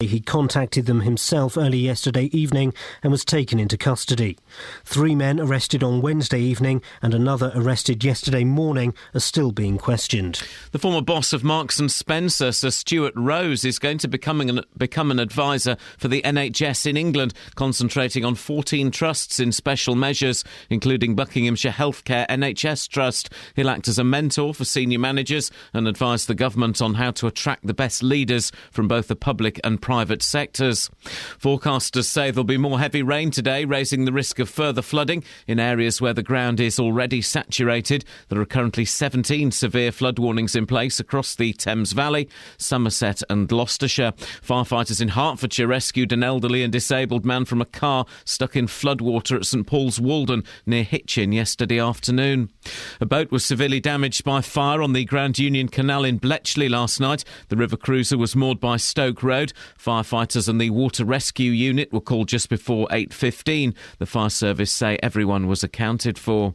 He contacted them himself early yesterday evening and was taken into custody. 3 men arrested on Wednesday evening and another arrested yesterday morning are still being questioned. The former boss of Marks and Spencer, Sir Stuart Rose, is going to become an advisor for the NHS in England, concentrating on 14 trusts in special measures, including Buckinghamshire Healthcare NHS Trust. He'll act as a mentor for senior managers and advise the government on how to attract the best leaders from both the public and private sectors. Forecasters say there'll be more heavy rain today, raising the risk of further flooding in areas where the ground is already saturated. There are currently 17 severe flood warnings in place across the Thames Valley, Somerset and Gloucestershire. Firefighters in Hertfordshire rescued an elderly and disabled man from a car stuck in floodwater at St Paul's Walden near Hitchin yesterday afternoon. A boat was severely damaged by fire on the Grand Union Canal in Bletchley last night. The river cruiser was moored by Stoke Road. Firefighters and the water rescue unit were called just before 8:15. The fire service say everyone was accounted for.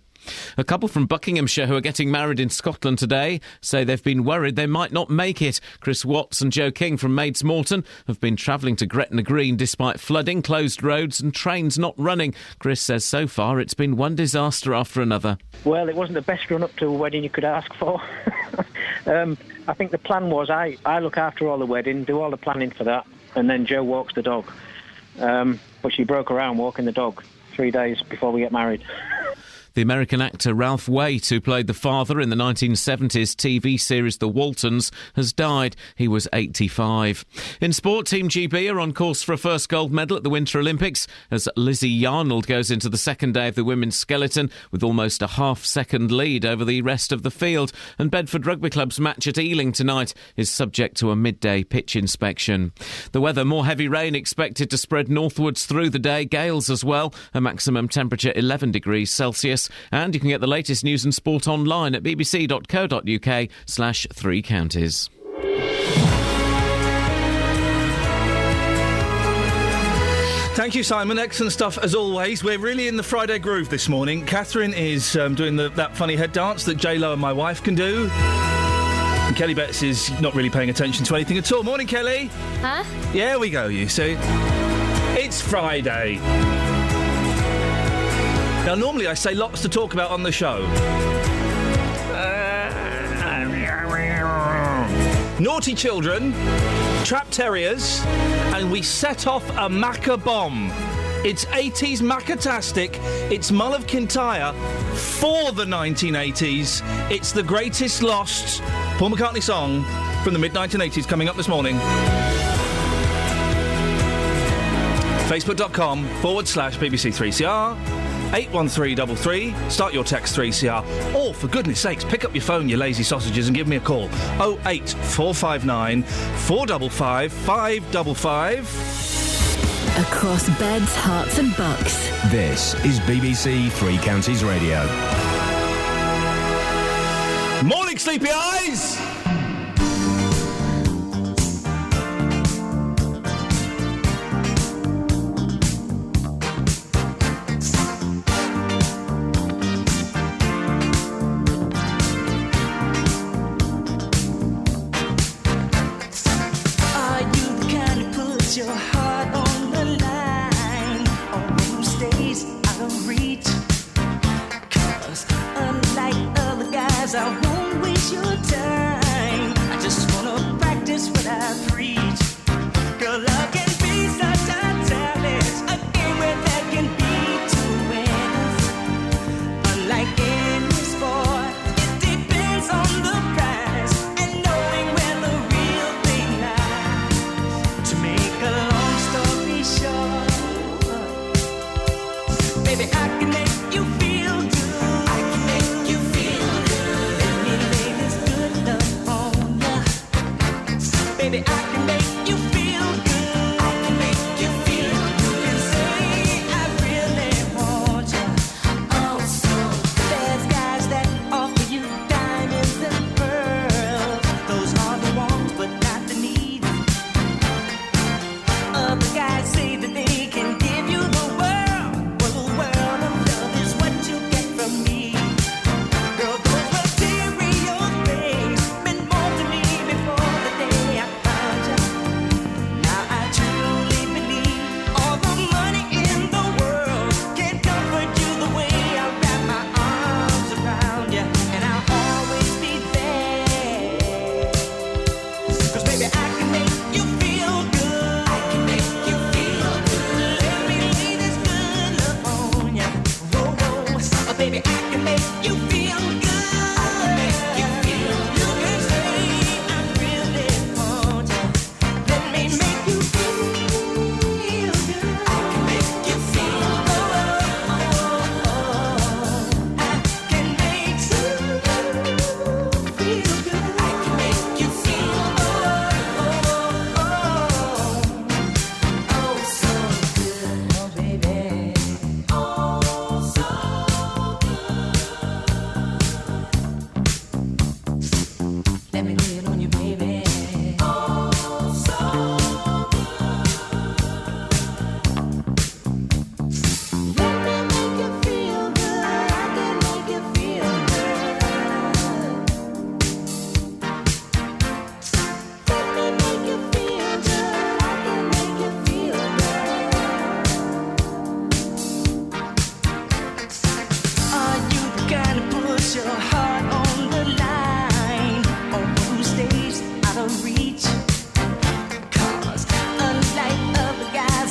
A couple from Buckinghamshire who are getting married in Scotland today say they've been worried they might not make it. Chris Watts and Joe King from Maids Morton have been travelling to Gretna Green despite flooding, closed roads and trains not running. Chris says so far it's been one disaster after another. Well, it wasn't the best run-up to a wedding you could ask for. I think the plan was I look after all the wedding, do all the planning for that, and then Jo walks the dog. But she broke her arm walking the dog 3 days before we get married. The American actor Ralph Waite, who played the father in the 1970s TV series The Waltons, has died. He was 85. In sport, Team GB are on course for a first gold medal at the Winter Olympics as Lizzie Yarnold goes into the second day of the women's skeleton with almost a half-second lead over the rest of the field. And Bedford Rugby Club's match at Ealing tonight is subject to a midday pitch inspection. The weather, more heavy rain expected to spread northwards through the day, gales as well, a maximum temperature 11 degrees Celsius. And you can get the latest news and sport online at bbc.co.uk/3 counties. Thank you, Simon. Excellent stuff as always. We're really in the Friday groove this morning. Catherine is doing that funny head dance that J-Lo and my wife can do. And Kelly Betts is not really paying attention to anything at all. Morning, Kelly. Huh? Yeah, we go, you see. It's Friday. Now, normally I say lots to talk about on the show. Naughty children, trap terriers, and we set off a Macca bomb. It's 80s Macca-tastic. It's Mull of Kintyre for the 1980s. It's the greatest lost Paul McCartney song from the mid-1980s coming up this morning. Facebook.com/BBC3CR. 81333. Start your text 3CR. Or, for goodness sakes, pick up your phone, you lazy sausages, and give me a call. 08459 455 555. Across beds, hearts and bucks. This is BBC Three Counties Radio. Morning, sleepy eyes! Your heart on the line, on who stays out of reach. 'Cause unlike other guys, I won't waste your time. I just wanna practice what I preach. 'Cause love can be such a talent, a game where there can be two winners. Unlike any sport, it depends on the prize and knowing where the real thing lies. To make a long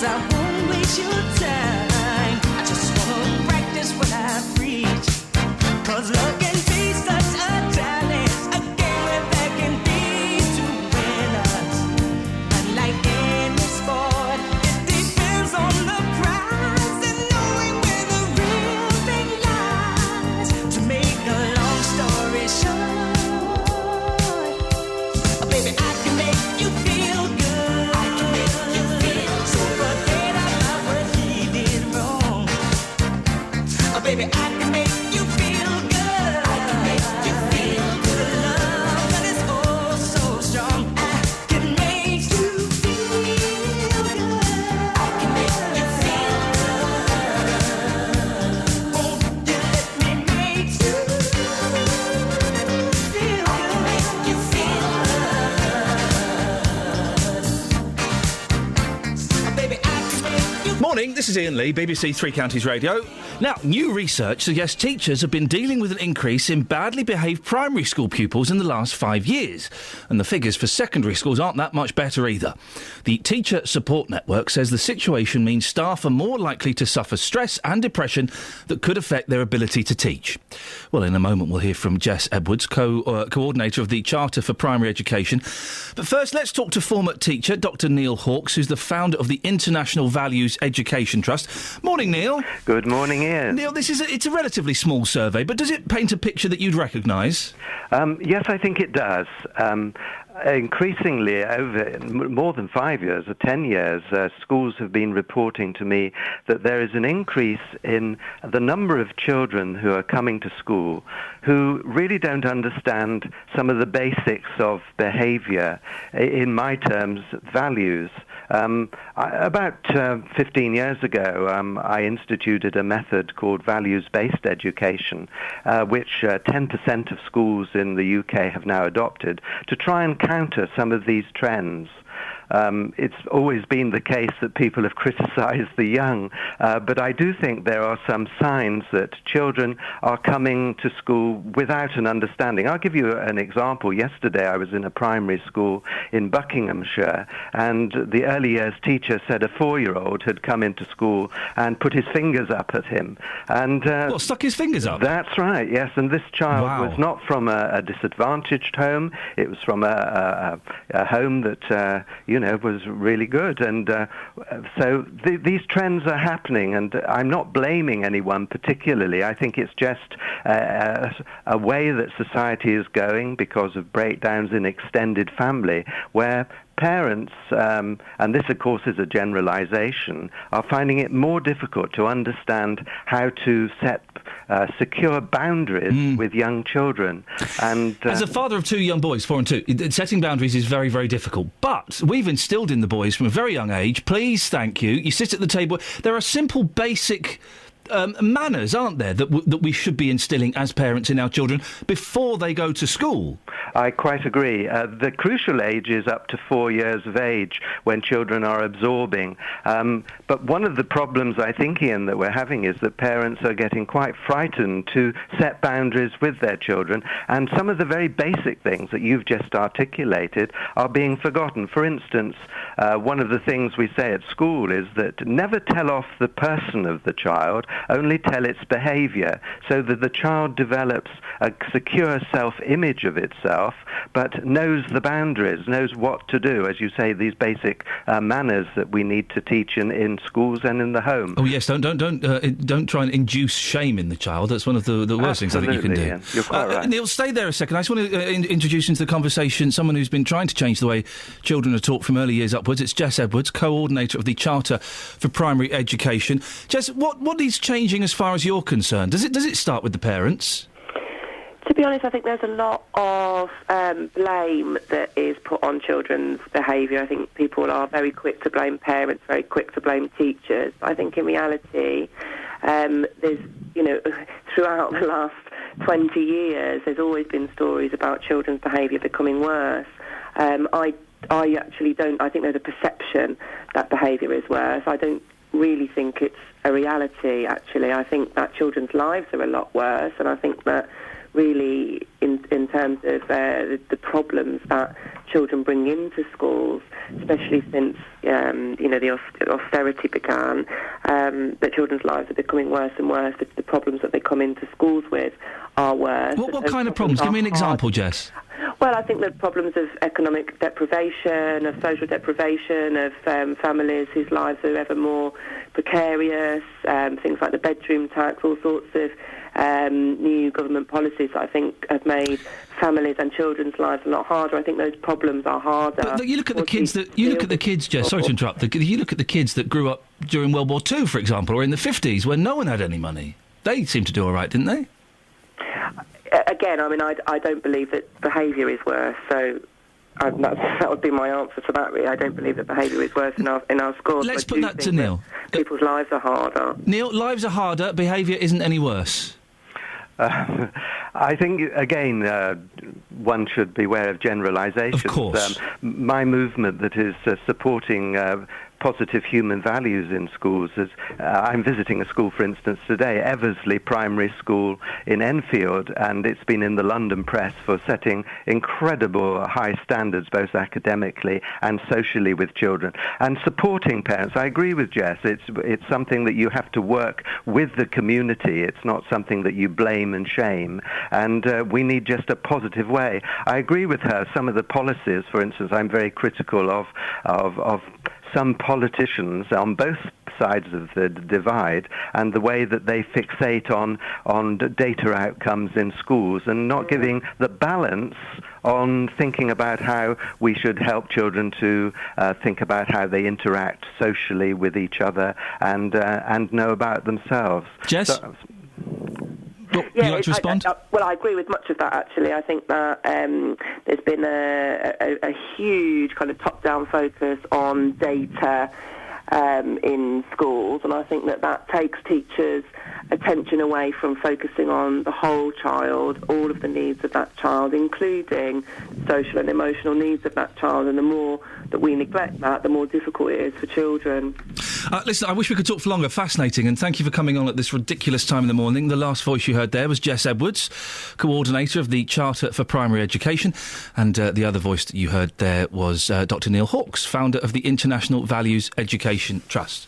'cause I won't waste your time. I just wanna practice what I preach, 'cause love can be such a challenge, a game where there can be two winners. And like any sport, it depends on the prize and knowing where the real thing lies. To make a long story short, oh, baby, I can make you feel good. I can make you feel so forget about what he did wrong. Oh, baby, I can make you feel good. I can make you feel good. Love that is oh so strong. I can make you feel good. I can make you feel good. Won't you let me make you feel good? I can make you feel good. Baby, I can make you. Morning, this is Iain Lee, BBC Three Counties Radio. Now, new research suggests teachers have been dealing with an increase in badly behaved primary school pupils in the last 5 years. And the figures for secondary schools aren't that much better either. The Teacher Support Network says the situation means staff are more likely to suffer stress and depression that could affect their ability to teach. Well, in a moment we'll hear from Jess Edwards, coordinator of the Charter for Primary Education. But first, let's talk to former teacher Dr Neil Hawkes, who's the founder of the International Values Education Trust. Morning, Neil. Good morning, Ian. Neil, it's a relatively small survey, but does it paint a picture that you'd recognise? Yes, I think it does. Increasingly, over more than 5 years or 10 years, schools have been reporting to me that there is an increase in the number of children who are coming to school who really don't understand some of the basics of behaviour, in my terms, values. About 15 years ago, I instituted a method called values-based education, which 10% of schools in the UK have now adopted to try and counter some of these trends. It's always been the case that people have criticised the young, but I do think there are some signs that children are coming to school without an understanding. I'll give you an example. Yesterday I was in a primary school in Buckinghamshire, and the early years teacher said a 4-year-old had come into school and put his fingers up at him. And What, stuck his fingers up? That's right, yes. And this child was not from a disadvantaged home. It was from a home that, was really good. And so these trends are happening, and I'm not blaming anyone particularly. I think it's just a way that society is going because of breakdowns in extended family, where parents, and this of course is a generalization, are finding it more difficult to understand how to set secure boundaries with young children. And as a father of 2 young boys, 4 and 2, setting boundaries is very, very difficult. But we've instilled in the boys from a very young age, please, thank you, you sit at the table. There are simple, basic manners, aren't there, that we should be instilling as parents in our children before they go to school? I quite agree. The crucial age is up to 4 years of age when children are absorbing. But one of the problems, I think, Ian, that we're having is that parents are getting quite frightened to set boundaries with their children, and some of the very basic things that you've just articulated are being forgotten. For instance, one of the things we say at school is that never tell off the person of the child, only tell its behaviour, so that the child develops a secure self-image of itself, but knows the boundaries, knows what to do. As you say, these basic manners that we need to teach in schools and in the home. Oh yes, don't try and induce shame in the child. That's one of the worst things I think you can do. Ian. You're quite right. Neil, stay there a second. I just want to introduce into the conversation someone who's been trying to change the way children are taught from early years upwards. It's Jess Edwards, coordinator of the Charter for Primary Education. Jess, what needs changing as far as you're concerned? Does it start with the parents? To be honest, I think there's a lot of blame that is put on children's behaviour. I think people are very quick to blame parents, very quick to blame teachers. I think in reality, there's, throughout the last 20 years, there's always been stories about children's behaviour becoming worse. I actually don't. I think there's a perception that behaviour is worse. I don't really think it's a reality, actually. I think that children's lives are a lot worse, and I think that really in terms of the problems that children bring into schools, especially since the austerity began, that children's lives are becoming worse and worse. The problems that they come into schools with are worse. What kind of problems? Give me an example, Jess. Well, I think the problems of economic deprivation, of social deprivation, of families whose lives are ever more precarious, things like the bedroom tax, all sorts of new government policies that I think have made families and children's lives a lot harder. I think those problems are harder. But you look at the kids, Jess, sorry to interrupt. You look at the kids that grew up during World War II, for example, or in the 50s, when no one had any money. They seemed to do all right, didn't they? Again, I mean, I don't believe that behaviour is worse, so that would be my answer to that, really. I don't believe that behaviour is worse in our schools. Let's put that to Neil. People's lives are harder. Neil, lives are harder, behaviour isn't any worse. I think, again, one should beware of generalisations. Of course. My movement that is supporting positive human values in schools is, I'm visiting a school, for instance, today, Eversley Primary School in Enfield, and it's been in the London press for setting incredible high standards, both academically and socially with children, and supporting parents. I agree with Jess. It's something that you have to work with the community. It's not something that you blame and shame, and we need just a positive way. I agree with her. Some of the policies, for instance, I'm very critical of some politicians on both sides of the divide, and the way that they fixate on data outcomes in schools and not giving the balance on thinking about how we should help children to think about how they interact socially with each other and know about themselves. Jess? Would you like to respond? I agree with much of that, actually. I think that there's been a huge kind of top-down focus on data in schools, and I think that takes teachers' attention away from focusing on the whole child, all of the needs of that child, including social and emotional needs of that child, and the more that we neglect that, the more difficult it is for children. Listen, I wish we could talk for longer. Fascinating, and thank you for coming on at this ridiculous time in the morning. The last voice you heard there was Jess Edwards, coordinator of the Charter for Primary Education, and the other voice that you heard there was Dr Neil Hawkes, founder of the International Values Education Trust.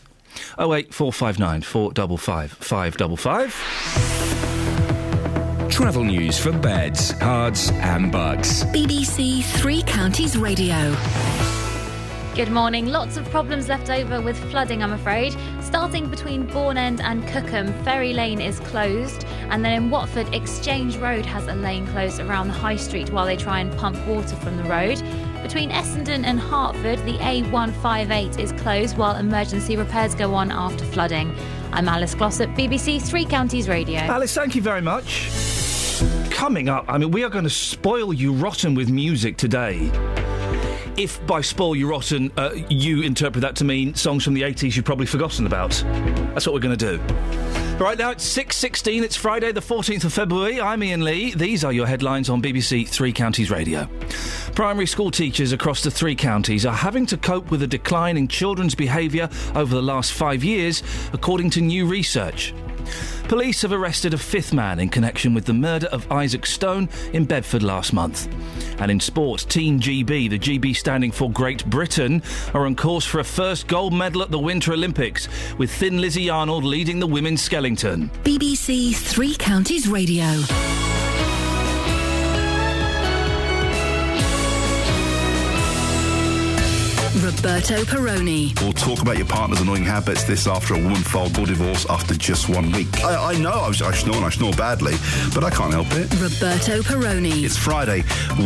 08459 455 555. Travel news for beds, cards and bugs. BBC Three Counties Radio. Good morning. Lots of problems left over with flooding, I'm afraid. Starting between Bourne End and Cookham, Ferry Lane is closed. And then in Watford, Exchange Road has a lane closed around the High Street while they try and pump water from the road. Between Essendon and Hertford, the A158 is closed while emergency repairs go on after flooding. I'm Alice Glossop, BBC Three Counties Radio. Alice, thank you very much. Coming up, I mean, we are going to spoil you rotten with music today. If by spoil you rotten, you interpret that to mean songs from the 80s you've probably forgotten about. That's what we're going to do. Right now, it's 6:16. It's Friday, the 14th of February. I'm Iain Lee. These are your headlines on BBC Three Counties Radio. Primary school teachers across the three counties are having to cope with a decline in children's behaviour over the last 5 years, according to new research. Police have arrested a fifth man in connection with the murder of Isaac Stone in Bedford last month. And in sport, Team GB, the GB standing for Great Britain, are on course for a first gold medal at the Winter Olympics, with Thin Lizzie Arnold leading the women's skeleton. BBC Three Counties Radio. Roberto Perrone. We'll talk about your partner's annoying habits. This after a woman filed for divorce after just 1 week. I know I snore and I snore badly, but I can't help it. Roberto Perrone. It's Friday.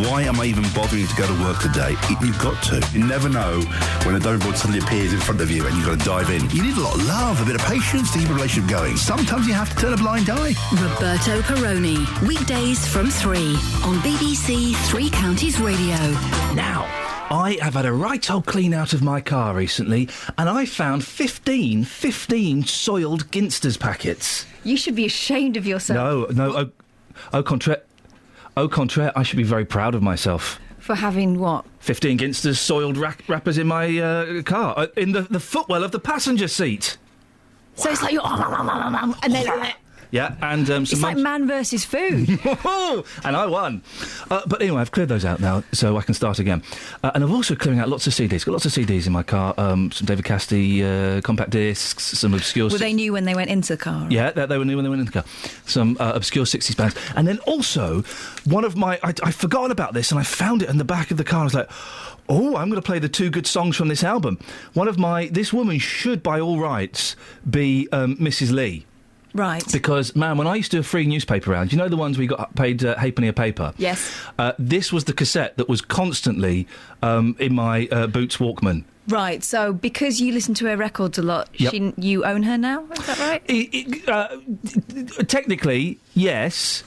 Why am I even bothering to go to work today? You've got to. You never know when a board suddenly appears in front of you and you've got to dive in. You need a lot of love, a bit of patience to keep a relationship going. Sometimes you have to turn a blind eye. Roberto Perrone. Weekdays from 3 on BBC Three Counties Radio. Now, I have had a right old clean out of my car recently, and I found 15 soiled Ginsters packets. You should be ashamed of yourself. No, au contraire, I should be very proud of myself. For having what? 15 Ginsters soiled wrappers in my car, in the footwell of the passenger seat. So it's like you're... and then... Yeah, and some It's like man versus food. and I won. But anyway, I've cleared those out now, so I can start again. And I'm also clearing out lots of CDs. Got lots of CDs in my car. Some David Cassidy compact discs, some obscure... Were they new when they went into the car? Yeah, they were new when they went into the car. Some obscure 60s bands. And then also, one of my... I'd forgotten about this, and I found it in the back of the car. I was like... Oh, I'm going to play the 2 good songs from this album. This woman should, by all rights, be Mrs. Lee. Right. Because, man, when I used to do a free newspaper round, you know the ones we got paid halfpenny a paper? Yes. This was the cassette that was constantly in my Boots Walkman. Right, so because you listen to her records a lot, Yep. you own her now? Is that right? Technically, yes.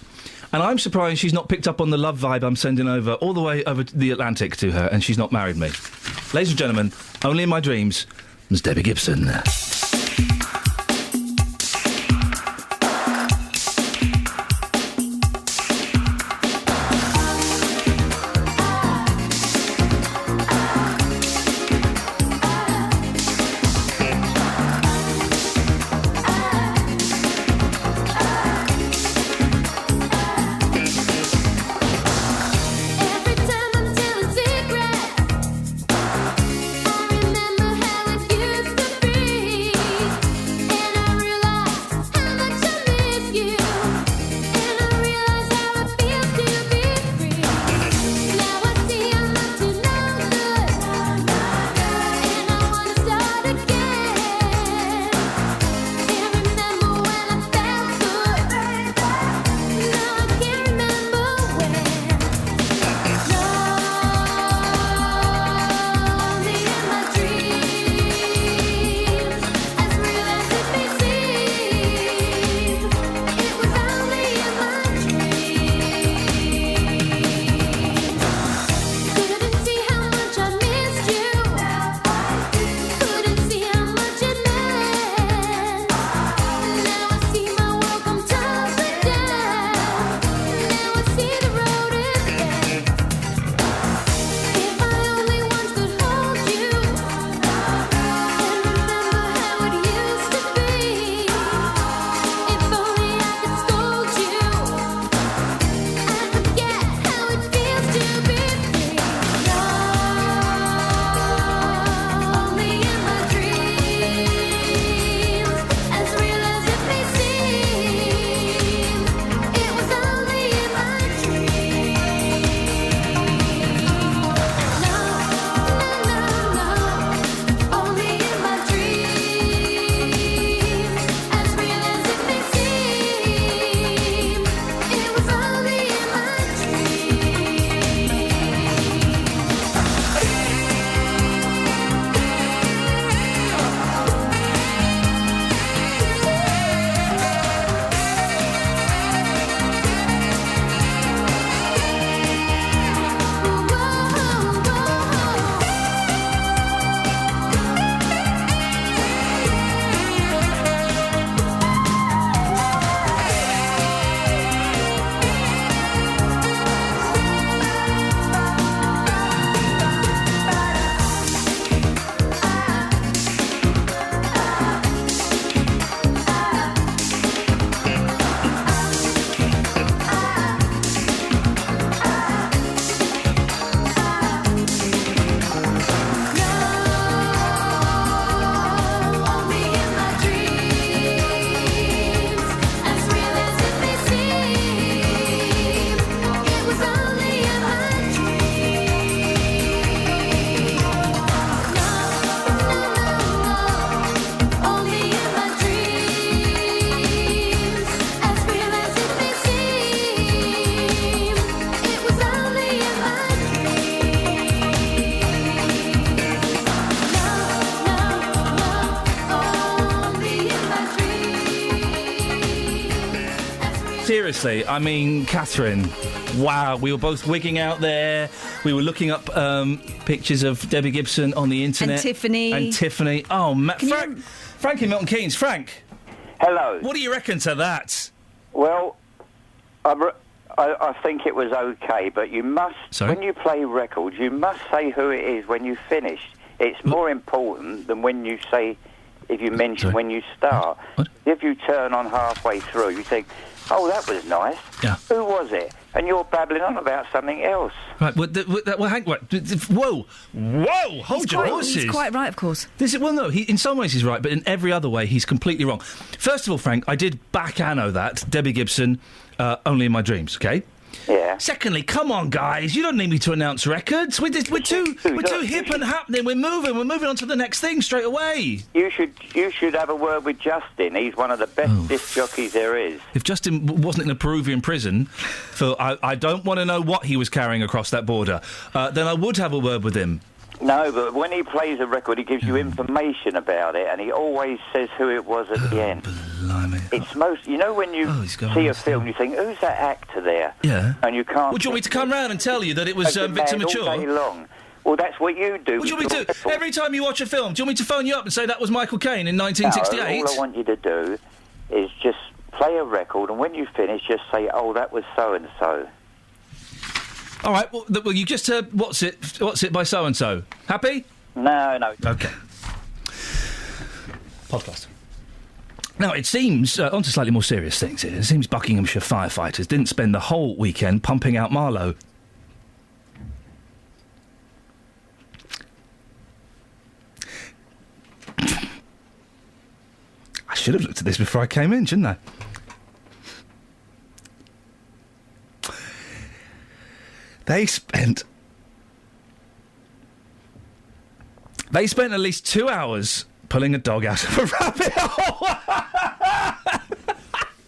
And I'm surprised she's not picked up on the love vibe I'm sending over all the way over the Atlantic to her, and she's not married me. Ladies and gentlemen, only in my dreams, Miss Debbie Gibson. Seriously, I mean, Catherine, wow, we were both wigging out there. We were looking up pictures of Debbie Gibson on the internet. And Tiffany. Oh, Frank in Milton Keynes. Frank. Hello. What do you reckon to that? Well, I think it was okay, but you must, when you play records, you must say who it is when you finish. It's more important than when you say if you mention when you start. What? If you turn on halfway through, you think, oh, that was nice. Yeah. Who was it? And you're babbling on about something else. Right, well, hang on. Whoa! Hold your horses. He's quite right, of course. No, in some ways he's right, but in every other way he's completely wrong. First of all, Frank, I did back-anno that, Debbie Gibson, Only in My Dreams, OK? Yeah. Secondly, come on, guys, you don't need me to announce records. We're too hip and happening. We're moving on to the next thing straight away. You should have a word with Justin. He's one of the best disc jockeys there is. If Justin wasn't in a Peruvian prison, Phil, I don't want to know what he was carrying across that border, then I would have a word with him. No, but when he plays a record, he gives you information about it, and he always says who it was at the end. Blimey. It's most... You know when you see a film, you think, who's that actor there? Yeah. And you can't... Would you want me to come round and tell you that it was Victor Mature? All day long. Well, that's what you do. What do you want me to do? Every time you watch a film, do you want me to phone you up and say that was Michael Caine in 1968? No, all I want you to do is just play a record, and when you finish, just say, oh, that was so-and-so. All right, well, you just heard What's It by so-and-so. Happy? No. OK. Podcast. Now, it seems, on to slightly more serious things here, it seems Buckinghamshire firefighters didn't spend the whole weekend pumping out Marlow. I should have looked at this before I came in, shouldn't I? They spent at least 2 hours pulling a dog out of a rabbit hole.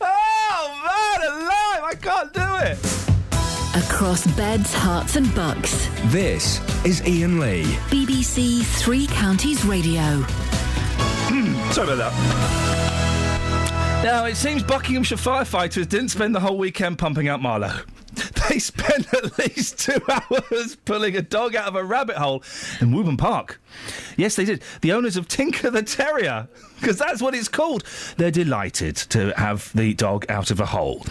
Oh, man, alive! I can't do it! Across beds, hearts and bucks. This is Iain Lee. BBC Three Counties Radio. Sorry about that. Now, it seems Buckinghamshire firefighters didn't spend the whole weekend pumping out Marlow. They spent at least 2 hours pulling a dog out of a rabbit hole in Woburn Park. Yes, they did. The owners of Tinker the Terrier, because that's what it's called, they're delighted to have the dog out of a hole.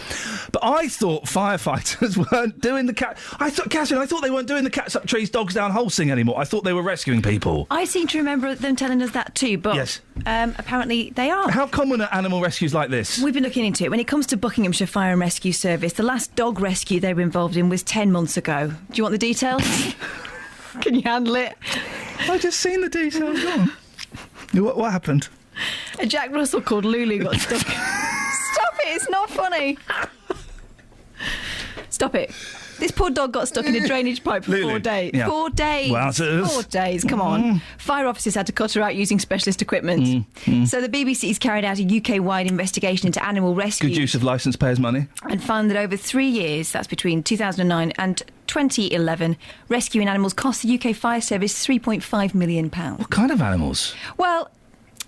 But I thought firefighters weren't doing the Catherine, I thought they weren't doing the cats up trees, dogs down holes thing anymore. I thought they were rescuing people. I seem to remember them telling us that too, but yes. Apparently they are. How common are animal rescues like this? We've been looking into it. When it comes to Buckinghamshire Fire and Rescue Service, the last dog rescue they were involved in was 10 months ago. Do you want the details? Can you handle it? I've just seen the details. Go on. What happened? A Jack Russell called Lulu got stuck. Stop it, it's not funny. Stop it. This poor dog got stuck in a drainage pipe for Lulu. 4 days. Yeah. 4 days. Wowzers. 4 days, come on. Fire officers had to cut her out using specialist equipment. So the BBC's carried out a UK-wide investigation into animal rescue. Good use of licence payers' money. And found that over 3 years, that's between 2009 and 2011, rescuing animals cost the UK Fire Service £3.5 million. What kind of animals? Well,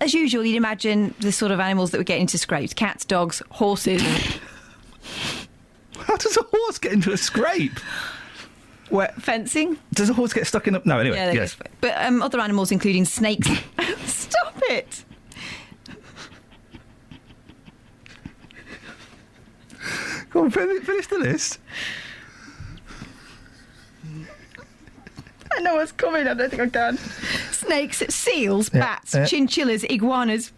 as usual, you'd imagine the sort of animals that would get into scrapes. Cats, dogs, horses. How does a horse get into a scrape? Fencing? Does a horse get stuck in a... No, anyway, yeah, yes. But other animals, including snakes... Stop it! Go on, finish the list. I know what's coming, I don't think I can. Snakes, seals, bats, chinchillas, iguanas...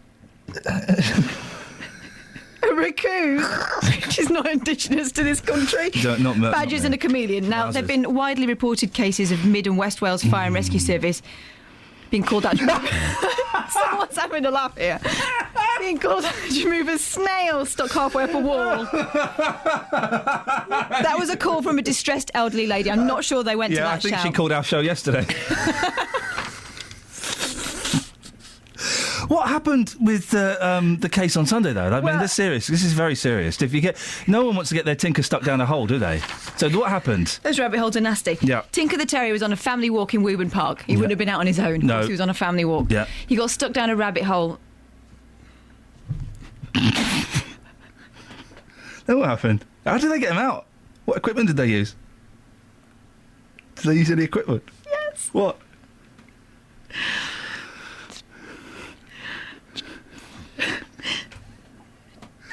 A raccoon, which is not indigenous to this country. Badgers and a chameleon. Now, there have been widely reported cases of Mid and West Wales Fire and Rescue Service being called out to remove... Someone's having a laugh here. Being called out to remove a snail stuck halfway up a wall. That was a call from a distressed elderly lady. I'm not sure they went to that show. Yeah, I think she called our show yesterday. What happened with the case on Sunday, though? I mean, this is serious. This is very serious. No one wants to get their Tinker stuck down a hole, do they? So what happened? Those rabbit holes are nasty. Yeah. Tinker the Terrier was on a family walk in Woburn Park. He wouldn't have been out on his own. No. He was on a family walk. Yeah. He got stuck down a rabbit hole. Then what happened? How did they get him out? What equipment did they use? Did they use any equipment? Yes. What?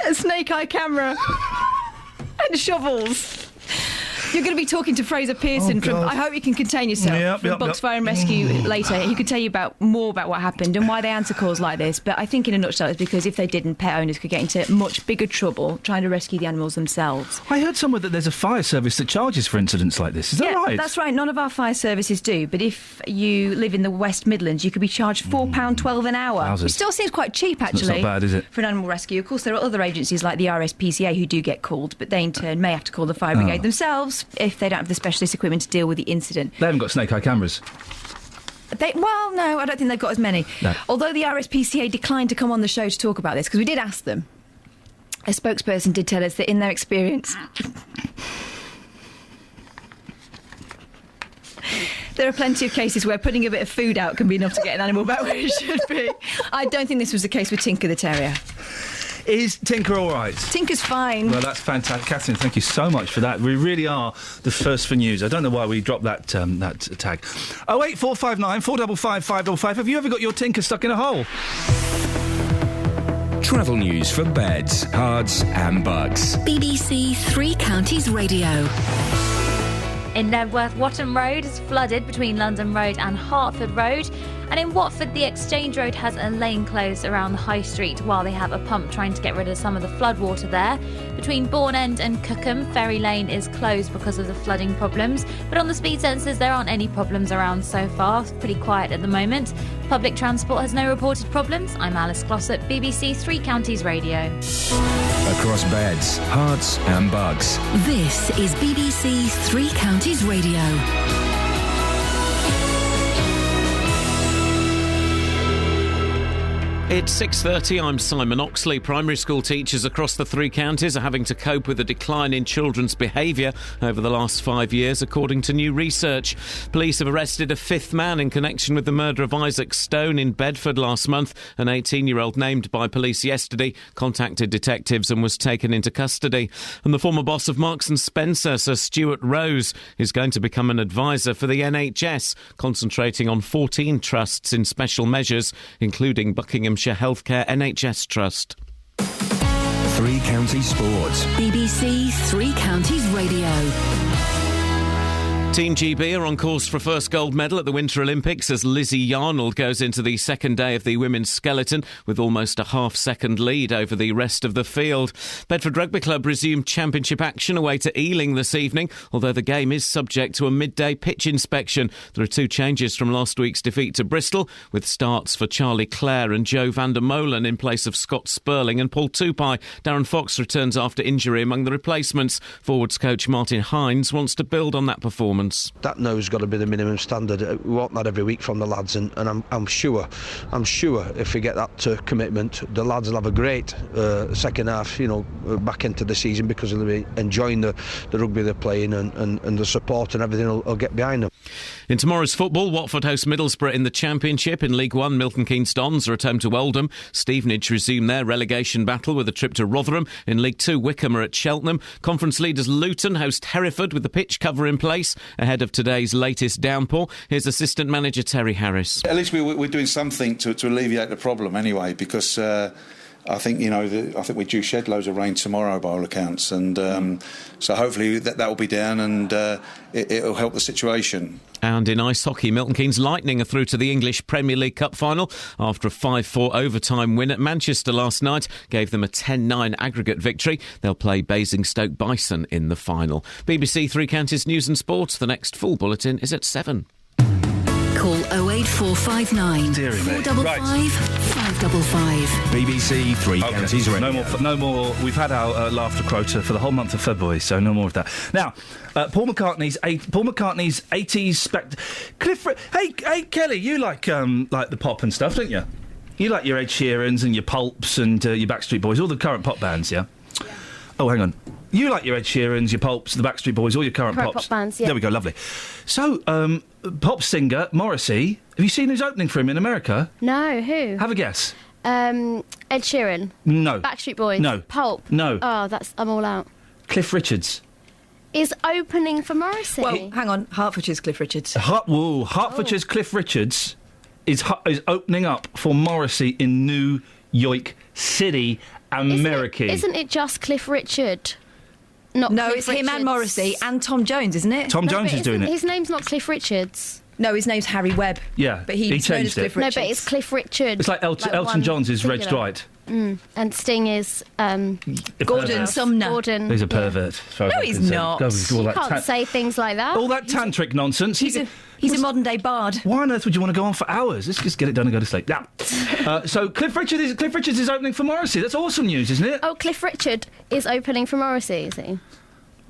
A snake eye camera and shovels. You're going to be talking to Fraser Pearson from... I hope you can contain yourself. From Bucks Fire and Rescue later. He could tell you more about what happened and why they answer calls like this. But I think in a nutshell it's because if they didn't, pet owners could get into much bigger trouble trying to rescue the animals themselves. I heard somewhere that there's a fire service that charges for incidents like this. Is that right? That's right. None of our fire services do. But if you live in the West Midlands, you could be charged £4.12 an hour. Wowzers. Which still seems quite cheap, actually. That's not bad, is it? For an animal rescue. Of course, there are other agencies like the RSPCA who do get called, but they in turn may have to call the fire brigade themselves if they don't have the specialist equipment to deal with the incident. They haven't got snake eye cameras. Well, no, I don't think they've got as many. No. Although the RSPCA declined to come on the show to talk about this, because we did ask them. A spokesperson did tell us that in their experience... There are plenty of cases where putting a bit of food out can be enough to get an animal back where it should be. I don't think this was the case with Tinker the terrier. Is Tinker all right? Tinker's fine. Well, that's fantastic. Catherine, thank you so much for that. We really are the first for news. I don't know why we dropped that tag. 08459 455 555. Have you ever got your Tinker stuck in a hole? Travel news for beds, cards and bugs. BBC Three Counties Radio. In Nebworth, Watton Road is flooded between London Road and Hertford Road. And in Watford, the Exchange Road has a lane closed around the High Street while they have a pump trying to get rid of some of the floodwater there. Between Bourne End and Cookham, Ferry Lane is closed because of the flooding problems. But on the speed sensors, there aren't any problems around so far. It's pretty quiet at the moment. Public transport has no reported problems. I'm Alice Glossop, BBC Three Counties Radio. Across beds, hearts and bugs. This is BBC Three Counties Radio. It's 6:30. I'm Simon Oxley. Primary school teachers across the three counties are having to cope with a decline in children's behaviour over the last 5 years, according to new research. Police have arrested a fifth man in connection with the murder of Isaac Stone in Bedford last month. An 18-year-old named by police yesterday contacted detectives and was taken into custody. And the former boss of Marks & Spencer, Sir Stuart Rose, is going to become an advisor for the NHS, concentrating on 14 trusts in special measures, including Buckinghamshire Healthcare NHS Trust. Three Counties Sports. BBC Three Counties Radio. Team GB are on course for a first gold medal at the Winter Olympics as Lizzie Yarnold goes into the second day of the women's skeleton with almost a half-second lead over the rest of the field. Bedford Rugby Club resumed championship action away to Ealing this evening, although the game is subject to a midday pitch inspection. There are two changes from last week's defeat to Bristol, with starts for Charlie Clare and Joe van der Molen in place of Scott Sperling and Paul Tupai. Darren Fox returns after injury among the replacements. Forwards coach Martin Hines wants to build on that performance. That now has got to be the minimum standard. We want that every week from the lads, and I'm sure if we get that commitment, the lads will have a great second half, back into the season, because they'll be enjoying the rugby they're playing, and the support and everything will get behind them. In tomorrow's football, Watford host Middlesbrough in the Championship. In League One, Milton Keynes Dons are at home to Oldham. Stevenage resume their relegation battle with a trip to Rotherham. In League Two, Wickham are at Cheltenham. Conference leaders Luton host Hereford with the pitch cover in place ahead of today's latest downpour. Here's assistant manager Terry Harris. At least we're doing something to alleviate the problem anyway, because I think I think we do shed loads of rain tomorrow by all accounts, and so hopefully that will be down, and it'll help the situation. And in ice hockey, Milton Keynes Lightning are through to the English Premier League Cup final after a 5-4 overtime win at Manchester last night gave them a 10-9 aggregate victory. They'll play Basingstoke Bison in the final. BBC Three Counties News and Sports. The next full bulletin is at 7. Call 08459 455 555. BBC Three Counties Radio. No more. We've had our laughter quota for the whole month of February, so no more of that. Now, Paul McCartney's 80s Hey, Kelly, you like the pop and stuff, don't you? You like your Ed Sheerans and your Pulps and your Backstreet Boys, all the current pop bands, yeah? Oh, hang on. You like your Ed Sheerans, your Pulps, the Backstreet Boys, all your current pops. Pop bands, yeah. There we go, lovely. So, pop singer Morrissey, have you seen who's opening for him in America? No, who? Have a guess. Ed Sheeran. No. Backstreet Boys. No. Pulp. No. Oh, I'm all out. Cliff Richards. Is opening for Morrissey. Well, hang on. Hertfordshire's Cliff Richards. Hertfordshire's Cliff Richards is opening up for Morrissey in New York City, America. Isn't it just Cliff Richard? No, Cliff it's him Richards. and Morrissey and Tom Jones, isn't it? Tom Jones is doing it. His name's not Cliff Richards. No, his name's Harry Webb. Yeah, but he changed it. No, but it's Cliff Richards. It's like Elton one John's is Reg singular. Dwight. And Sting is Gordon Sumner. Gordon. He's a pervert. as far as No, I'm he's concerned. not. Go with all You that can't say things like that. all that tantric nonsense. He's a modern day bard. Why on earth would you want to go on for hours? Let's just get it done and go to sleep. Yeah. So Cliff Richards is opening for Morrissey. That's awesome news, isn't it? Oh, Cliff Richard is opening for Morrissey, is he?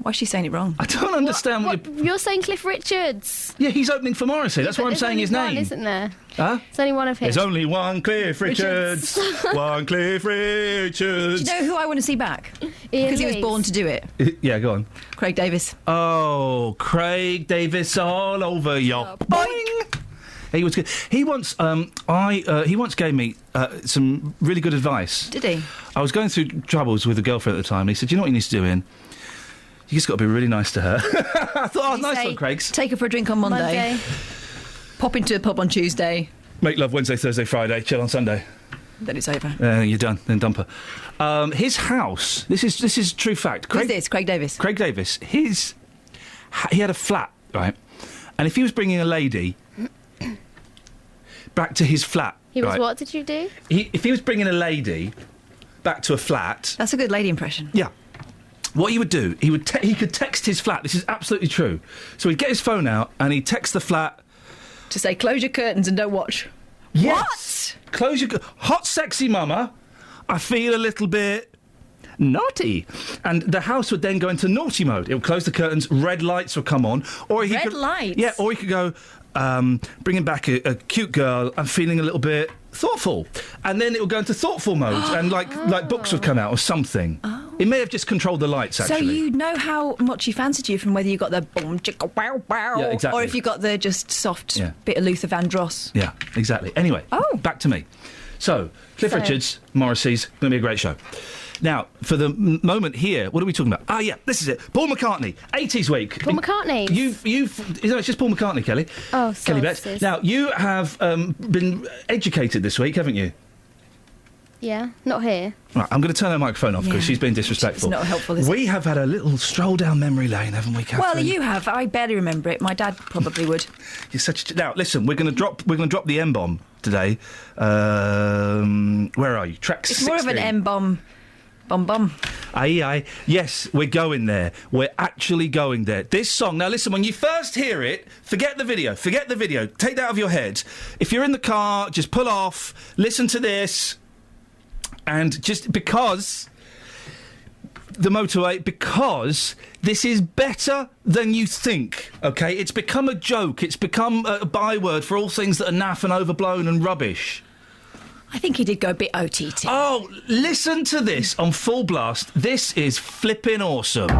Why is she saying it wrong? I don't understand what You're saying Cliff Richards. Yeah, he's opening for Morrissey. That's Yeah, why I'm but saying his there's only name. one, isn't there? Huh? There's only one of him. There's only one Cliff Richards. One Cliff Do Richards. you know who I want to see back? Ian Because he was Leeds. born to do it. Yeah, go on. Craig Davis. Oh, Craig Davis all over your boing. He was good. He once, he once gave me some really good advice. Did he? I was going through troubles with a girlfriend at the time, and he said, "You know what you need to do, Ian? You just got to be really nice to her." I thought, "Oh, nice one, Craig's." Take her for a drink on Monday. Pop into a pub on Tuesday. Make love Wednesday, Thursday, Friday. Chill on Sunday. Then it's over. You're done. Then dump her. His house. This is true fact. Who's this? Craig Davis. Craig Davis. He had a flat, right? And if he was bringing a lady back to his flat, He was right, what did you do? if he was bringing a lady back to a flat, That's a good lady impression. yeah. What he would do, he could text his flat. This is absolutely true. So he'd get his phone out and he'd text the flat to say, "Close your curtains and don't watch." Yes. Close your... Hot, sexy mama. I feel a little bit naughty. And the house would then go into naughty mode. It would close the curtains, red lights would come on. Or he Red could, lights? Yeah, or he could go, bringing back a cute girl, I'm feeling a little bit thoughtful. And then it would go into thoughtful mode and like books would come out or something. Oh. It may have just controlled the lights, actually. So you know how much he fancied you from whether you got the boom chicka wow wow, Yeah, exactly. or if you got the just soft bit of Luther Vandross. Yeah, exactly. Anyway, back to me. So, Cliff Richards, Morrissey's, going to be a great show. Now, for the moment here, what are we talking about? Ah, yeah, this is it. Paul McCartney, 80s week. Paul McCartney? It's just Paul McCartney, Kelly. Oh, Kelly sorry. Betts. Now, you have been educated this week, haven't you? Yeah, not here. Right, I'm going to turn her microphone off because she's been disrespectful. It's not helpful, is it? We have had a little stroll down memory lane, haven't we, Catherine? Well, you have. I barely remember it. My dad probably would. You're such a... Now, listen, we're going to drop the M-bomb today. Where are you? Track 16. It's more of an M-bomb. Bum. Aye. Yes, we're going there. We're actually going there. This song, now listen, when you first hear it, forget the video. Take that out of your head. If you're in the car, just pull off, listen to this, and just because the motorway, because this is better than you think, OK? It's become a joke. It's become a byword for all things that are naff and overblown and rubbish. I think he did go a bit OTT. Oh, listen to this on full blast. This is flipping awesome.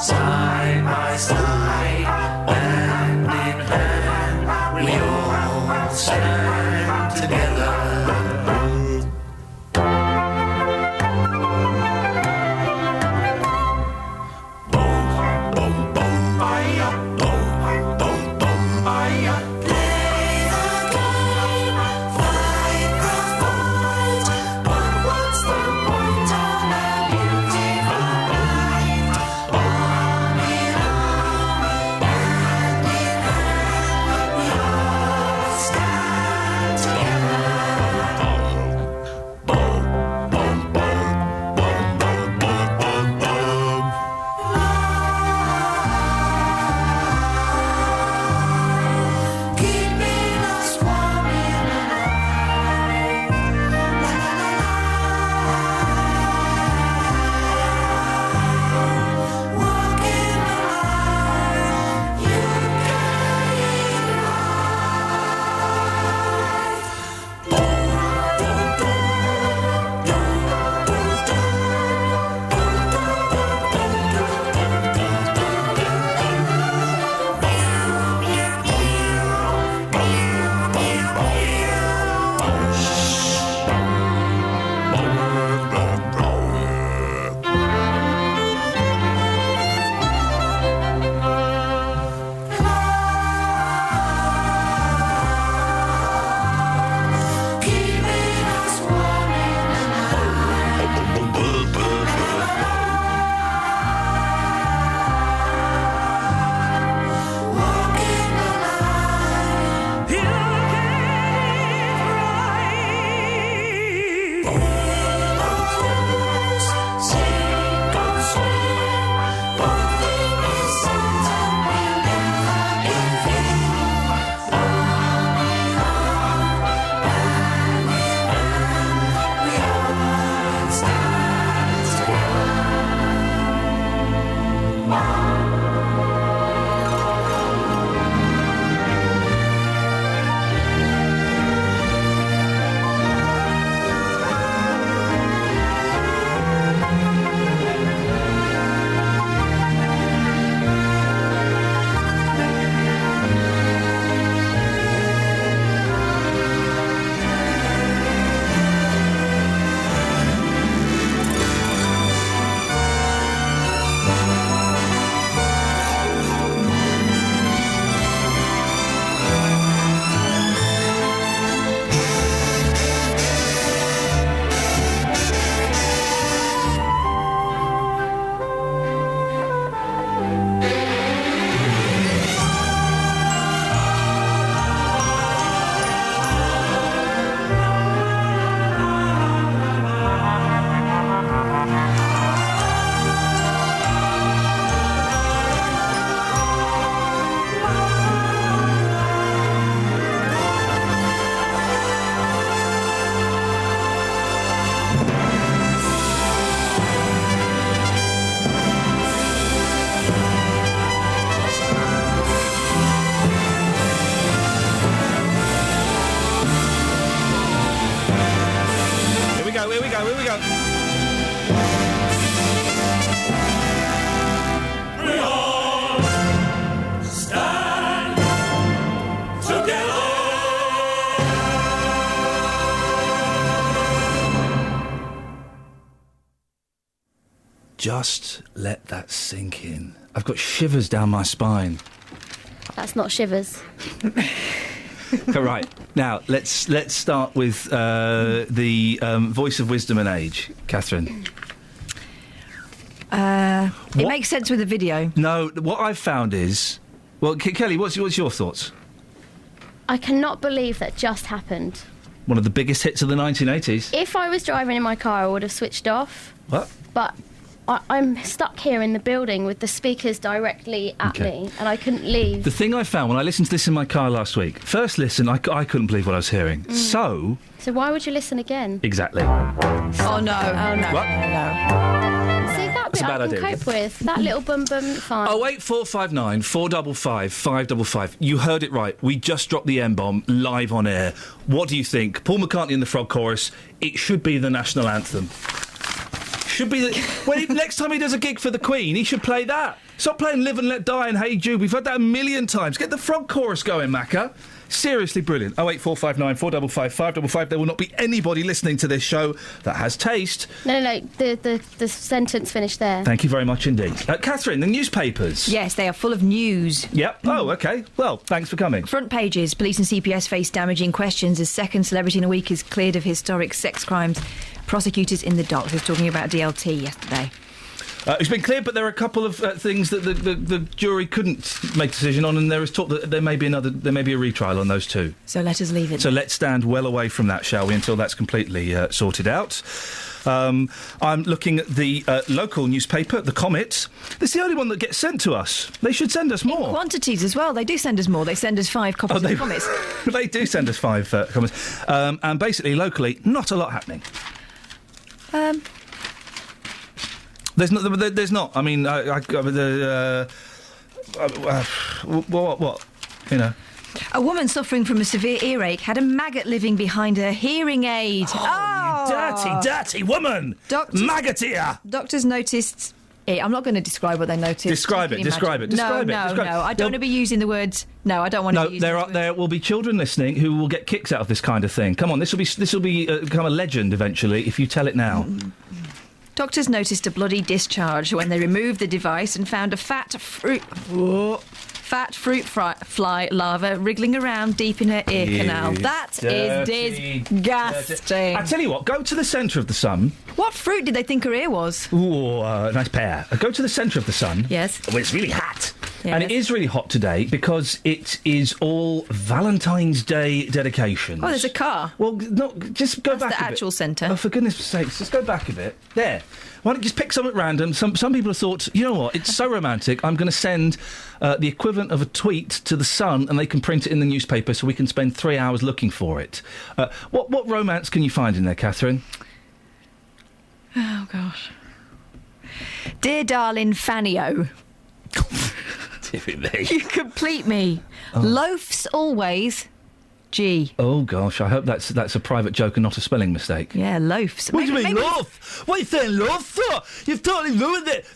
Side by side, hand in hand, Just let that sink in. I've got shivers down my spine. That's not shivers. Right, now let's start with the voice of wisdom and age, Catherine. It makes sense with the video. No, what I've found is... Well, Kelly, what's your thoughts? I cannot believe that just happened. One of the biggest hits of the 1980s. If I was driving in my car, I would have switched off. What? But I'm stuck here in the building with the speakers directly at me, and I couldn't leave. The thing I found when I listened to this in my car last week, first listen, I couldn't believe what I was hearing. So why would you listen again? Exactly. Oh, no. What? See, that bit a bad I can idea. cope with. That little bum, fine. 08459 455 555. You heard it right. We just dropped the M-bomb live on air. What do you think? Paul McCartney in the Frog Chorus. It should be the national anthem. Should be next time he does a gig for the Queen, he should play that. Stop playing Live and Let Die and Hey Jude. We've heard that a million times. Get the Frog Chorus going, Macca. Seriously brilliant. 08459 455 555. There will not be anybody listening to this show that has taste. No. The sentence finished there. Thank you very much indeed. Catherine, the newspapers. Yes, they are full of news. Yep. Oh, OK. Well, thanks for coming. Front pages. Police and CPS face damaging questions as second celebrity in a week is cleared of historic sex crimes. Prosecutors in the dock. He was talking about DLT yesterday. It's been cleared, but there are a couple of things that the jury couldn't make a decision on, and there is talk that there may be a retrial on those two. So let us leave it. So let's stand well away from that, shall we, until that's completely sorted out. I'm looking at the local newspaper, The Comet. This is the only one that gets sent to us. They should send us more. In quantities as well. They do send us more. They send us 5 copies of The Comet. They do send us 5 copies. And basically, locally, not a lot happening. There's not. I mean, what? You know. A woman suffering from a severe earache had a maggot living behind her hearing aid. Oh, you dirty woman! Maggot ear! Doctors noticed... I'm not going to describe what they noticed. Describe it. No, I don't want to be using the words... No, I don't want to be using words. There will be children listening who will get kicks out of this kind of thing. Come on, this will become a legend eventually if you tell it now. Doctors noticed a bloody discharge when they removed the device and found a fat fruit fly larva wriggling around deep in her ear canal. That is disgusting. I tell you what, go to the centre of the sun. What fruit did they think her ear was? Ooh, nice pear. Go to the centre of the sun. Yes. Well, it's really hot. Yes. And it is really hot today because it is all Valentine's Day dedications. Oh, there's a car. Well, no, just go back a bit. That's the actual centre. Oh, for goodness sakes, just go back a bit. There. Why don't you just pick something at random? Some people have thought, you know what, it's so romantic, I'm going to send the equivalent of a tweet to the Sun and they can print it in the newspaper so we can spend 3 hours looking for it. What romance can you find in there, Catherine? Oh, gosh. Dear darling Fanny-O. You complete me. Oh. Loafs always... G. Oh, gosh, I hope that's a private joke and not a spelling mistake. Yeah, loafs. What do you mean, loaf? What are you saying, loaf? You've totally ruined it.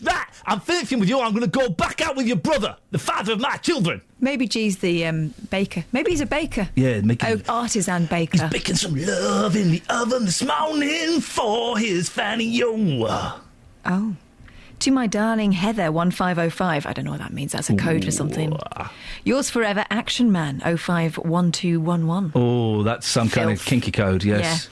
I'm finishing with you. I'm going to go back out with your brother, the father of my children. Maybe G's the baker. Maybe he's a baker. Yeah, artisan baker. He's baking some love in the oven this morning for his Fanny-O. Oh. To my darling Heather 1505. I don't know what that means. That's a code for something. Yours forever, Action Man 051211. Oh, that's some kind of kinky code. Yes. Yeah.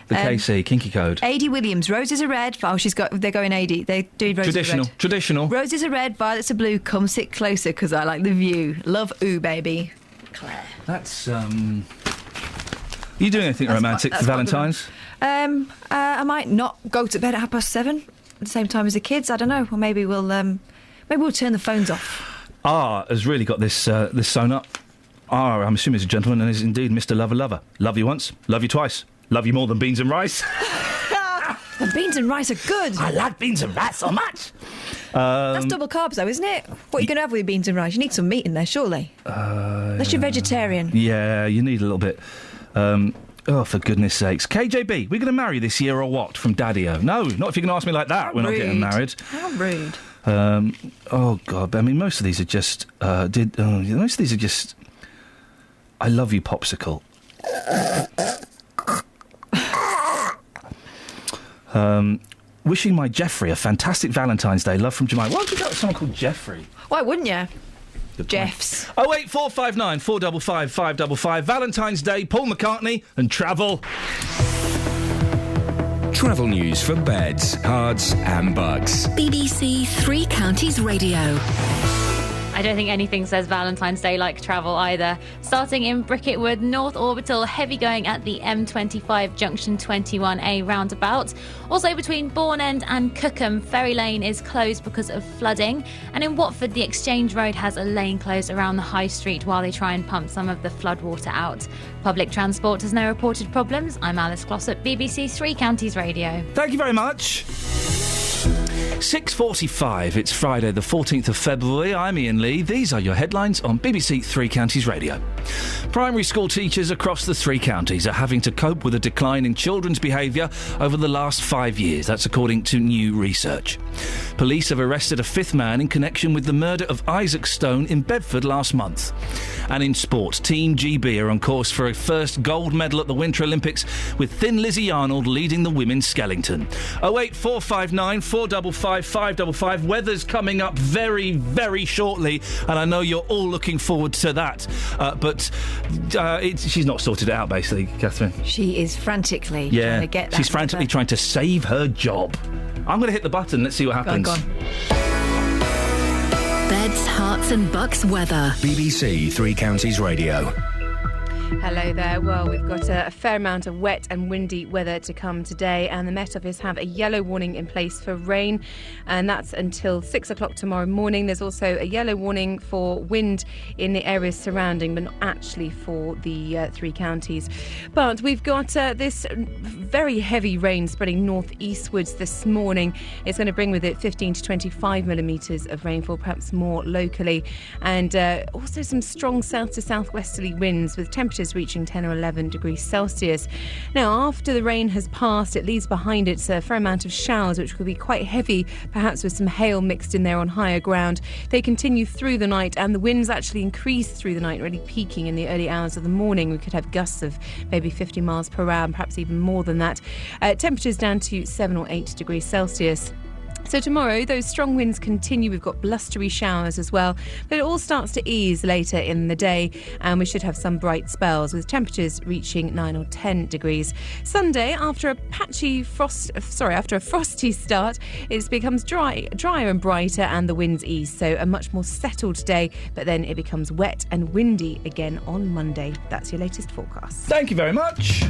The KC kinky code. Adi Williams. Roses are red. Oh, they're going Adi. They're doing roses are red. Traditional. Roses are red. Violets are blue. Come sit closer because I like the view. Love, ooh, baby. Claire. That's Are you doing anything romantic for Valentine's? I might not go to bed at 7:30. At the same time as the kids, I don't know. Or maybe we'll turn the phones off. Has really got this sewn up. I'm assuming he's a gentleman and is indeed Mr. Lover. Love you once, love you twice, love you more than beans and rice. And beans and rice are good. I like beans and rice so much. That's double carbs, though, isn't it? What are you going to have with your beans and rice? You need some meat in there, surely. Unless you're vegetarian. Yeah, you need a little bit. Oh, for goodness sakes. KJB, we're going to marry this year or what? From Daddy-O. No, not if you're going to ask me like that. How We're rude. not getting married. How rude. Oh, God. I mean, most of these are just... most of these are just... I love you, Popsicle. wishing my Jeffrey a fantastic Valentine's Day. Love from Jemima. Why don't you go with someone called Jeffrey? Why wouldn't you? Jeffs. 08459 455 555. Valentine's Day, Paul McCartney and travel. Travel news for beds, cards and bugs. BBC Three Counties Radio. I don't think anything says Valentine's Day like travel either. Starting in Bricketwood, North Orbital, heavy going at the M25 Junction 21A roundabout. Also between Bourne End and Cookham, Ferry Lane is closed because of flooding. And in Watford, the Exchange Road has a lane closed around the High Street while they try and pump some of the floodwater out. Public transport has no reported problems. I'm Alice Glossop, BBC Three Counties Radio. Thank you very much. 6:45. It's Friday, the 14th of February. I'm Iain Lee. These are your headlines on BBC Three Counties Radio. Primary school teachers across the three counties are having to cope with a decline in children's behaviour over the last 5 years. That's according to new research. Police have arrested a fifth man in connection with the murder of Isaac Stone in Bedford last month. And in sport, Team GB are on course for a first gold medal at the Winter Olympics, with Thin Lizzie Arnold leading the women's Skellington. 08459 455 555. Weather's coming up very, very shortly, and I know you're all looking forward to that. But she's not sorted it out, basically, Catherine. She is frantically trying to get that. She's frantically trying to save her job. I'm going to hit the button. Let's see what happens. Go on. Beds, hearts and bucks weather. BBC Three Counties Radio. Hello there. Well, we've got a fair amount of wet and windy weather to come today, and the Met Office have a yellow warning in place for rain, and that's until 6 o'clock tomorrow morning. There's also a yellow warning for wind in the areas surrounding, but not actually for the three counties. But we've got this very heavy rain spreading northeastwards this morning. It's going to bring with it 15 to 25 millimetres of rainfall, perhaps more locally, and also some strong south to southwesterly winds with temperatures reaching 10 or 11 degrees Celsius. Now, after the rain has passed, it leaves behind it a fair amount of showers, which could be quite heavy, perhaps with some hail mixed in there on higher ground. They continue through the night, and the winds actually increase through the night, really peaking in the early hours of the morning. We could have gusts of maybe 50 miles per hour, and perhaps even more than that. Temperatures down to 7 or 8 degrees Celsius. So tomorrow, those strong winds continue. We've got blustery showers as well, but it all starts to ease later in the day, and we should have some bright spells with temperatures reaching 9 or 10 degrees. Sunday, after a frosty start, it becomes drier and brighter, and the winds ease. So a much more settled day, but then it becomes wet and windy again on Monday. That's your latest forecast. Thank you very much.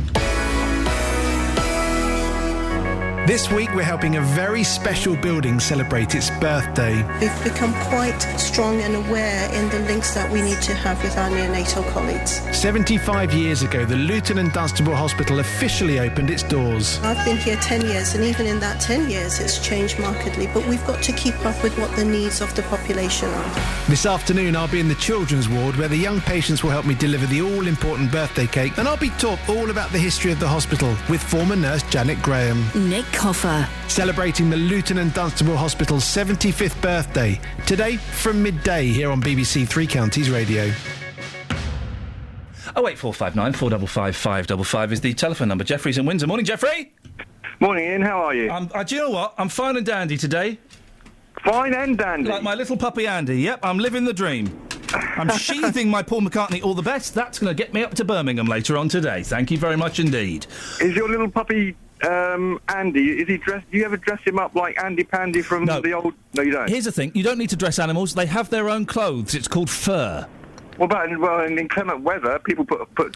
This week we're helping a very special building celebrate its birthday. We've become quite strong and aware in the links that we need to have with our neonatal colleagues. 75 years ago, the Luton and Dunstable Hospital officially opened its doors. I've been here 10 years, and even in that 10 years it's changed markedly, but we've got to keep up with what the needs of the population are. This afternoon I'll be in the children's ward, where the young patients will help me deliver the all-important birthday cake, and I'll be taught all about the history of the hospital with former nurse Janet Graham. Nick Coffer. Celebrating the Luton and Dunstable Hospital's 75th birthday, today from midday here on BBC Three Counties Radio. 08459 455 555 is the telephone number. Jeffrey's in Windsor. Morning, Jeffrey. Morning, Ian. How are you? Do you know what? I'm fine and dandy today. Fine and dandy? Like my little puppy Andy. Yep, I'm living the dream. I'm sheathing my Paul McCartney all the best. That's going to get me up to Birmingham later on today. Thank you very much indeed. Is your little puppy Andy, is he dressed? Do you ever dress him up like Andy Pandy from the old? No, you don't. Here's the thing: you don't need to dress animals. They have their own clothes. It's called fur. In inclement weather, people put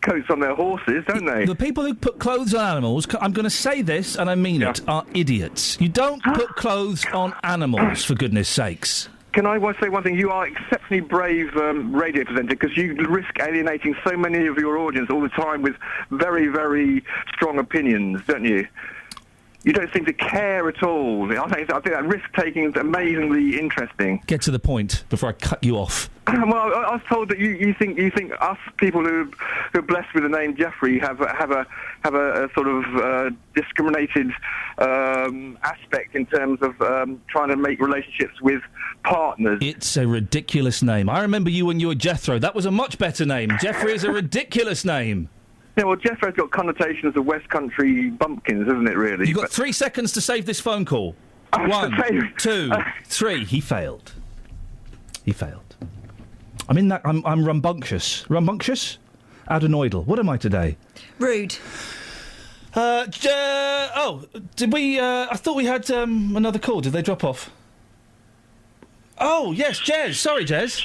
coats on their horses, don't they? The people who put clothes on animals, I'm going to say this, and I mean it, are idiots. You don't put clothes on animals, for goodness sakes. Can I say one thing? You are exceptionally brave radio presenter, because you risk alienating so many of your audience all the time with very, very strong opinions, don't you? You don't seem to care at all. I think that risk-taking is amazingly interesting. Get to the point before I cut you off. Well, I was told that you think us people who are blessed with the name Jeffrey have a sort of discriminated aspect in terms of trying to make relationships with partners. It's a ridiculous name. I remember you when you were Jethro. That was a much better name. Jeffrey is a ridiculous name. Yeah, well, Jeffro's got connotations of West Country bumpkins, hasn't it, really? You've got 3 seconds to save this phone call. 1, 2, 3. He failed. I'm rambunctious. Rambunctious? Adenoidal. What am I today? Rude. Did we... I thought we had another call. Did they drop off? Oh, yes, Jez. Sorry, Jez.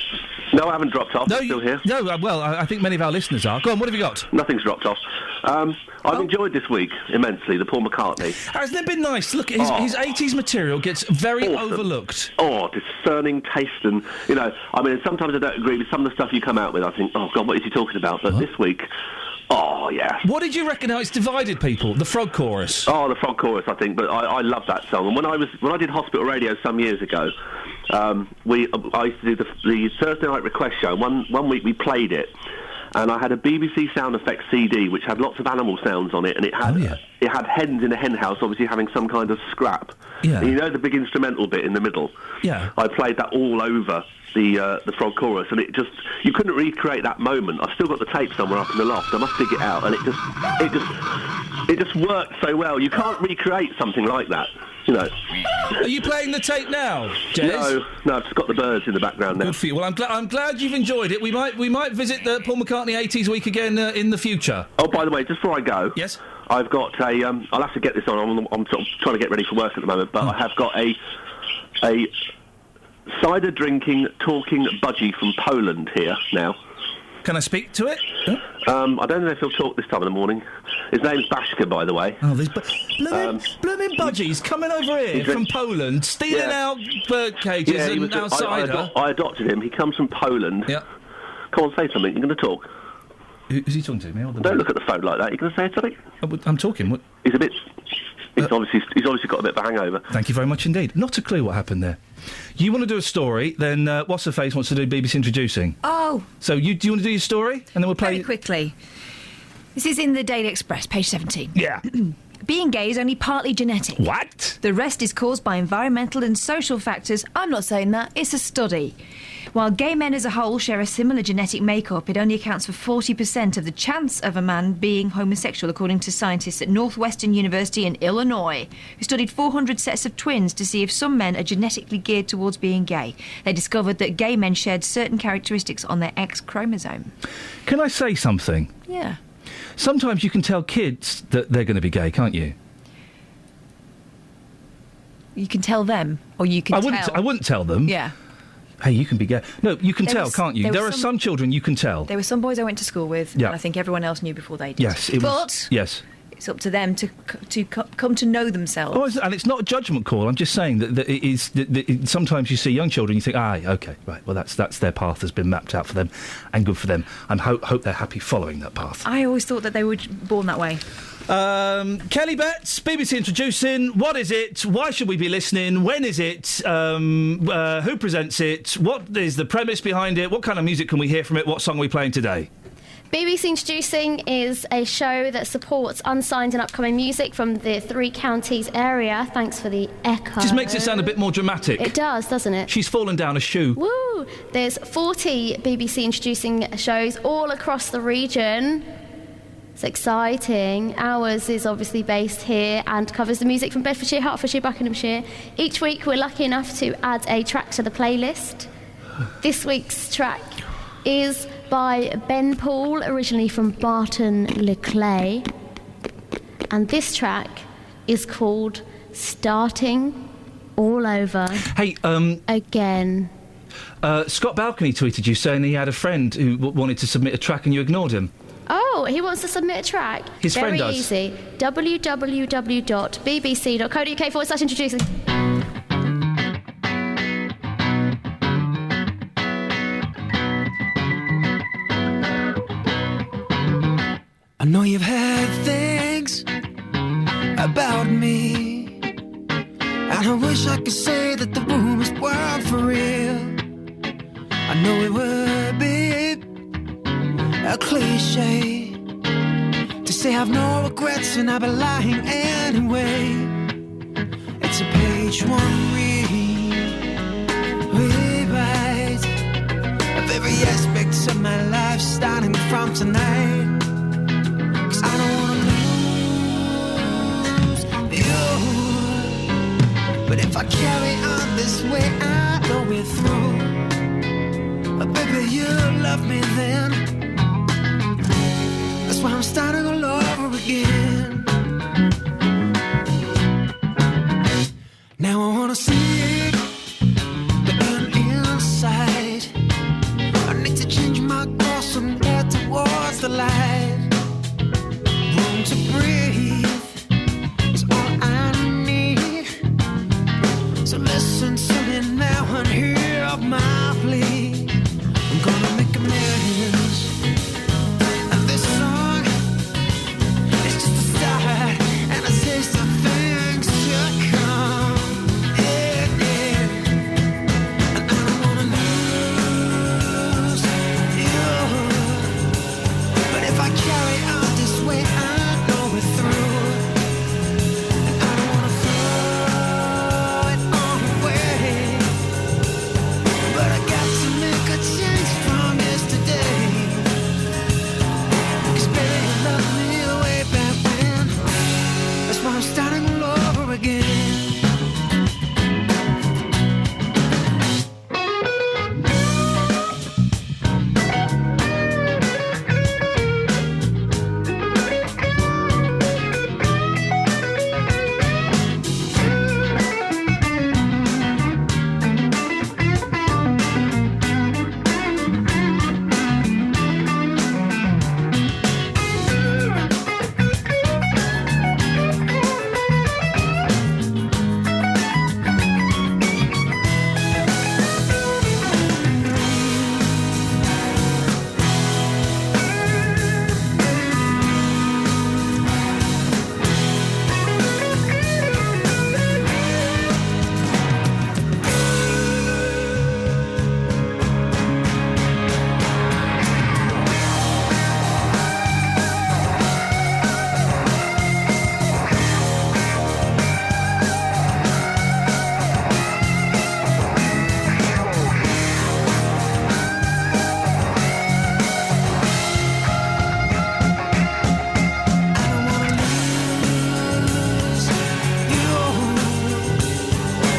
No, I haven't dropped off. I'm still here. No, well, I think many of our listeners are. Go on, what have you got? Nothing's dropped off. I've enjoyed this week immensely, the Paul McCartney. Hasn't it been nice? Look, his 80s material gets very overlooked. Oh, discerning taste and, sometimes I don't agree with some of the stuff you come out with. I think, oh, God, what is he talking about? But this week... Oh, yeah. What did you reckon how it's divided people? The frog chorus? Oh, the frog chorus, I think. But I love that song. And when I did Hospital Radio some years ago, I used to do the Thursday night request show. One week we played it, and I had a BBC sound effects CD which had lots of animal sounds on it, and it had hens in a hen house, obviously having some kind of scrap. Yeah. And you know the big instrumental bit in the middle? Yeah. I played that all over the frog chorus, and you couldn't recreate that moment. I've still got the tape somewhere up in the loft. I must dig it out, and it just worked so well. You can't recreate something like that, Are you playing the tape now, Jez? No, I've just got the birds in the background now. Good for you. Well, I'm glad you've enjoyed it. We might visit the Paul McCartney 80s week again in the future. Oh, by the way, just before I go, yes, I've got a. I'll have to get this on. I'm sort of trying to get ready for work at the moment, but I have got a cider drinking, talking budgie from Poland here now. Can I speak to it? I don't know if he'll talk this time of the morning. His name's Bashka, by the way. Oh, these blooming budgies coming over here from Poland, stealing out bird cages and our cider. I adopted him. He comes from Poland. Yeah. Come on, say something. You're going to talk. Who's he talking to? Me or the Don't look at the phone like that. You're going to say something? I'm talking. What? He's obviously got a bit of a hangover. Thank you very much indeed. Not a clue what happened there. You want to do a story, then What's-Her-Face wants to do BBC Introducing. Oh. So do you want to do your story? And then we'll play... Very quickly. This is in the Daily Express, page 17. Yeah. Being gay is only partly genetic. What? The rest is caused by environmental and social factors. I'm not saying that. It's a study. While gay men as a whole share a similar genetic makeup, it only accounts for 40% of the chance of a man being homosexual, according to scientists at Northwestern University in Illinois, who studied 400 sets of twins to see if some men are genetically geared towards being gay. They discovered that gay men shared certain characteristics on their X chromosome. Can I say something? Yeah. Sometimes you can tell kids that they're going to be gay, can't you? You can tell them, or you can I wouldn't tell them. Yeah. Hey, you can be gay. No, you can tell, can't you? There are some children you can tell. There were some boys I went to school with, Yeah. and I think everyone else knew before they did. Yes, yes. It's up to them to come to know themselves. Oh, and it's not a judgment call. I'm just saying that it is. Sometimes you see young children, you think, okay, right. Well, that's their path has been mapped out for them, and good for them. And hope they're happy following that path. I always thought that they were born that way. Kelly Betts, BBC Introducing. What is it? Why should we be listening? When is it? Who presents it? What is the premise behind it? What kind of music can we hear from it? What song are we playing today? BBC Introducing is a show that supports unsigned and upcoming music from the 3 counties area. Thanks for the echo. Just makes it sound a bit more dramatic. It does, doesn't it? She's fallen down a shoe. Woo! There's 40 BBC Introducing shows all across the region. It's exciting. Ours is obviously based here and covers the music from Bedfordshire, Hertfordshire, Buckinghamshire. Each week we're lucky enough to add a track to the playlist. This week's track is by Ben Paul, originally from Barton le Clay. And this track is called Starting All Over. Hey, Again. Scott Balcony tweeted you saying he had a friend who wanted to submit a track and you ignored him. Oh, he wants to submit a track. His friend does. Very easy. www.bbc.co.uk/introducing. I know you've heard things about me, and I wish I could say that the rumors weren't for real. I know it would be a cliche to say I've no regrets and I've been lying anyway. It's a page 1 rewrite of every aspect of my life, starting from tonight. loved me then. That's why I'm starting all over again. Now I wanna see the end inside. I need to change my course and head towards the light. Room to breathe is all I need. So listen to me now and hear my plea. I'm gonna make amends. And this song is just a start and a taste of things to come. Yeah, yeah. And I don't wanna lose you. But if I carry on this way, I know we're through. And I don't wanna throw it all away. But I got to make a change from yesterday. 'Cause baby, you loved me way back when. That's why I'm starting all over again.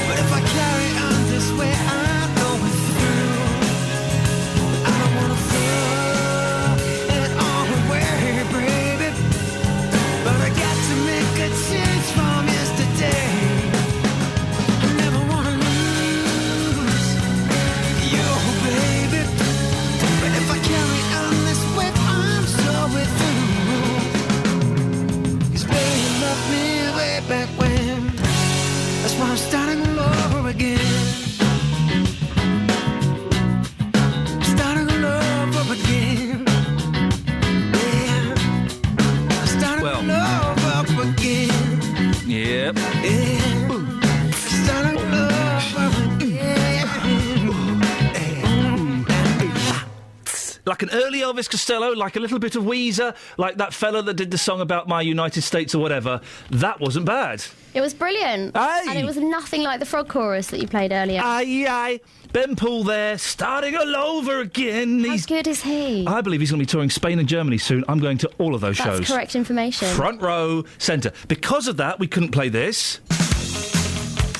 But if I carry on this way, I know we're through. I don't wanna throw it all away, baby. But I got to make a change from yesterday. I never wanna lose you, baby. But if I carry on this way, I'm so with you. 'Cause baby, you loved me way back when. That's why I'm starting all over again. Starting all over again. Yeah. Starting all over again. Yep. Yeah. Starting all over again. Like an early Elvis Costello, like a little bit of Weezer, like that fella that did the song about my United States or whatever. That wasn't bad. It was brilliant. Aye. And it was nothing like the frog chorus that you played earlier. Aye, aye. Ben Poole there, starting all over again. How good is he? I believe he's going to be touring Spain and Germany soon. I'm going to all of those shows. That's correct information. Front row, centre. Because of that, we couldn't play this.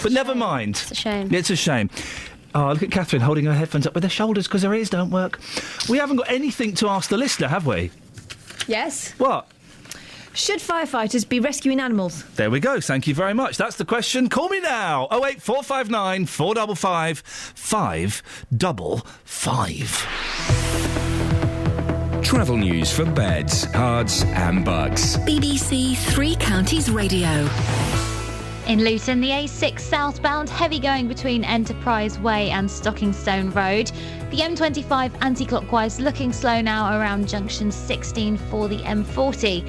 But never mind. It's a shame. It's a shame. Oh, look at Catherine holding her headphones up with her shoulders because her ears don't work. We haven't got anything to ask the listener, have we? Yes. What? Should firefighters be rescuing animals? There we go. Thank you very much. That's the question. Call me now. 08459 455 555. Travel news for beds, cards and bugs. BBC Three Counties Radio. In Luton, the A6 southbound, heavy going between Enterprise Way and Stockingstone Road. The M25 anti-clockwise looking slow now around junction 16 for the M40.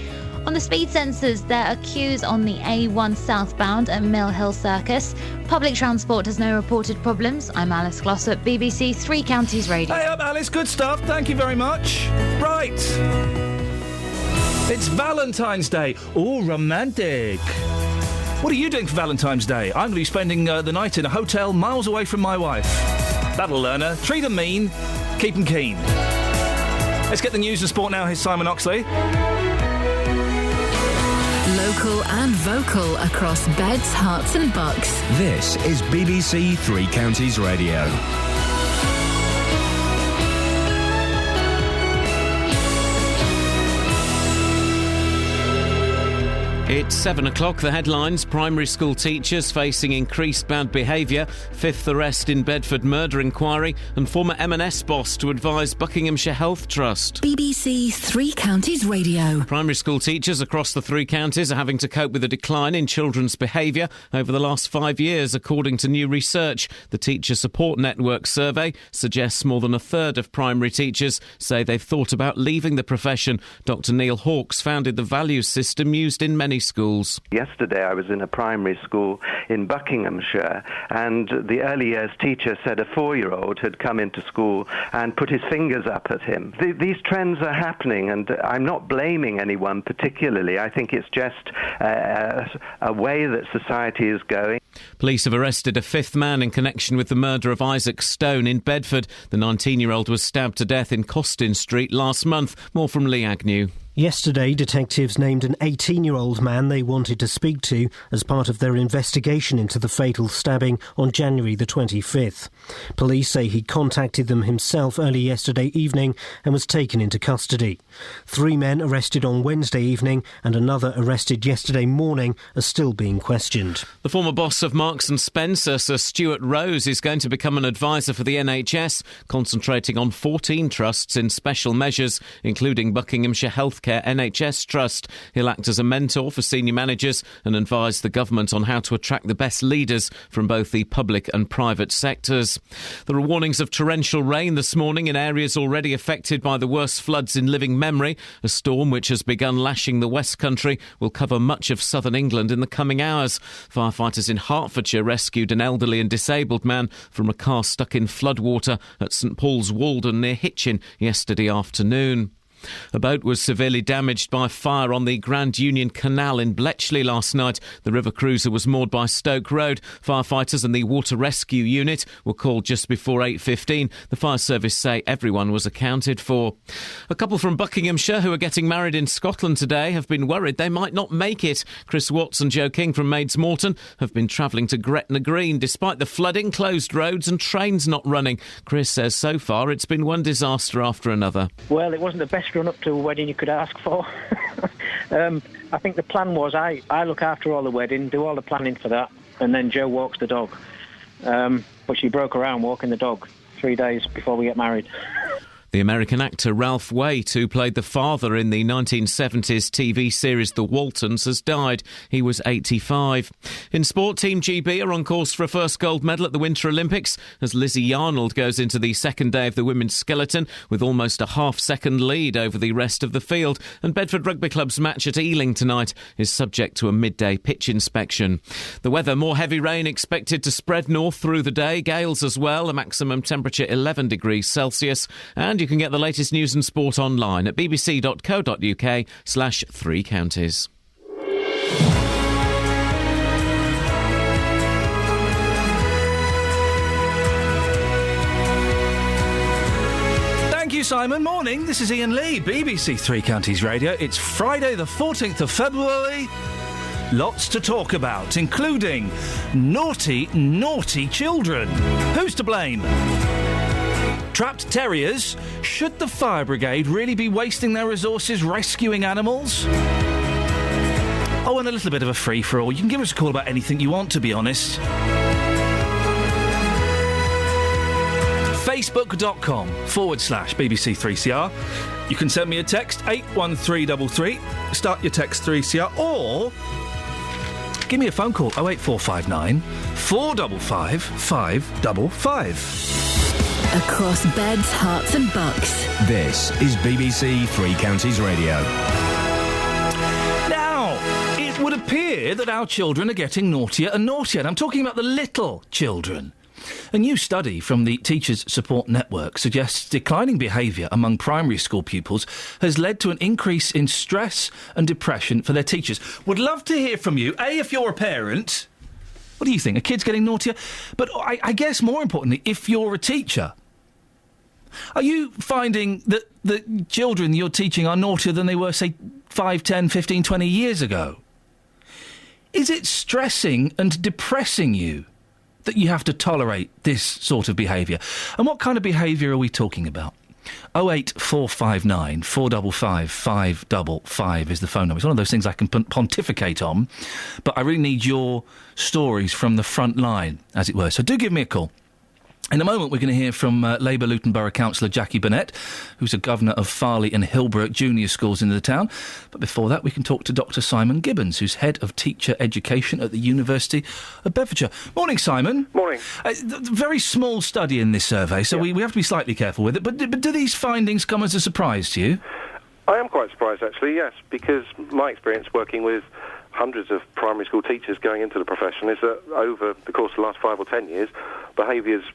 On the speed sensors, there are queues on the A1 southbound at Mill Hill Circus. Public transport has no reported problems. I'm Alice Glossop, BBC Three Counties Radio. Hey up, Alice. Good stuff. Thank you very much. Right. It's Valentine's Day. Oh, romantic. What are you doing for Valentine's Day? I'm going to be spending the night in a hotel miles away from my wife. That'll learn her. Treat her mean, keep them keen. Let's get the news and sport now. Here's Simon Oxley. Local and vocal across beds, hearts and bucks. This is BBC Three Counties Radio. It's 7 o'clock. The headlines. Primary school teachers facing increased bad behaviour. Fifth arrest in Bedford murder inquiry. And former M&S boss to advise Buckinghamshire Health Trust. BBC Three Counties Radio. Primary school teachers across the three counties are having to cope with a decline in children's behaviour over the last 5 years, according to new research. The Teacher Support Network survey suggests more than a third of primary teachers say they've thought about leaving the profession. Dr Neil Hawkes founded the values system used in many schools. Yesterday I was in a primary school in Buckinghamshire, and the early years teacher said a 4-year-old had come into school and put his fingers up at him. These trends are happening, and I'm not blaming anyone particularly. I think it's just a way that society is going. Police have arrested a fifth man in connection with the murder of Isaac Stone in Bedford. The 19-year-old was stabbed to death in Costin Street last month. More from Lee Agnew. Yesterday, detectives named an 18-year-old man they wanted to speak to as part of their investigation into the fatal stabbing on January the 25th. Police say he contacted them himself early yesterday evening and was taken into custody. 3 men arrested on Wednesday evening and another arrested yesterday morning are still being questioned. The former boss of Marks & Spencer, Sir Stuart Rose, is going to become an advisor for the NHS, concentrating on 14 trusts in special measures, including Buckinghamshire Healthcare NHS Trust. He'll act as a mentor for senior managers and advise the government on how to attract the best leaders from both the public and private sectors. There are warnings of torrential rain this morning in areas already affected by the worst floods in living memory. A storm which has begun lashing the West Country will cover much of southern England in the coming hours. Firefighters in Hertfordshire rescued an elderly and disabled man from a car stuck in floodwater at St Paul's Walden near Hitchin yesterday afternoon. A boat was severely damaged by fire on the Grand Union Canal in Bletchley last night. The river cruiser was moored by Stoke Road. Firefighters and the water rescue unit were called just before 8:15. The fire service say everyone was accounted for. A couple from Buckinghamshire who are getting married in Scotland today have been worried they might not make it. Chris Watts and Joe King from Maids Morton have been travelling to Gretna Green despite the flooding, closed roads and trains not running. Chris says so far it's been one disaster after another. Well, it wasn't the best run up to a wedding you could ask for. I think the plan was I look after all the wedding, do all the planning for that, and then Jo walks the dog. But she broke her arm walking the dog 3 days before we get married. The American actor Ralph Waite, who played the father in the 1970s TV series The Waltons, has died. He was 85. In sport, Team GB are on course for a first gold medal at the Winter Olympics as Lizzie Yarnold goes into the second day of the women's skeleton with almost a half-second lead over the rest of the field. And Bedford Rugby Club's match at Ealing tonight is subject to a midday pitch inspection. The weather, more heavy rain expected to spread north through the day. Gales as well, a maximum temperature 11 degrees Celsius. And you can get the latest news and sport online at bbc.co.uk/3 counties. Thank you, Simon. Morning, this is Iain Lee, BBC Three Counties Radio. It's Friday the 14th of February. Lots to talk about, including naughty, naughty children. Who's to blame? Trapped terriers. Should the fire brigade really be wasting their resources rescuing animals? Oh, and a little bit of a free-for-all. You can give us a call about anything you want, to be honest. Facebook.com/BBC3CR. You can send me a text, 81333. Start your text 3CR, or give me a phone call, 08459 455 555. Across beds, hearts and bucks. This is BBC Three Counties Radio. Now, it would appear that our children are getting naughtier and naughtier. And I'm talking about the little children. A new study from the Teachers Support Network suggests declining behaviour among primary school pupils has led to an increase in stress and depression for their teachers. Would love to hear from you. A, if you're a parent, what do you think? Are kids getting naughtier? But I guess more importantly, if you're a teacher, are you finding that the children you're teaching are naughtier than they were, say, 5, 10, 15, 20 years ago? Is it stressing and depressing you that you have to tolerate this sort of behaviour? And what kind of behaviour are we talking about? 08459 455 555 is the phone number. It's one of those things I can pontificate on, but I really need your stories from the front line, as it were. So do give me a call. In a moment, we're going to hear from Labour Luton Borough Councillor Jackie Burnett, who's a governor of Farley and Hillborough junior schools in the town. But before that, we can talk to Dr Simon Gibbons, who's head of teacher education at the University of Bedfordshire. Morning, Simon. Morning. Very small study in this survey, so we have to be slightly careful with it. But do these findings come as a surprise to you? I am quite surprised, actually, yes, because my experience working with hundreds of primary school teachers going into the profession is that over the course of the last 5 or 10 years, behaviour's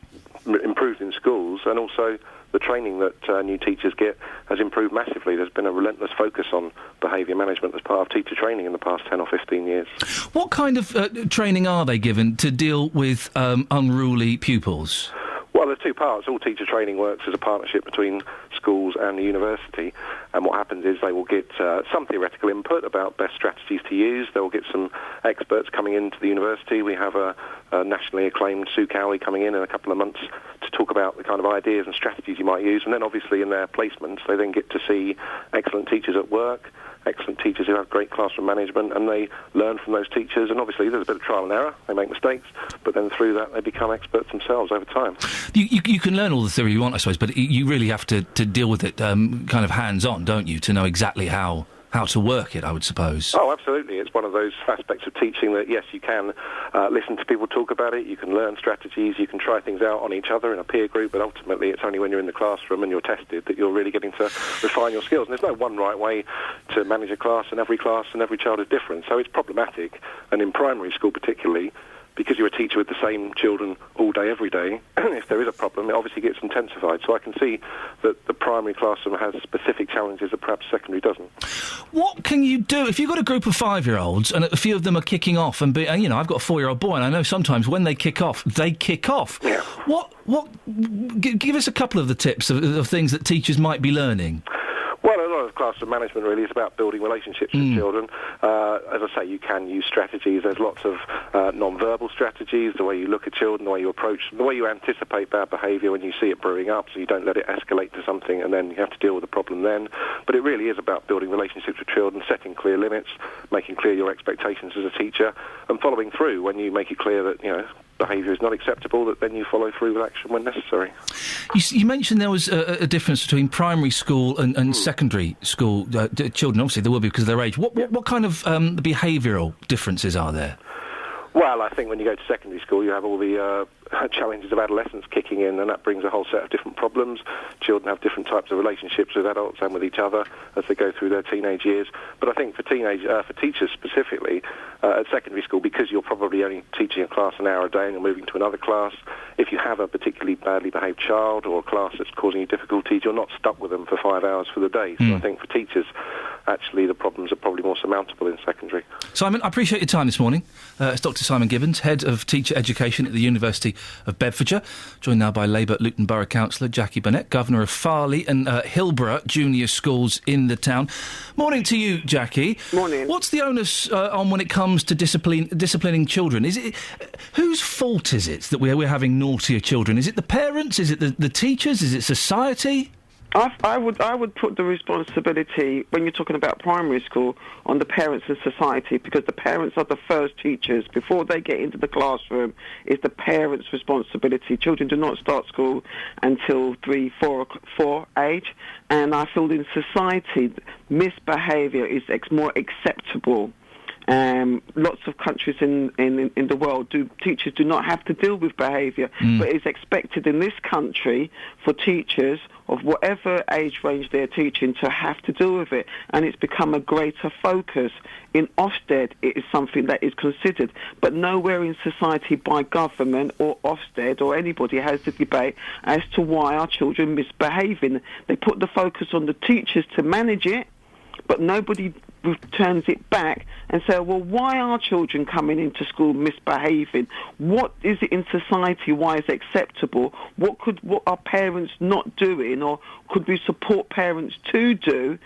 improved in schools, and also the training that new teachers get has improved massively. There's been a relentless focus on behaviour management as part of teacher training in the past 10 or 15 years. What kind of training are they given to deal with unruly pupils? Well, there's two parts. All teacher training works as a partnership between schools and the university, and what happens is they will get some theoretical input about best strategies to use. They will get some experts coming into the university. We have a nationally acclaimed Sue Cowley coming in a couple of months to talk about the kind of ideas and strategies you might use, and then obviously in their placements they then get to see excellent teachers at work, excellent teachers who have great classroom management, and they learn from those teachers, and obviously there's a bit of trial and error, they make mistakes, but then through that they become experts themselves over time. You can learn all the theory you want, I suppose, but you really have to deal with it kind of hands-on, don't you, to know exactly how to work it, I would suppose. Oh, absolutely. It's one of those aspects of teaching that, yes, you can listen to people talk about it, you can learn strategies, you can try things out on each other in a peer group, but ultimately it's only when you're in the classroom and you're tested that you're really getting to refine your skills. And there's no one right way to manage a class and every child is different. So it's problematic, and in primary school particularly, because you're a teacher with the same children all day, every day, if there is a problem, it obviously gets intensified. So I can see that the primary classroom has specific challenges that perhaps secondary doesn't. What can you do if you've got a group of 5-year-olds and a few of them are kicking off and I've got a 4-year-old boy, and I know sometimes when they kick off, they kick off. Yeah. Give us a couple of the tips of things that teachers might be learning. Well, a lot of classroom management really is about building relationships with children. As I say, you can use strategies. There's lots of non-verbal strategies, the way you look at children, the way you approach them, the way you anticipate bad behaviour when you see it brewing up, so you don't let it escalate to something and then you have to deal with the problem then. But it really is about building relationships with children, setting clear limits, making clear your expectations as a teacher, and following through when you make it clear that, behaviour is not acceptable, that then you follow through with action when necessary. You mentioned there was a difference between primary school and secondary school children. Obviously, there will be because of their age. What kind of behavioural differences are there? Well, I think when you go to secondary school, you have all the challenges of adolescence kicking in, and that brings a whole set of different problems. Children have different types of relationships with adults and with each other as they go through their teenage years. But I think for teachers specifically, at secondary school, because you're probably only teaching a class an hour a day and you're moving to another class, if you have a particularly badly behaved child or a class that's causing you difficulties, you're not stuck with them for 5 hours for the day. So I think for teachers, actually, the problems are probably more surmountable in secondary. Simon, I appreciate your time this morning. It's Dr Simon Gibbons, Head of Teacher Education at the University of Bedfordshire, joined now by Labour Luton Borough Councillor Jackie Burnett, Governor of Farley and Hillborough junior schools in the town. Morning to you, Jackie. Morning. What's the onus on when it comes to disciplining children? Whose fault is it that we're having naughtier children? Is it the parents? Is it the teachers? Is it society? I would put the responsibility, when you're talking about primary school, on the parents and society, because the parents are the first teachers. Before they get into the classroom, it's the parents' responsibility. Children do not start school until 3-4 age, and I feel in society, misbehaviour is more acceptable. Lots of countries in the world, teachers do not have to deal with behaviour, but it's expected in this country for teachers of whatever age range they're teaching to have to deal with it, and it's become a greater focus. In Ofsted, it is something that is considered, but nowhere in society by government or Ofsted or anybody has the debate as to why our children misbehaving. They put the focus on the teachers to manage it, but nobody turns it back and say, well, why are children coming into school misbehaving? What is it in society? Why is it acceptable? What are parents not doing, or could we support parents to do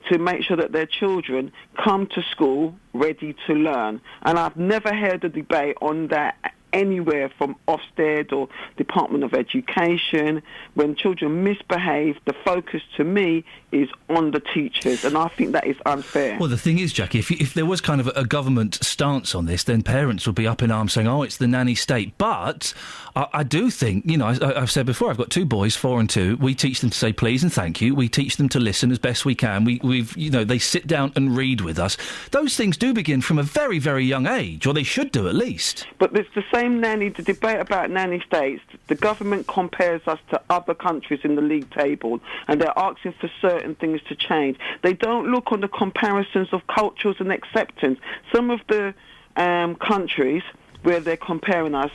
to make sure that their children come to school ready to learn? And I've never heard a debate on that anywhere from Ofsted or Department of Education. When children misbehave, the focus to me is on the teachers, and I think that is unfair. Well, the thing is, Jackie, if there was kind of a government stance on this, then parents would be up in arms saying, oh, it's the nanny state. But I do think, you know, I've said before, I've got 2 boys, 4 and 2. We teach them to say please and thank you. We teach them to listen as best we can. We've, you know, they sit down and read with us. Those things do begin from a very, very young age, or they should do at least. But it's the same the debate about nanny states. The government compares us to other countries in the league table, and they're asking for certain things to change. They don't look on the comparisons of cultures and acceptance. Some of the countries where they're comparing us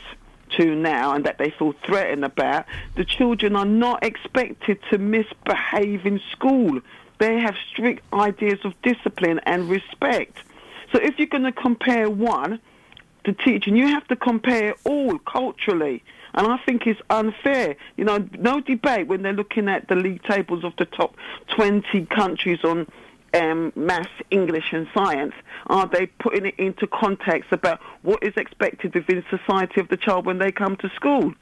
to now and that they feel threatened about, the children are not expected to misbehave in school. They have strict ideas of discipline and respect. So if you're going to compare one to teaching, you have to compare all culturally. And I think it's unfair. You know, no debate when they're looking at the league tables of the top 20 countries on maths, English and science. Are they putting it into context about what is expected within society of the child when they come to school?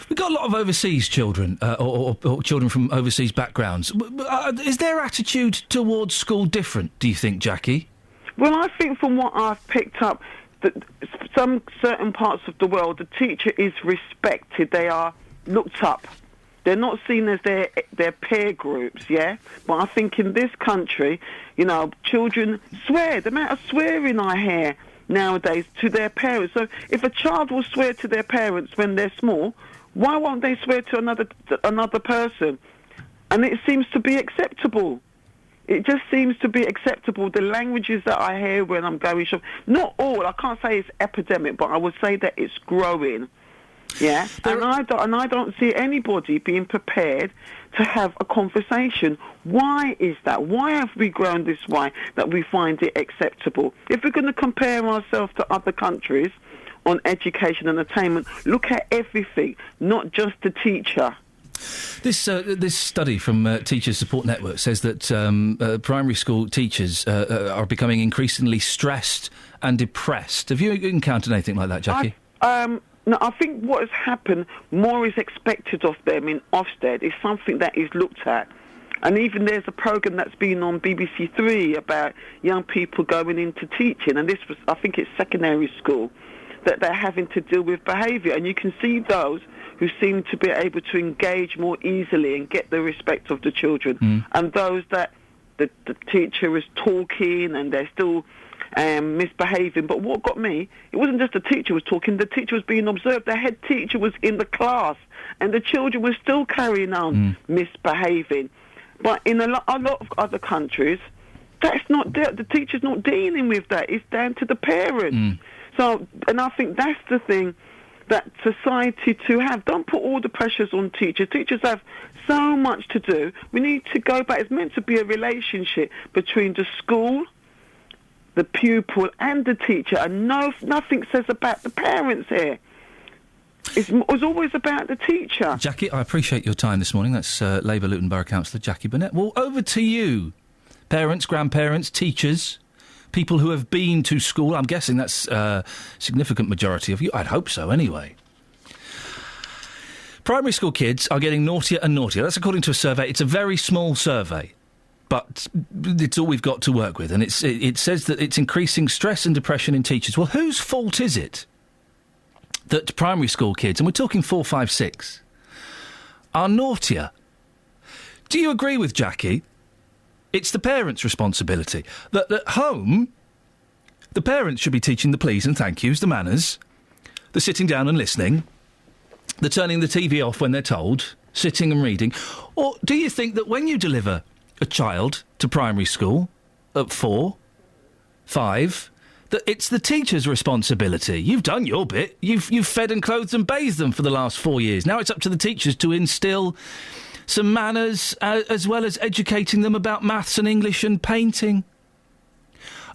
We've got a lot of overseas children, or children from overseas backgrounds. Is their attitude towards school different, do you think, Jackie? Well, I think from what I've picked up, that some certain parts of the world, the teacher is respected. They are looked up. They're not seen as their peer groups, yeah? But I think in this country, you know, children swear. The amount of swearing I hear nowadays to their parents. So if a child will swear to their parents when they're small, why won't they swear to another person? And it seems to be acceptable. It just seems to be acceptable. The languages that I hear when I'm going shopping, not all, I can't say it's epidemic, but I would say that it's growing. Yeah, and I don't see anybody being prepared to have a conversation. Why is that? Why have we grown this way that we find it acceptable? If we're going to compare ourselves to other countries on education and attainment, look at everything, not just the teacher. This study from Teachers Support Network says that primary school teachers are becoming increasingly stressed and depressed. Have you encountered anything like that, Jackie? No, I think what has happened, more is expected of them in Ofsted, is something that is looked at. And even there's a programme that's been on BBC Three about young people going into teaching, and this was, I think it's secondary school, that they're having to deal with behaviour. And you can see those who seem to be able to engage more easily and get the respect of the children, and those that the teacher is talking and they're still misbehaving. But what got me, it wasn't just the teacher was talking, the teacher was being observed. The head teacher was in the class and the children were still carrying on misbehaving. But in a lot of other countries, that's not the teacher's not dealing with that. It's down to the parents. So, and I think that's the thing that society to have. Don't put all the pressures on teachers. Teachers have so much to do. We need to go back. It's meant to be a relationship between the school, the pupil and the teacher, and nothing says about the parents here. It was always about the teacher. Jackie, I appreciate your time this morning. That's Labour Luton Borough Councillor Jackie Burnett. Well, over to you. Parents, grandparents, teachers, people who have been to school. I'm guessing that's a significant majority of you. I'd hope so, anyway. Primary school kids are getting naughtier and naughtier. That's according to a survey. It's a very small survey, but it's all we've got to work with. And it says that it's increasing stress and depression in teachers. Well, whose fault is it that primary school kids, and we're talking 4, 5, 6, are naughtier? Do you agree with Jackie? It's the parents' responsibility. That at home, the parents should be teaching the please and thank yous, the manners, the sitting down and listening, the turning the TV off when they're told, sitting and reading. Or do you think that when you deliver a child to primary school at 4, 5, that it's the teacher's responsibility? You've done your bit. You've fed and clothed and bathed them for the last 4 years. Now it's up to the teachers to instil some manners, as well as educating them about maths and English and painting.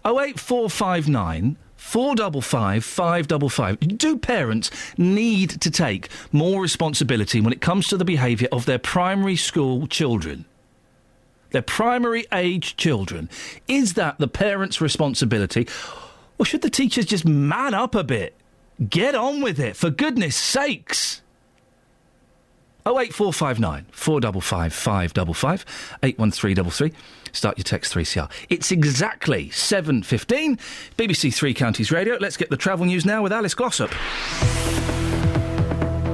08459 455 555. Do parents need to take more responsibility when it comes to the behaviour of their primary school children? Their primary age children. Is that the parents' responsibility? Or should the teachers just man up a bit? Get on with it, for goodness sakes. 08459 455 555 81333. Start your text 3CR. It's exactly 7:15. BBC Three Counties Radio. Let's get the travel news now with Alice Glossop.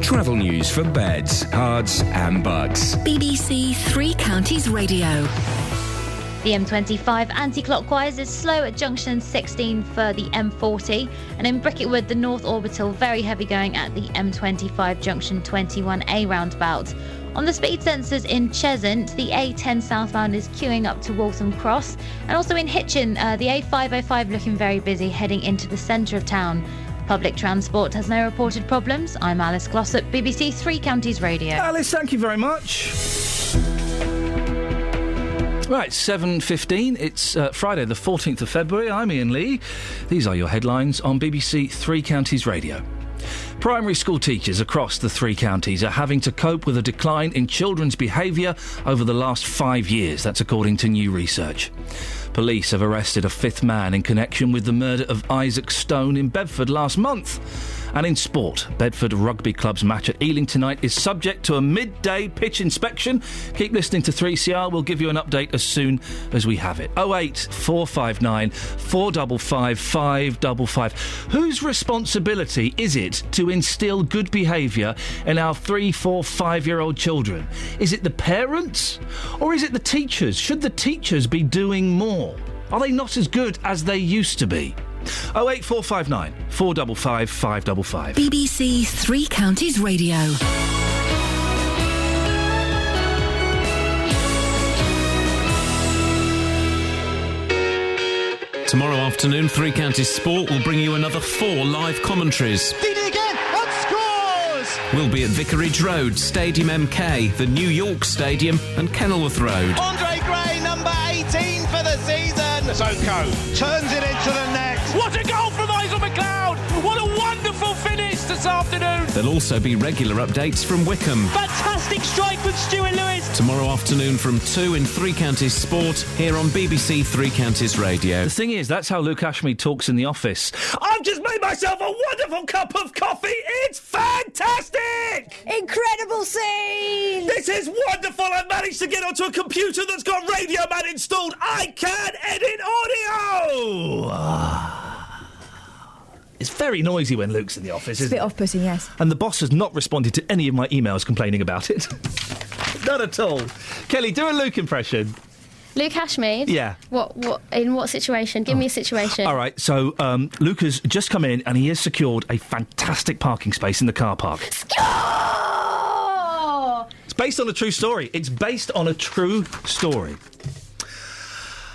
Travel news for beds, cards and bugs. BBC Three Counties Radio. The M25 anti-clockwise is slow at junction 16 for the M40, and in Bricketwood, the North Orbital very heavy going at the M25 junction 21A roundabout. On the speed sensors in Cheshunt, the A10 southbound is queuing up to Waltham Cross, and also in Hitchin, the A505 looking very busy heading into the centre of town. Public transport has no reported problems. I'm Alice Glossop, BBC Three Counties Radio. Alice, thank you very much. Right, 7:15. It's Friday, the 14th of February. I'm Iain Lee. These are your headlines on BBC Three Counties Radio. Primary school teachers across the three counties are having to cope with a decline in children's behaviour over the last 5 years. That's according to new research. Police have arrested a fifth man in connection with the murder of Isaac Stone in Bedford last month. And in sport, Bedford Rugby Club's match at Ealing tonight is subject to a midday pitch inspection. Keep listening to 3CR. We'll give you an update as soon as we have it. 08459 455 555. Whose responsibility is it to instil good behaviour in our 3, 4, 5-year-old children? Is it the parents or is it the teachers? Should the teachers be doing more? Are they not as good as they used to be? 08459 455 555. BBC Three Counties Radio. Tomorrow afternoon, Three Counties Sport will bring you another 4 live commentaries. Did it again and scores! We'll be at Vicarage Road, Stadium MK, the New York Stadium and Kenilworth Road. Andre Gray, number 18 for the season. Soko turns it into the net. What a goal from Isaac McLeod! What a wonderful finish this afternoon! There'll also be regular updates from Wickham. Fantastic strike with Stuart Lewis. Tomorrow afternoon from 2 in Three Counties Sport, here on BBC Three Counties Radio. The thing is, that's how Luke Ashmead talks in the office. I've just made myself a wonderful cup of coffee. It's fantastic! Incredible scene! This is wonderful. I've managed to get onto a computer that's got Radio Man installed. I can edit audio! It's very noisy when Luke's in the office, It's a isn't bit it? off-putting, yes. And the boss has not responded to any of my emails complaining about it. Not at all. Kelly, do a Luke impression. Luke Ashmead? Yeah. In what situation? Give me a situation. All right, so Luke has just come in and he has secured a fantastic parking space in the car park. Oh! It's based on a true story. It's based on a true story.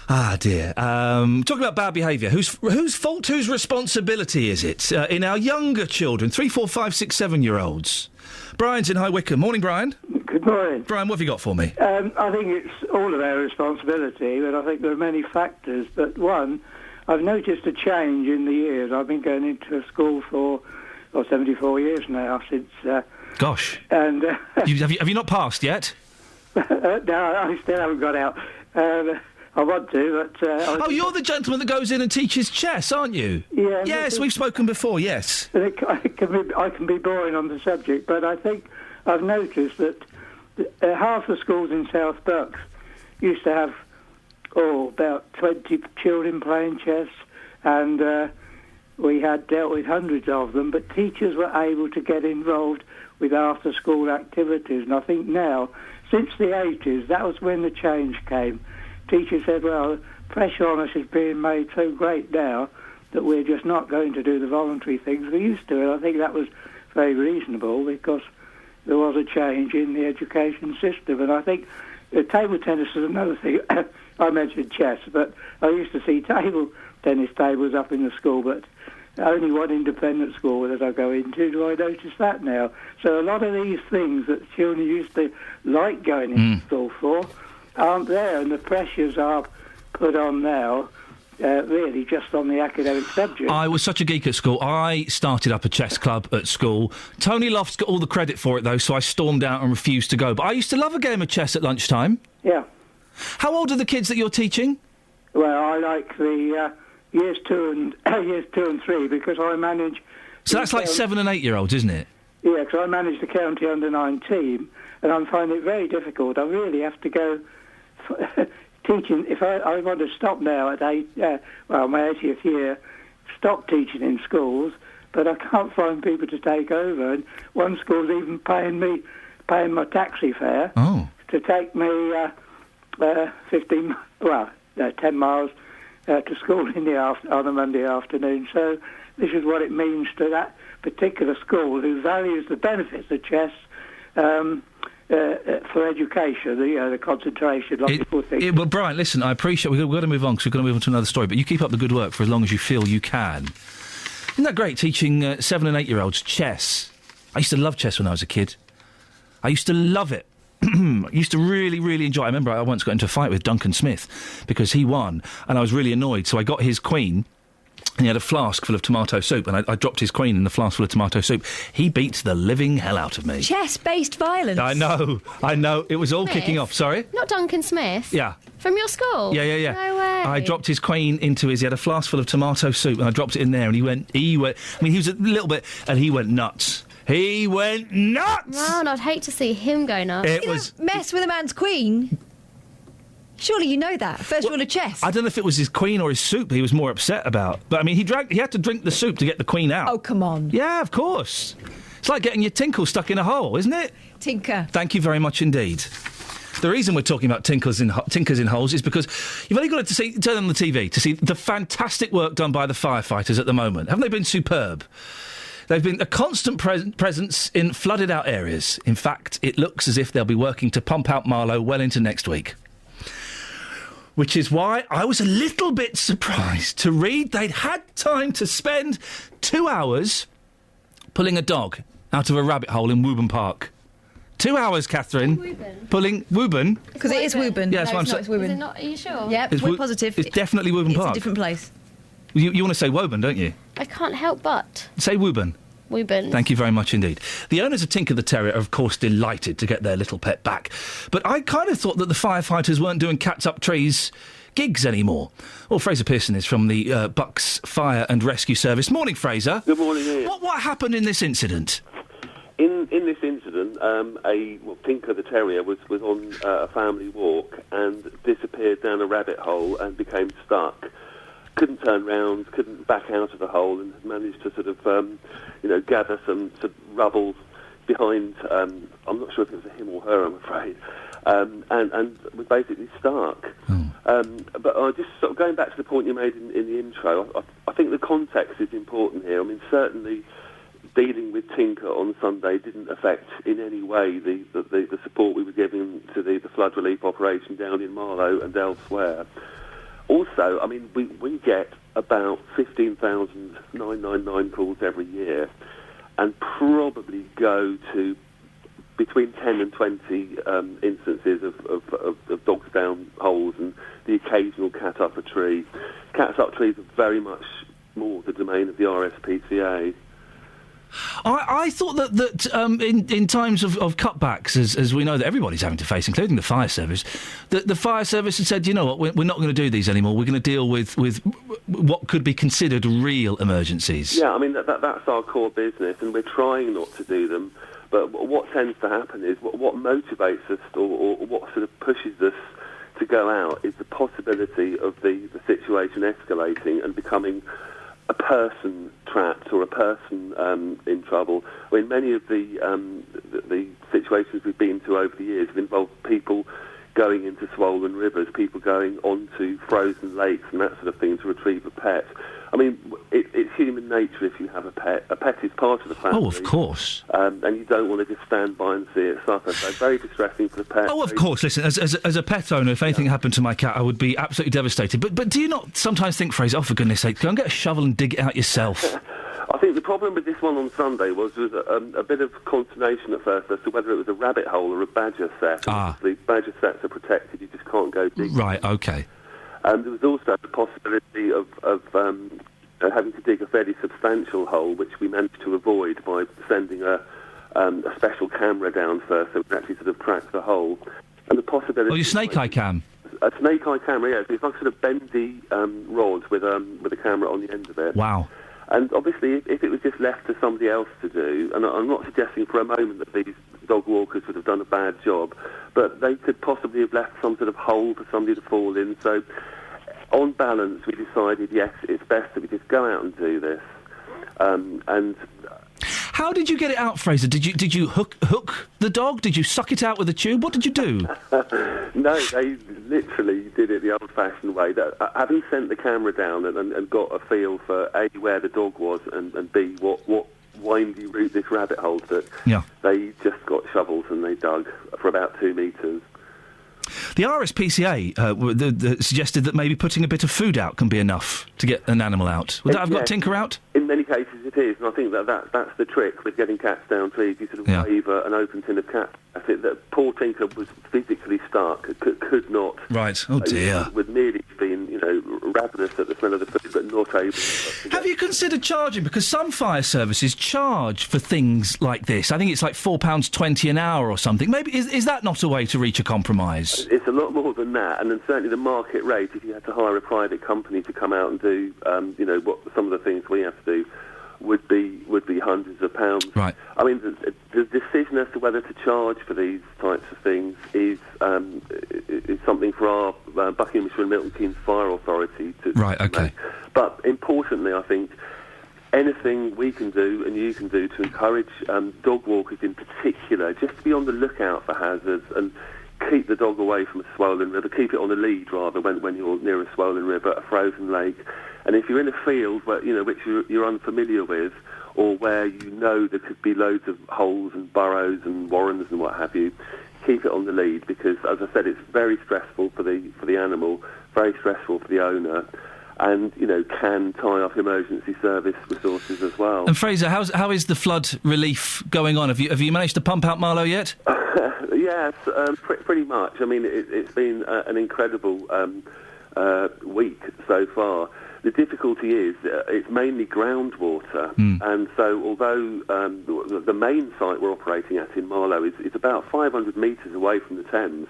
Ah, dear. Talking about bad behaviour. Whose fault, whose responsibility is it in our younger children? 3, 4, 5, 6, 7-year-olds. Brian's in High Wycombe. Morning, Brian. Good morning. Brian, what have you got for me? I think it's all of our responsibility, but I think there are many factors. But one, I've noticed a change in the years. I've been going into a school for 74 years now, since... Gosh. And have you not passed yet? No, I still haven't got out. I want to, but... you're the gentleman that goes in and teaches chess, aren't you? Yeah. Yes, we've spoken before, yes. I can be boring on the subject, but I think I've noticed that half the schools in South Bucks used to have, about 20 children playing chess, and we had dealt with hundreds of them, but teachers were able to get involved with after-school activities, and I think now, since the 80s, that was when the change came. Teachers said, well, pressure on us is being made so great now that we're just not going to do the voluntary things we used to. And I think that was very reasonable because there was a change in the education system. And I think table tennis is another thing. I mentioned chess, but I used to see table tennis tables up in the school, but only one independent school that I go into do I notice that now. So a lot of these things that children used to like going into school for aren't there, and the pressures are put on now, really just on the academic subject. I was such a geek at school. I started up a chess club at school. Tony Lofts got all the credit for it, though, so I stormed out and refused to go. But I used to love a game of chess at lunchtime. Yeah. How old are the kids that you're teaching? Well, I like the years 2 and 3 because I manage So that's like 7 and 8 year olds, isn't it? Yeah, because I manage the county under-9 team, and I'm finding it very difficult. I really have to go teaching. If I want to stop now at my 80th year, stop teaching in schools, but I can't find people to take over. And one school's even paying my taxi fare to take me 10 miles to school on a Monday afternoon. So this is what it means to that particular school who values the benefits of chess for education, the concentration, like people think. Well, Brian, listen, I appreciate... We've got to move on because we've got to move on to another story, but you keep up the good work for as long as you feel you can. Isn't that great, teaching 7 and 8 year olds chess? I used to love chess when I was a kid. I used to love it. I used to really, really enjoy it. I remember I once got into a fight with Duncan Smith because he won, and I was really annoyed, so I got his queen, and he had a flask full of tomato soup, and I dropped his queen in the flask full of tomato soup. He beat the living hell out of me. Chess-based violence. I know. It was all kicking off. Sorry? Not Duncan Smith? Yeah. From your school? Yeah. No way. I dropped his queen into he had a flask full of tomato soup, and I dropped it in there, and he went, he was a little bit, and he went nuts. He went nuts! Wow, and I'd hate to see him go nuts. You don't mess with a man's queen. Surely you know that. First rule of chess. I don't know if it was his queen or his soup he was more upset about. But, I mean, he had to drink the soup to get the queen out. Oh, come on. Yeah, of course. It's like getting your tinkle stuck in a hole, isn't it? Tinker. Thank you very much indeed. The reason we're talking about tinkers in holes is because you've only got to turn on the TV to see the fantastic work done by the firefighters at the moment. Haven't they been superb? They've been a constant presence in flooded-out areas. In fact, it looks as if they'll be working to pump out Marlow well into next week. Which is why I was a little bit surprised to read they'd had time to spend 2 hours pulling a dog out of a rabbit hole in Woburn Park. 2 hours, Catherine. Pulling Woburn. Because it is Woburn. Yeah, that's what I'm saying. Is it not? Are you sure? Yeah, we're positive. It's definitely Woburn Park. It's a different place. You want to say Woburn, don't you? I can't help but. Say Woburn. Woburn. Thank you very much indeed. The owners of Tinker the Terrier are, of course, delighted to get their little pet back. But I kind of thought that the firefighters weren't doing cats up trees gigs anymore. Well, Fraser Pearson is from the Bucks Fire and Rescue Service. Morning, Fraser. Good morning, Ian. What happened in this incident? In this incident, Tinker the Terrier was on a family walk and disappeared down a rabbit hole and became stuck. Couldn't turn round, couldn't back out of the hole, and managed to sort of, gather some rubble behind. I'm not sure if it was a him or her, I'm afraid, and was basically stuck. But just sort of going back to the point you made in the intro, I think the context is important here. I mean, certainly dealing with Tinker on Sunday didn't affect in any way the support we were giving to the flood relief operation down in Marlow and elsewhere. Also, I mean, we get about 15,000 999 calls every year and probably go to between 10 and 20 instances of dogs down holes and the occasional cat up a tree. Cats up trees are very much more the domain of the RSPCA. I thought that in times of cutbacks, as we know that everybody's having to face, including the fire service, that the fire service had said, you know what, we're not going to do these anymore. We're going to deal with what could be considered real emergencies. Yeah, I mean, that's our core business, and we're trying not to do them. But what tends to happen is what motivates us or what sort of pushes us to go out is the possibility of the situation escalating and becoming a person trapped or a person in trouble. I mean, many of the situations we've been to over the years have involved people going into swollen rivers, people going onto frozen lakes and that sort of thing to retrieve a pet. I mean, it's human nature if you have a pet. A pet is part of the family. Oh, of course. And you don't want to just stand by and see it suffer. So very distressing for the pet. Oh, of course. Listen, as a pet owner, if anything happened to my cat, I would be absolutely devastated. But do you not sometimes think, Fraser, oh, for goodness sake, go and get a shovel and dig it out yourself? I think the problem with this one on Sunday was a bit of consternation at first as to whether it was a rabbit hole or a badger set. Obviously, badger sets are protected. You just can't go dig. Right, OK. There was also the possibility of having to dig a fairly substantial hole, which we managed to avoid by sending a special camera down first, so we could actually sort of track the hole. And the possibility... Oh, your snake eye cam? A snake eye camera, yeah. So it's like sort of bendy rod with a camera on the end of it. Wow. And obviously, if it was just left to somebody else to do, and I'm not suggesting for a moment that these dog walkers would have done a bad job, but they could possibly have left some sort of hole for somebody to fall in. So, on balance, we decided, yes, it's best that we just go out and do this. And how did you get it out, Fraser? Did you hook the dog? Did you suck it out with a tube? What did you do? No, they literally did it the old-fashioned way. Having sent the camera down and got a feel for A, where the dog was, and B, what windy route this rabbit hole took, they just got shovels and they dug for about 2 metres. The RSPCA suggested that maybe putting a bit of food out can be enough to get an animal out. Would that have got Tinker out? In many cases it is, and I think that's the trick with getting cats down trees. You sort of wave an open tin of cat. I think that poor Tinker was physically stuck, could not. Right, oh dear. Would merely been, ravenous at the smell of the food, but not able to Have you considered charging? Because some fire services charge for things like this. I think it's like £4.20 an hour or something. Maybe is that not a way to reach a compromise? It's a lot more than that, and then certainly the market rate, if you had to hire a private company to come out and do, what some of the things we have to do, would be hundreds of pounds. Right. I mean, the decision as to whether to charge for these types of things is something for our Buckinghamshire and Milton Keynes Fire Authority to make. But importantly, I think anything we can do and you can do to encourage dog walkers in particular, just to be on the lookout for hazards and keep the dog away from a swollen river, keep it on the lead rather when you're near a swollen river, a frozen lake. And if you're in a field where, which you're unfamiliar with, or where there could be loads of holes and burrows and warrens and what have you, keep it on the lead, because, as I said, it's very stressful for the animal, very stressful for the owner, and can tie up emergency service resources as well. And Fraser, how is the flood relief going on? Have you managed to pump out Marlow yet? Yes, pretty much. I mean, it's been an incredible week so far. The difficulty is it's mainly groundwater, and so although the main site we're operating at in Marlow is about 500 metres away from the Thames,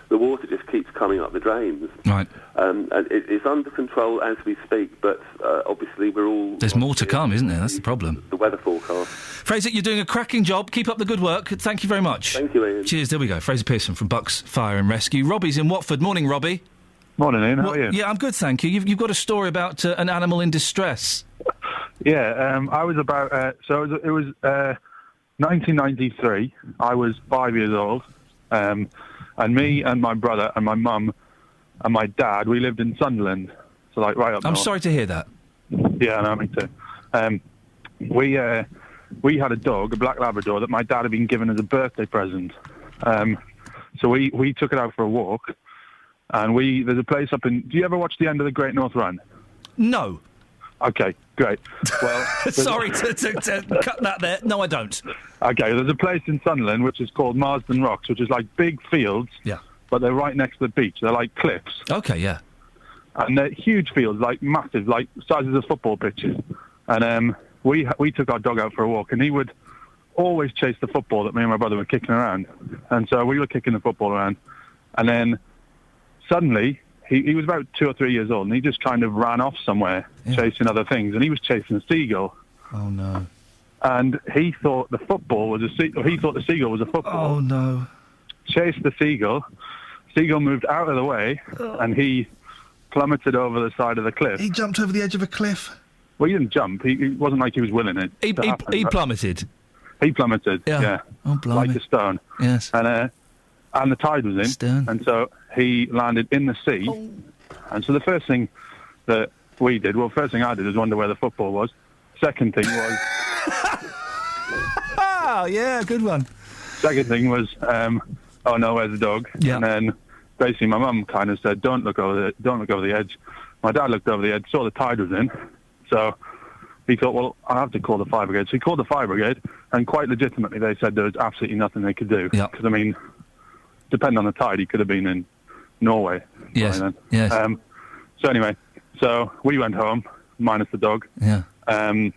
the water just keeps coming up the drains. Right. And it's under control as we speak, but obviously we're all... There's more to come, isn't there? That's the problem. The weather forecast. Fraser, you're doing a cracking job. Keep up the good work. Thank you very much. Thank you, Ian. Cheers. There we go. Fraser Pearson from Bucks Fire and Rescue. Robbie's in Watford. Morning, Robbie. Morning, Ian. How are you? Yeah, I'm good, thank you. You've got a story about an animal in distress. Yeah, I was about... it was 1993. I was 5 years old. And me and my brother and my mum and my dad, we lived in Sunderland. So, right up north. I'm sorry to hear that. Yeah, no, me too. We had a dog, a black Labrador, that my dad had been given as a birthday present. So we took it out for a walk. And there's a place up in... Do you ever watch the end of the Great North Run? No. Okay, great. Well, sorry to cut that there. No, I don't. Okay, there's a place in Sunderland which is called Marsden Rocks, which is like big fields. Yeah. But they're right next to the beach. They're like cliffs. Okay, yeah. And they're huge fields, like massive, like sizes of football pitches. And we took our dog out for a walk, and he would always chase the football that me and my brother were kicking around. And so we were kicking the football around, and then suddenly he was about 2 or 3 years old, and he just kind of ran off somewhere, chasing other things, and he was chasing a seagull. Oh no! And he thought the football was he thought the seagull was a football. Oh no! Chased the seagull. Seagull moved out of the way, and he plummeted over the side of the cliff. He jumped over the edge of a cliff. Well, he didn't jump. It wasn't like he was willing it. He plummeted. He plummeted. Yeah. Oh, blimey. Like a stone. Yes. And the tide was in, Stern. and so he landed in the sea. Oh. And so the first thing that we did, first thing I did was wonder where the football was. Second thing was... Oh, yeah, good one. Second thing was, oh no, where's the dog? Yeah. And then basically my mum kind of said, don't look over the edge. My dad looked over the edge, saw the tide was in, so he thought, well, I'll have to call the fire brigade. So he called the fire brigade, and quite legitimately they said there was absolutely nothing they could do. Yeah. Because, I mean, depending on the tide, he could have been in Norway. Yes, yes. So anyway, we went home, minus the dog. Yeah. And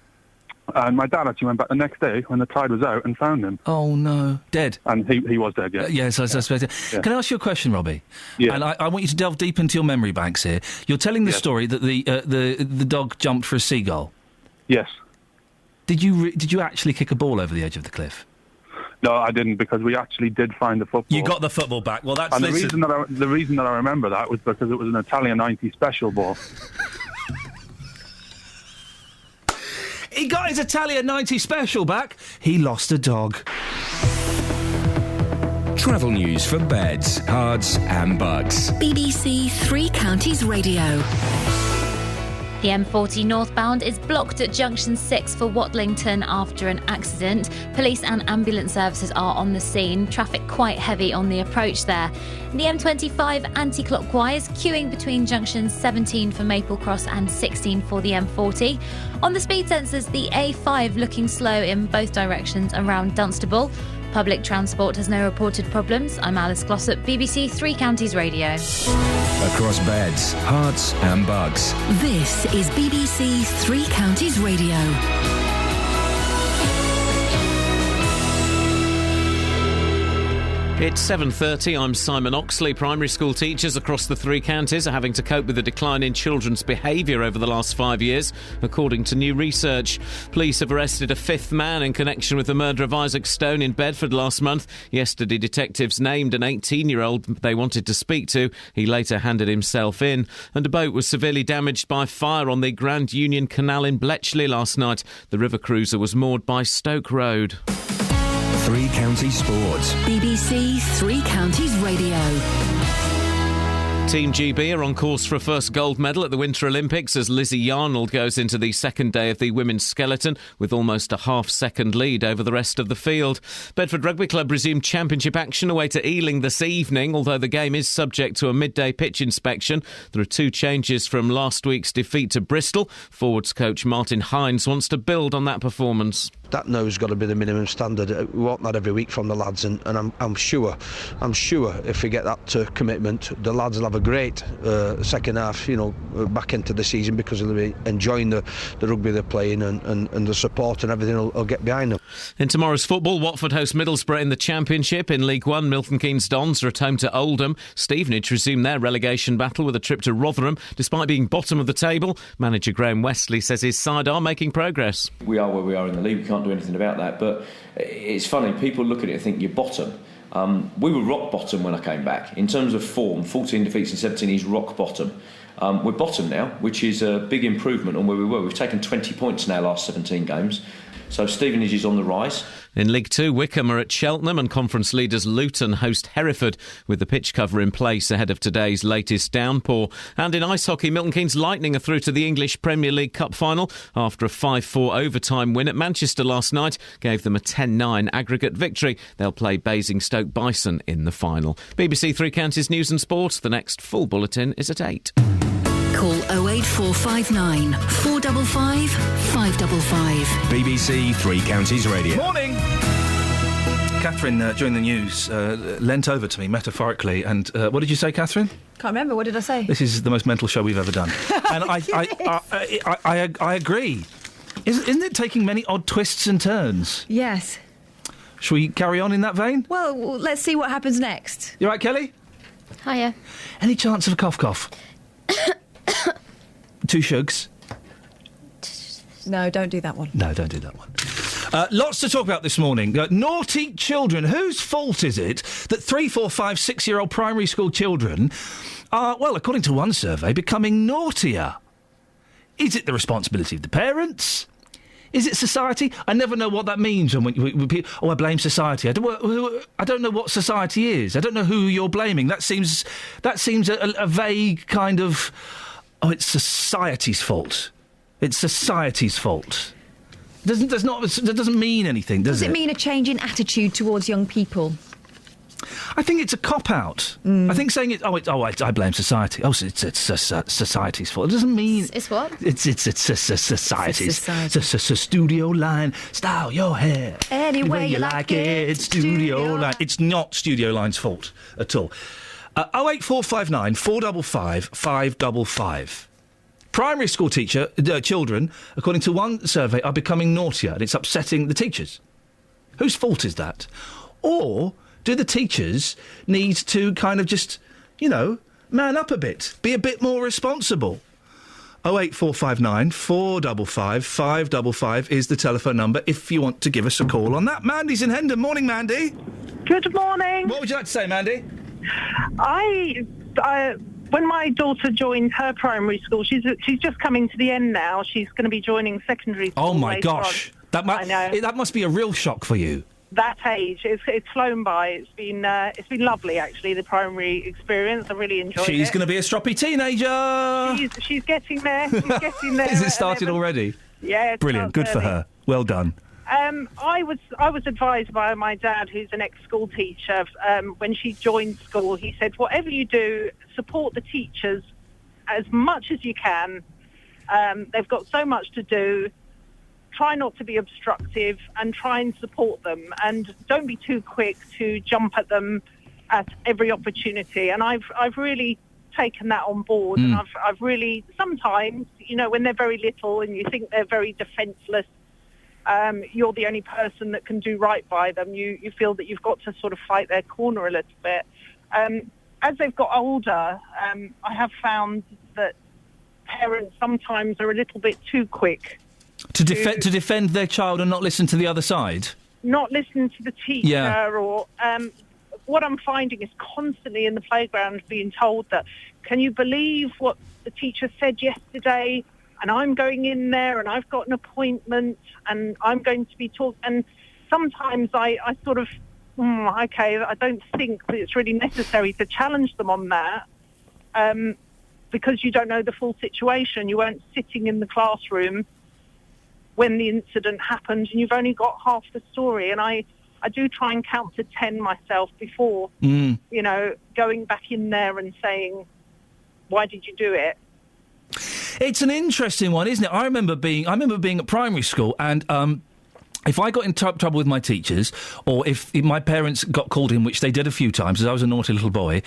my dad actually went back the next day when the tide was out and found him. Oh, no. Dead? And he was dead, yeah. Yes, I suspect. Yeah. Can I ask you a question, Robbie? Yeah. And I want you to delve deep into your memory banks here. You're telling the story that the dog jumped for a seagull. Yes. Did you actually kick a ball over the edge of the cliff? No, I didn't, because we actually did find the football. You got the football back. Well, that's... And the reason that I remember that was because it was an Italian 90 special ball. He got his Italian 90 special back. He lost a dog. Travel news for beds, cards and bugs. BBC Three Counties Radio. The M40 northbound is blocked at junction 6 for Watlington after an accident. Police and ambulance services are on the scene. Traffic quite heavy on the approach there. The M25 anti-clockwise, queuing between junctions 17 for Maple Cross and 16 for the M40. On the speed sensors, the A5 looking slow in both directions around Dunstable. Public transport has no reported problems. I'm Alice Glossop, BBC Three Counties Radio. Across beds, hearts and bugs. This is BBC Three Counties Radio. It's 7:30. I'm Simon Oxley. Primary school teachers across the three counties are having to cope with a decline in children's behaviour over the last 5 years, according to new research. Police have arrested a fifth man in connection with the murder of Isaac Stone in Bedford last month. Yesterday, detectives named an 18-year-old they wanted to speak to. He later handed himself in. And a boat was severely damaged by fire on the Grand Union Canal in Bletchley last night. The river cruiser was moored by Stoke Road. Three Counties Sports. BBC Three Counties Radio. Team GB are on course for a first gold medal at the Winter Olympics as Lizzie Yarnold goes into the second day of the women's skeleton with almost a half-second lead over the rest of the field. Bedford Rugby Club resumed championship action away to Ealing this evening, although the game is subject to a midday pitch inspection. There are two changes from last week's defeat to Bristol. Forwards coach Martin Hines wants to build on that performance. That now has got to be the minimum standard. We want that every week from the lads, and I'm sure if we get that commitment, the lads will have a great second half, back into the season, because they'll be enjoying the rugby they're playing, and the support and everything will get behind them. In tomorrow's football, Watford host Middlesbrough in the Championship. In League One, Milton Keynes Dons are at home to Oldham. Stevenage resume their relegation battle with a trip to Rotherham. Despite being bottom of the table, manager Graham Westley says his side are making progress. We are where we are in the league. We can't do anything about that, but it's funny, people look at it and think you're bottom. We were rock bottom when I came back in terms of form. 14 defeats and 17 is rock bottom. We're bottom now, which is a big improvement on where we were. We've taken 20 points in our last 17 games, so Stevenage is on the rise. In League 2, Wickham are at Cheltenham and conference leaders Luton host Hereford with the pitch cover in place ahead of today's latest downpour. And in ice hockey, Milton Keynes Lightning are through to the English Premier League Cup final after a 5-4 overtime win at Manchester last night gave them a 10-9 aggregate victory. They'll play Basingstoke Bison in the final. BBC Three Counties News and Sport. The next full bulletin is at 8. Call 08459 455 555. BBC Three Counties Radio. Morning! Catherine, during the news, leant over to me metaphorically and... what did you say, Catherine? Can't remember. What did I say? This is the most mental show we've ever done. And I agree. Isn't it taking many odd twists and turns? Yes. Shall we carry on in that vein? Well, let's see what happens next. You right, Kelly? Hiya. Any chance of a cough? Two shugs. No, don't do that one. No, don't do that one. Lots to talk about this morning. Naughty children. Whose fault is it that 3, 4, 5, 6-year-old primary school children are, well, according to one survey, becoming naughtier? Is it the responsibility of the parents? Is it society? I never know what that means. When I blame society. I don't know what society is. I don't know who you're blaming. That seems a vague kind of... Oh, it's society's fault. It's society's fault. That doesn't mean anything, does it? Does it mean a change in attitude towards young people? I think it's a cop-out. I think saying it... I blame society. Oh, it's society's fault. It doesn't mean... It's what? It's society's. It's a studio line. Style your hair. Any way you like it. Studio line. It's not Studio Line's fault at all. 08459 455 555. Primary school children, according to one survey, are becoming naughtier, and it's upsetting the teachers. Whose fault is that? Or do the teachers need to kind of just, man up a bit, be a bit more responsible? 08459 455 555 is the telephone number if you want to give us a call on that. Mandy's in Hendon. Morning, Mandy. Good morning. What would you like to say, Mandy? When my daughter joined her primary school, she's just coming to the end now. She's going to be joining secondary school. Oh my later gosh, on. I know. That must be a real shock for you. That age, it's flown by. It's been lovely, actually. The primary experience, I really enjoyed it. She's going to be a stroppy teenager. She's getting there. She's getting there. Is it started already? Yeah. Brilliant. Good for her. Well done. I was advised by my dad, who's an ex-school teacher, when she joined school, he said, whatever you do, support the teachers as much as you can. They've got so much to do. Try not to be obstructive and try and support them. And don't be too quick to jump at them at every opportunity. And I've really taken that on board. And I've really, sometimes, when they're very little and you think they're very defenceless, you're the only person that can do right by them. You feel that you've got to sort of fight their corner a little bit. As they've got older, I have found that parents sometimes are a little bit too quick. To defend their child and not listen to the other side? Not listen to the teacher or... what I'm finding is constantly in the playground being told that, can you believe what the teacher said yesterday? And I'm going in there and I've got an appointment and I'm going to be talking. And sometimes I sort of, I don't think that it's really necessary to challenge them on that because you don't know the full situation. You weren't sitting in the classroom when the incident happened and you've only got half the story. And I do try and count to 10 myself before, going back in there and saying, why did you do it? It's an interesting one, isn't it? I remember being at primary school and if I got in trouble with my teachers or if my parents got called in, which they did a few times as I was a naughty little boy,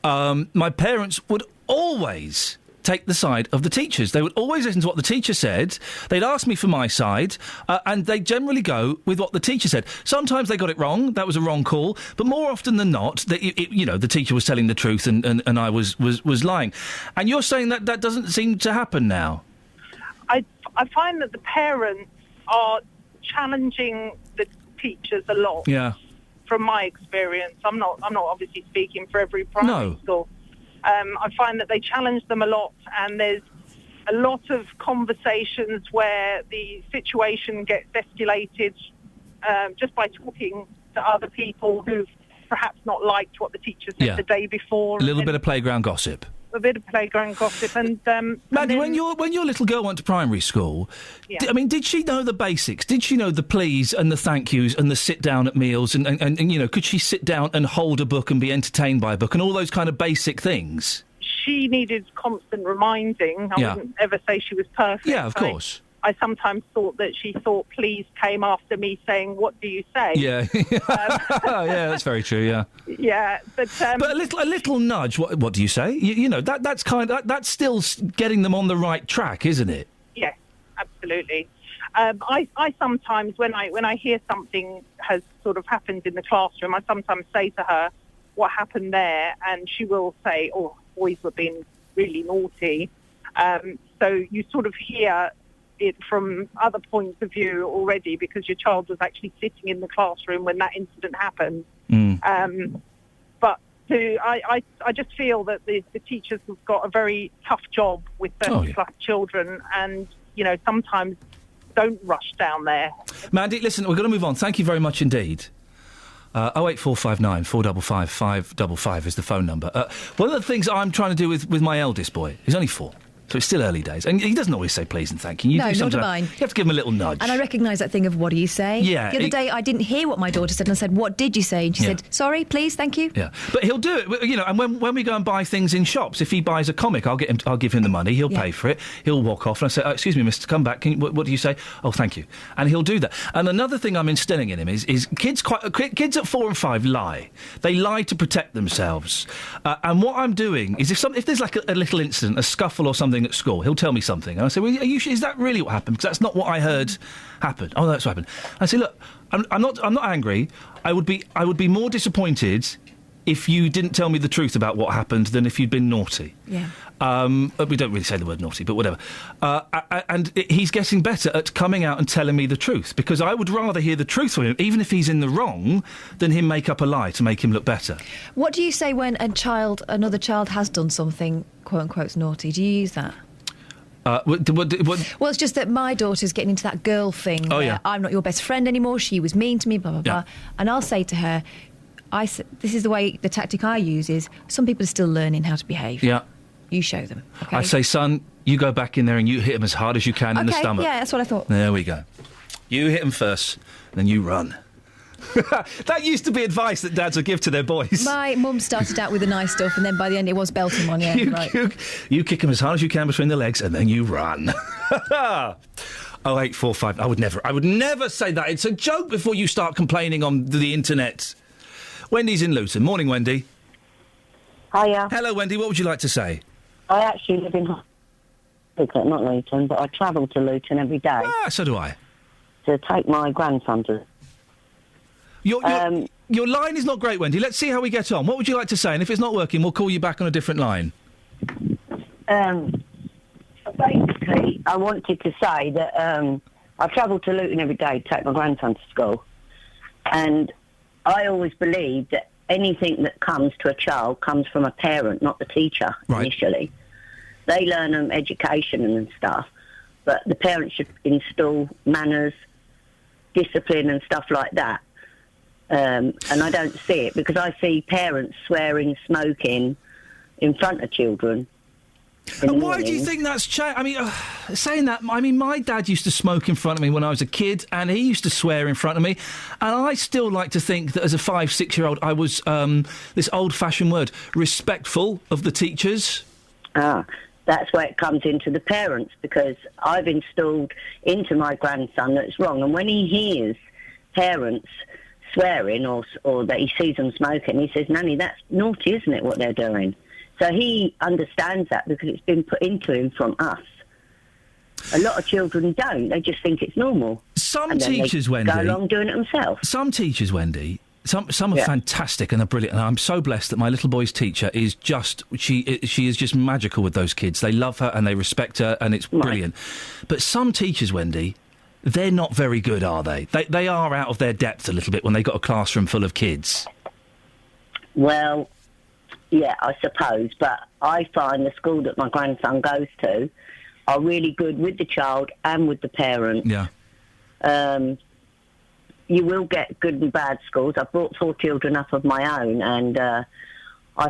my parents would always take the side of the teachers. They would always listen to what the teacher said. They'd ask me for my side, and they'd generally go with what the teacher said. Sometimes they got it wrong. That was a wrong call. But more often than not, the teacher was telling the truth and I was lying. And you're saying that doesn't seem to happen now? I find that the parents are challenging the teachers a lot. Yeah. From my experience, I'm not obviously speaking for every primary school. I find that they challenge them a lot, and there's a lot of conversations where the situation gets escalated just by talking to other people who've perhaps not liked what the teacher said the day before. A little bit of playground gossip. A bit of playground gossip, and Maddie, when your little girl went to primary school, did she know the basics? Did she know the please and the thank yous and the sit down at meals and could she sit down and hold a book and be entertained by a book and all those kind of basic things? She needed constant reminding. I wouldn't ever say she was perfect. Yeah, of course. I sometimes thought that she thought please came after me saying, what do you say? Yeah. Yeah, that's very true, yeah. Yeah, but a little nudge, what do you say? That's still getting them on the right track, isn't it? Yes, absolutely. I sometimes, when I hear something has sort of happened in the classroom, I sometimes say to her, what happened there? And she will say, oh, boys were being really naughty. So you sort of hear it from other points of view already because your child was actually sitting in the classroom when that incident happened. But I just feel that the teachers have got a very tough job with 30-plus children and, sometimes don't rush down there. Mandy, listen, we're going to move on. Thank you very much indeed. 08459 455 555 is the phone number. One of the things I'm trying to do with my eldest boy, he's only 4, so it's still early days, and he doesn't always say please and thank you. No, not of mine. You have to give him a little nudge. And I recognise that thing of what do you say? Yeah. The other day I didn't hear what my daughter said and I said, what did you say? And she said, sorry, please, thank you. Yeah, but he'll do it, and when we go and buy things in shops, if he buys a comic, I'll give him the money, he'll pay for it, he'll walk off, and I say, excuse me, mister, come back, what do you say? Oh, thank you. And he'll do that. And another thing I'm instilling in him is kids at 4 and 5 lie. They lie to protect themselves. And what I'm doing is if there's like a little incident, a scuffle or something at school, he'll tell me something, and I say, well, is that really what happened? Because that's not what I heard happen. Oh, that's what happened. I say, look, I'm not angry. I would be more disappointed if you didn't tell me the truth about what happened than if you'd been naughty. Yeah. We don't really say the word naughty, but whatever. And he's getting better at coming out and telling me the truth, because I would rather hear the truth from him, even if he's in the wrong, than him make up a lie to make him look better. What do you say when another child has done something, quote-unquote, naughty? Do you use that? What? Well, it's just that my daughter's getting into that girl thing. Oh, where yeah. I'm not your best friend anymore. She was mean to me, blah, blah, blah. And I'll say to her, this is the tactic I use is, some people are still learning how to behave. Yeah. You show them. Okay? I say, son, you go back in there and you hit him as hard as you can in the stomach. Yeah, that's what I thought. There we go. You hit him first, then you run. That used to be advice that dads would give to their boys. My mum started out with the nice stuff, and then by the end it was belting on, yeah. You kick him as hard as you can between the legs, and then you run. 0845. I would never say that. It's a joke before you start complaining on the internet. Wendy's in Luton. Morning, Wendy. Hiya. Hello, Wendy. What would you like to say? I actually live in not Luton, but I travel to Luton every day. So do I. To take my grandson to... Your line is not great, Wendy. Let's see how we get on. What would you like to say? And if it's not working, we'll call you back on a different line. Basically, I wanted to say that I travel to Luton every day to take my grandson to school. And I always believe that anything that comes to a child comes from a parent, not the teacher, initially. They learn them education and stuff, but the parents should instill manners, discipline and stuff like that. And I don't see it, because I see parents swearing, smoking in front of children. And why do you think that's changed? I mean, saying that, I mean, my dad used to smoke in front of me when I was a kid, and he used to swear in front of me. And I still like to think that as a 5-6-year-old, I was, this old-fashioned word, respectful of the teachers. That's where it comes into the parents, because I've installed into my grandson that it's wrong. And when he hears parents swearing or that he sees them smoking, he says, Nanny, that's naughty, isn't it, what they're doing? So he understands that because it's been put into him from us. A lot of children don't. They just think it's normal. Some teachers, Wendy... go along doing it themselves. Some teachers, Wendy... Some are fantastic and are brilliant, and I'm so blessed that my little boy's teacher is just... She is just magical with those kids. They love her and they respect her, and it's brilliant. But some teachers, Wendy... They're not very good, are they? They are out of their depth a little bit when they've got a classroom full of kids. Well, yeah, I suppose. But I find the school that my grandson goes to are really good with the child and with the parent. Yeah. You will get good and bad schools. I've brought 4 children up of my own, and I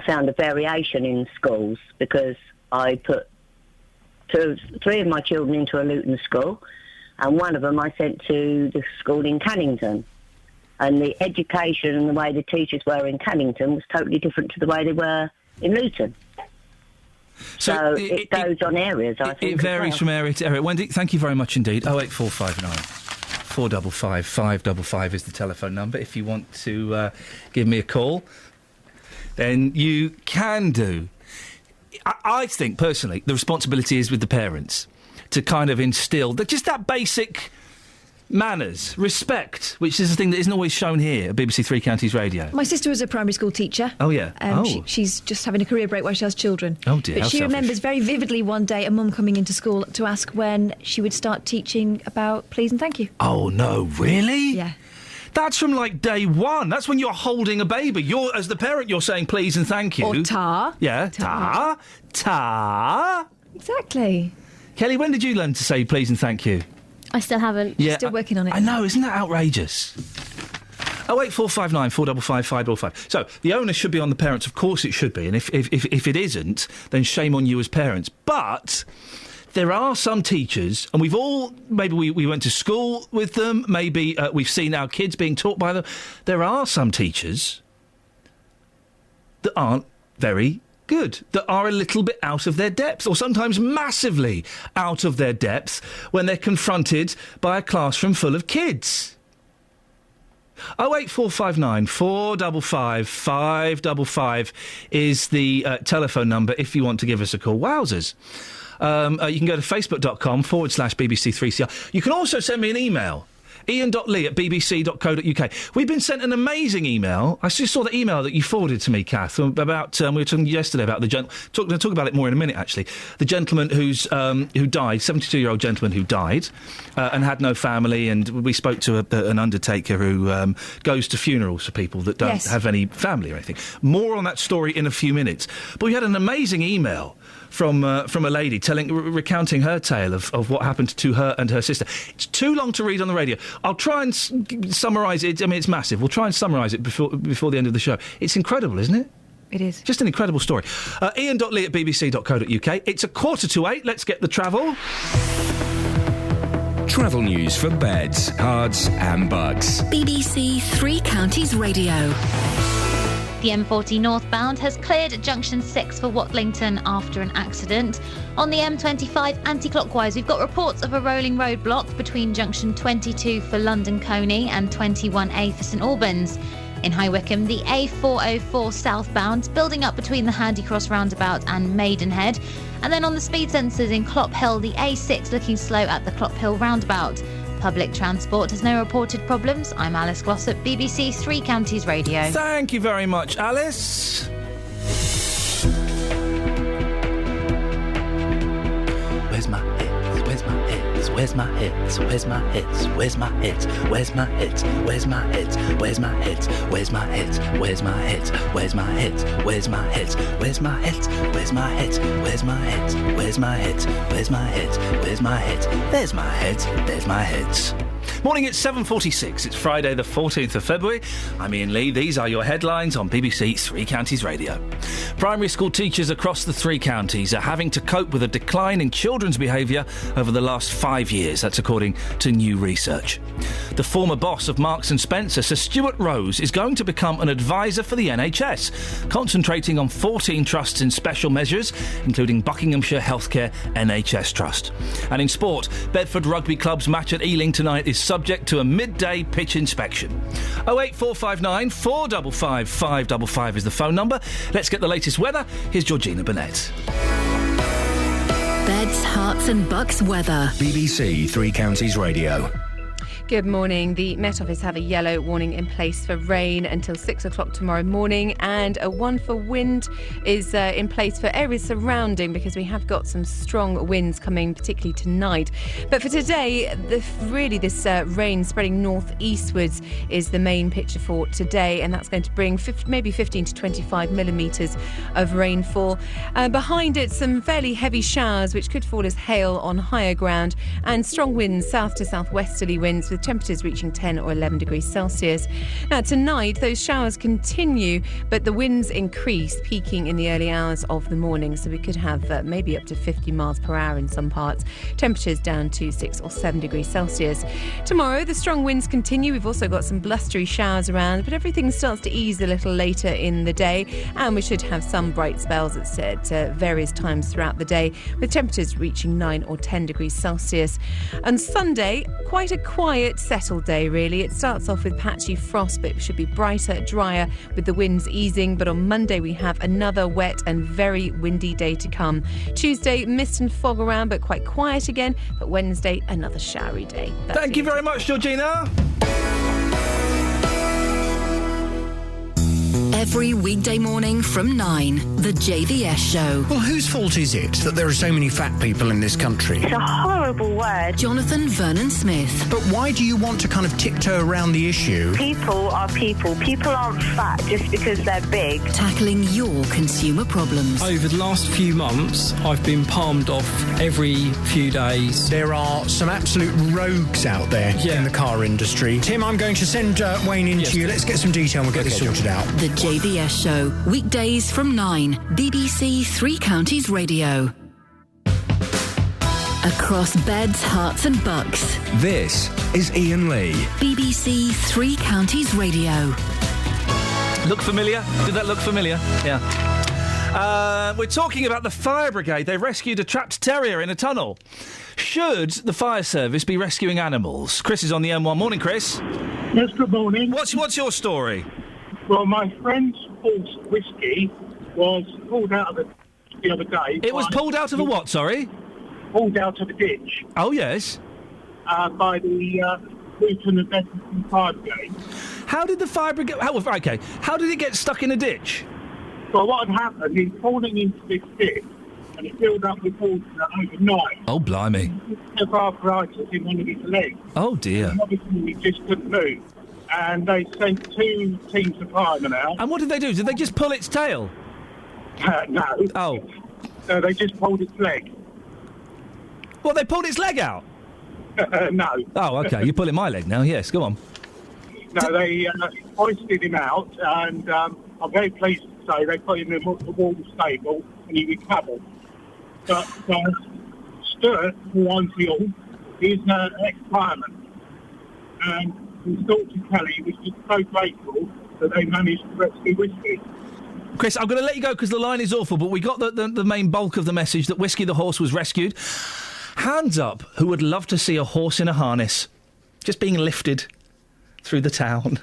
found a variation in schools, because I put 3 of my children into a Luton school, and one of them I sent to the school in Cannington. And the education and the way the teachers were in Cannington was totally different to the way they were in Luton. So it goes on areas, I think. It varies from area to area. Wendy, thank you very much indeed. 08459 455 555 is the telephone number. If you want to give me a call, then you can do. I think, personally, the responsibility is with the parents to kind of instill just that basic manners, respect, which is a thing that isn't always shown here at BBC Three Counties Radio. My sister was a primary school teacher. Oh, yeah. She's just having a career break while she has children. Oh, dear, But how she selfish. remembers very vividly one day a mum coming into school to ask when she would start teaching about please and thank you. Oh, no, really? Yeah. That's from, like, day one. That's when you're holding a baby. As the parent, you're saying please and thank you. Or ta. Yeah, ta. Ta. Exactly. Kelly, when did you learn to say please and thank you? I still haven't. Yeah, Still working on it. I know, isn't that outrageous? 08459 455 555. So, the onus should be on the parents, of course it should be, and if it isn't, then shame on you as parents. But there are some teachers, and we've all, maybe we went to school with them, maybe we've seen our kids being taught by them. There are some teachers that aren't very good, that are a little bit out of their depth, or sometimes massively out of their depth when they're confronted by a classroom full of kids. 08459 455 555 is the telephone number if you want to give us a call. Wowzers. You can go to facebook.com/BBC3CR. You can also send me an email. Iain.lee@bbc.co.uk. We've been sent an amazing email. I just saw the email that you forwarded to me, Kath, about we were talking yesterday about the talk about it more in a minute. Actually, the gentleman who died, 72-year-old gentleman who died and had no family, and we spoke to an undertaker who goes to funerals for people that don't have any family or anything. More on that story in a few minutes. But we had an amazing email from a lady recounting her tale of what happened to her and her sister. It's too long to read on the radio. I'll try and summarise it. I mean, it's massive. We'll try and summarise it before the end of the show. It's incredible, isn't it? It is. Just an incredible story. Iain.lee@bbc.co.uk. It's 7:45. Let's get the travel. Travel news for beds, cards and bugs. BBC Three Counties Radio. The M40 northbound has cleared junction 6 for Watlington after an accident. On the M25 anti-clockwise, we've got reports of a rolling roadblock between junction 22 for London Coney and 21A for St Albans. In High Wycombe, the A404 southbound building up between the Handy Cross roundabout and Maidenhead. And then on the speed sensors in Clop Hill, the A6 looking slow at the Clop Hill roundabout. Public transport has no reported problems. I'm Alice Glossop, BBC Three Counties Radio. Thank you very much, Alice. Where's my hits? Where's my hits? Where's my hits? Where's my hits? Where's my hits? Where's my hits? Where's my hits? Where's my hits? Where's my hits? Where's my hits? Where's my hits? Where's my hits? Where's my hits? Where's my hits? Where's my hits? Where's my hits? Where's my hits? Where's my hits? There's my hits. There's my hits. Morning, it's 7:46. It's Friday the 14th of February. I'm Iain Lee. These are your headlines on BBC Three Counties Radio. Primary school teachers across the three counties are having to cope with a decline in children's behaviour over the last 5 years. That's according to new research. The former boss of Marks and Spencer, Sir Stuart Rose, is going to become an advisor for the NHS, concentrating on 14 trusts in special measures, including Buckinghamshire Healthcare NHS Trust. And in sport, Bedford Rugby Club's match at Ealing tonight is subject to a midday pitch inspection. 08459 455 555 is the phone number. Let's get the latest weather. Here's Georgina Burnett. Beds, Herts and Bucks weather. BBC Three Counties Radio. Good morning. The Met Office have a yellow warning in place for rain until 6 o'clock tomorrow morning, and a one for wind is in place for areas surrounding, because we have got some strong winds coming, particularly tonight. But for today, this rain spreading north-eastwards is the main picture for today, and that's going to bring maybe 15 to 25 millimetres of rainfall. Behind it, some fairly heavy showers, which could fall as hail on higher ground, and strong winds, south to southwesterly winds, with temperatures reaching 10 or 11 degrees Celsius. Now, tonight, those showers continue, but the winds increase, peaking in the early hours of the morning, so we could have maybe up to 50 miles per hour in some parts. Temperatures down to 6 or 7 degrees Celsius. Tomorrow, the strong winds continue. We've also got some blustery showers around, but everything starts to ease a little later in the day, and we should have some bright spells at various times throughout the day, with temperatures reaching 9 or 10 degrees Celsius. On Sunday, quite a quiet, settled day, really. It starts off with patchy frost, but it should be brighter, drier, with the winds easing. But on Monday, we have another wet and very windy day to come. Tuesday, mist and fog around, but quite quiet again. But Wednesday, another showery day. Thank you very much, Georgina. Every weekday morning from 9, The JVS Show. Well, whose fault is it that there are so many fat people in this country? It's a horrible word. Jonathan Vernon Smith. But why do you want to kind of tiptoe around the issue? People are people. People aren't fat just because they're big. Tackling your consumer problems. Over the last few months, I've been palmed off every few days. There are some absolute rogues out there in the car industry. Tim, I'm going to send Wayne in to you. Let's get some detail and we'll get this sorted out. The JVS Show, weekdays from 9, BBC Three Counties Radio. Across beds, Herts and Bucks. This is Iain Lee. BBC Three Counties Radio. Look familiar? Did that look familiar? Yeah. We're talking about the fire brigade. They rescued a trapped terrier in a tunnel. Should the fire service be rescuing animals? Chris is on the M1. Morning, Chris. Yes, good morning. What's your story? Well, my friend's horse, Whiskey, was pulled out of the other day. It was pulled out of a what, sorry? Pulled out of a ditch. Oh, yes. By the from the Bedfordshire Fire Brigade. How did the fire brigade... How did it get stuck in a ditch? So what had happened, he'd fallen into this ditch, and it filled up with water overnight. Oh, blimey. He had arthritis in one of his legs. Oh, dear. And obviously, he just couldn't move. And they sent 2 teams of firemen out. And what did they do? Did they just pull its tail? No. Oh. No, they just pulled its leg. Well, they pulled its leg out? No. Oh, OK. You're pulling my leg now. Yes, go on. No, they hoisted him out, and I'm very pleased to say they put him in a wall stable, and he recovered. But Stuart, who owns the all, is an ex-fireman. And his daughter Kelly was just so grateful that they managed to rescue Whiskey. Chris, I'm going to let you go because the line is awful, but we got the main bulk of the message that Whiskey the horse was rescued. Hands up who would love to see a horse in a harness just being lifted through the town.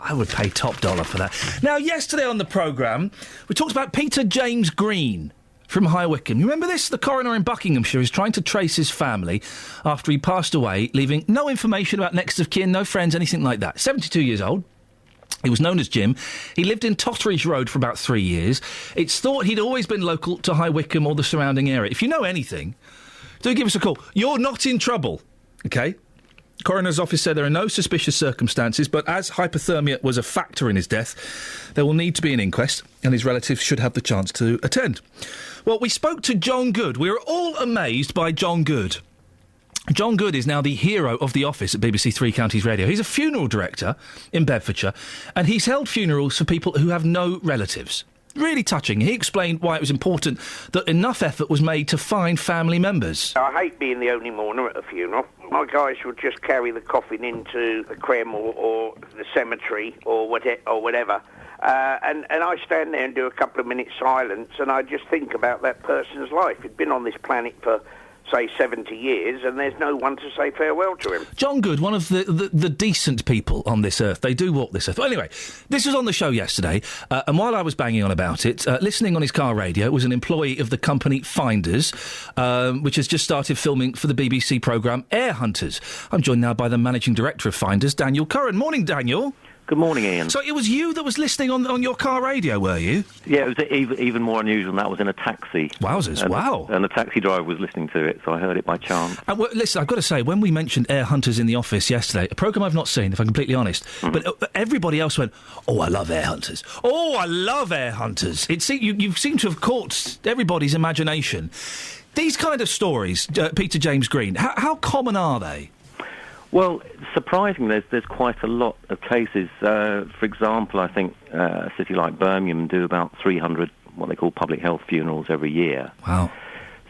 I would pay top dollar for that. Now, yesterday on the programme, we talked about Peter James Green from High Wycombe. You remember this? The coroner in Buckinghamshire is trying to trace his family after he passed away, leaving no information about next of kin, no friends, anything like that. 72 years old. He was known as Jim. He lived in Totteridge Road for about 3 years. It's thought he'd always been local to High Wycombe or the surrounding area. If you know anything, do give us a call. You're not in trouble, OK? Coroner's office said there are no suspicious circumstances, but as hypothermia was a factor in his death, there will need to be an inquest, and his relatives should have the chance to attend. Well, we spoke to John Good. We were all amazed by John Good. John Good is now the hero of the office at BBC Three Counties Radio. He's a funeral director in Bedfordshire, and he's held funerals for people who have no relatives. Really touching. He explained why it was important that enough effort was made to find family members. I hate being the only mourner at a funeral. My guys would just carry the coffin into the crem or the cemetery or whatever. And I stand there and do a couple of minutes silence, and I just think about that person's life. He'd been on this planet for, say, 70 years, and there's no one to say farewell to him. John Good, one of the decent people on this earth. They do walk this earth. Well, anyway, this was on the show yesterday, and while I was banging on about it, listening on his car radio was an employee of the company Finders, which has just started filming for the BBC programme Air Hunters. I'm joined now by the managing director of Finders, Daniel Curran. Morning, Daniel. Good morning, Iain. So it was you that was listening on your car radio, were you? Yeah, it was even more unusual than that. I was in a taxi. Wowzers, wow. And the taxi driver was listening to it, so I heard it by chance. Well, listen, I've got to say, when we mentioned Air Hunters in the office yesterday, a programme I've not seen, if I'm completely honest, but everybody else went, oh, I love Air Hunters. Oh, I love Air Hunters. You seem to have caught everybody's imagination. These kind of stories, Peter James Green, how common are they? Well, surprisingly, there's quite a lot of cases. For example, I think a city like Birmingham do about 300 what they call public health funerals every year. Wow.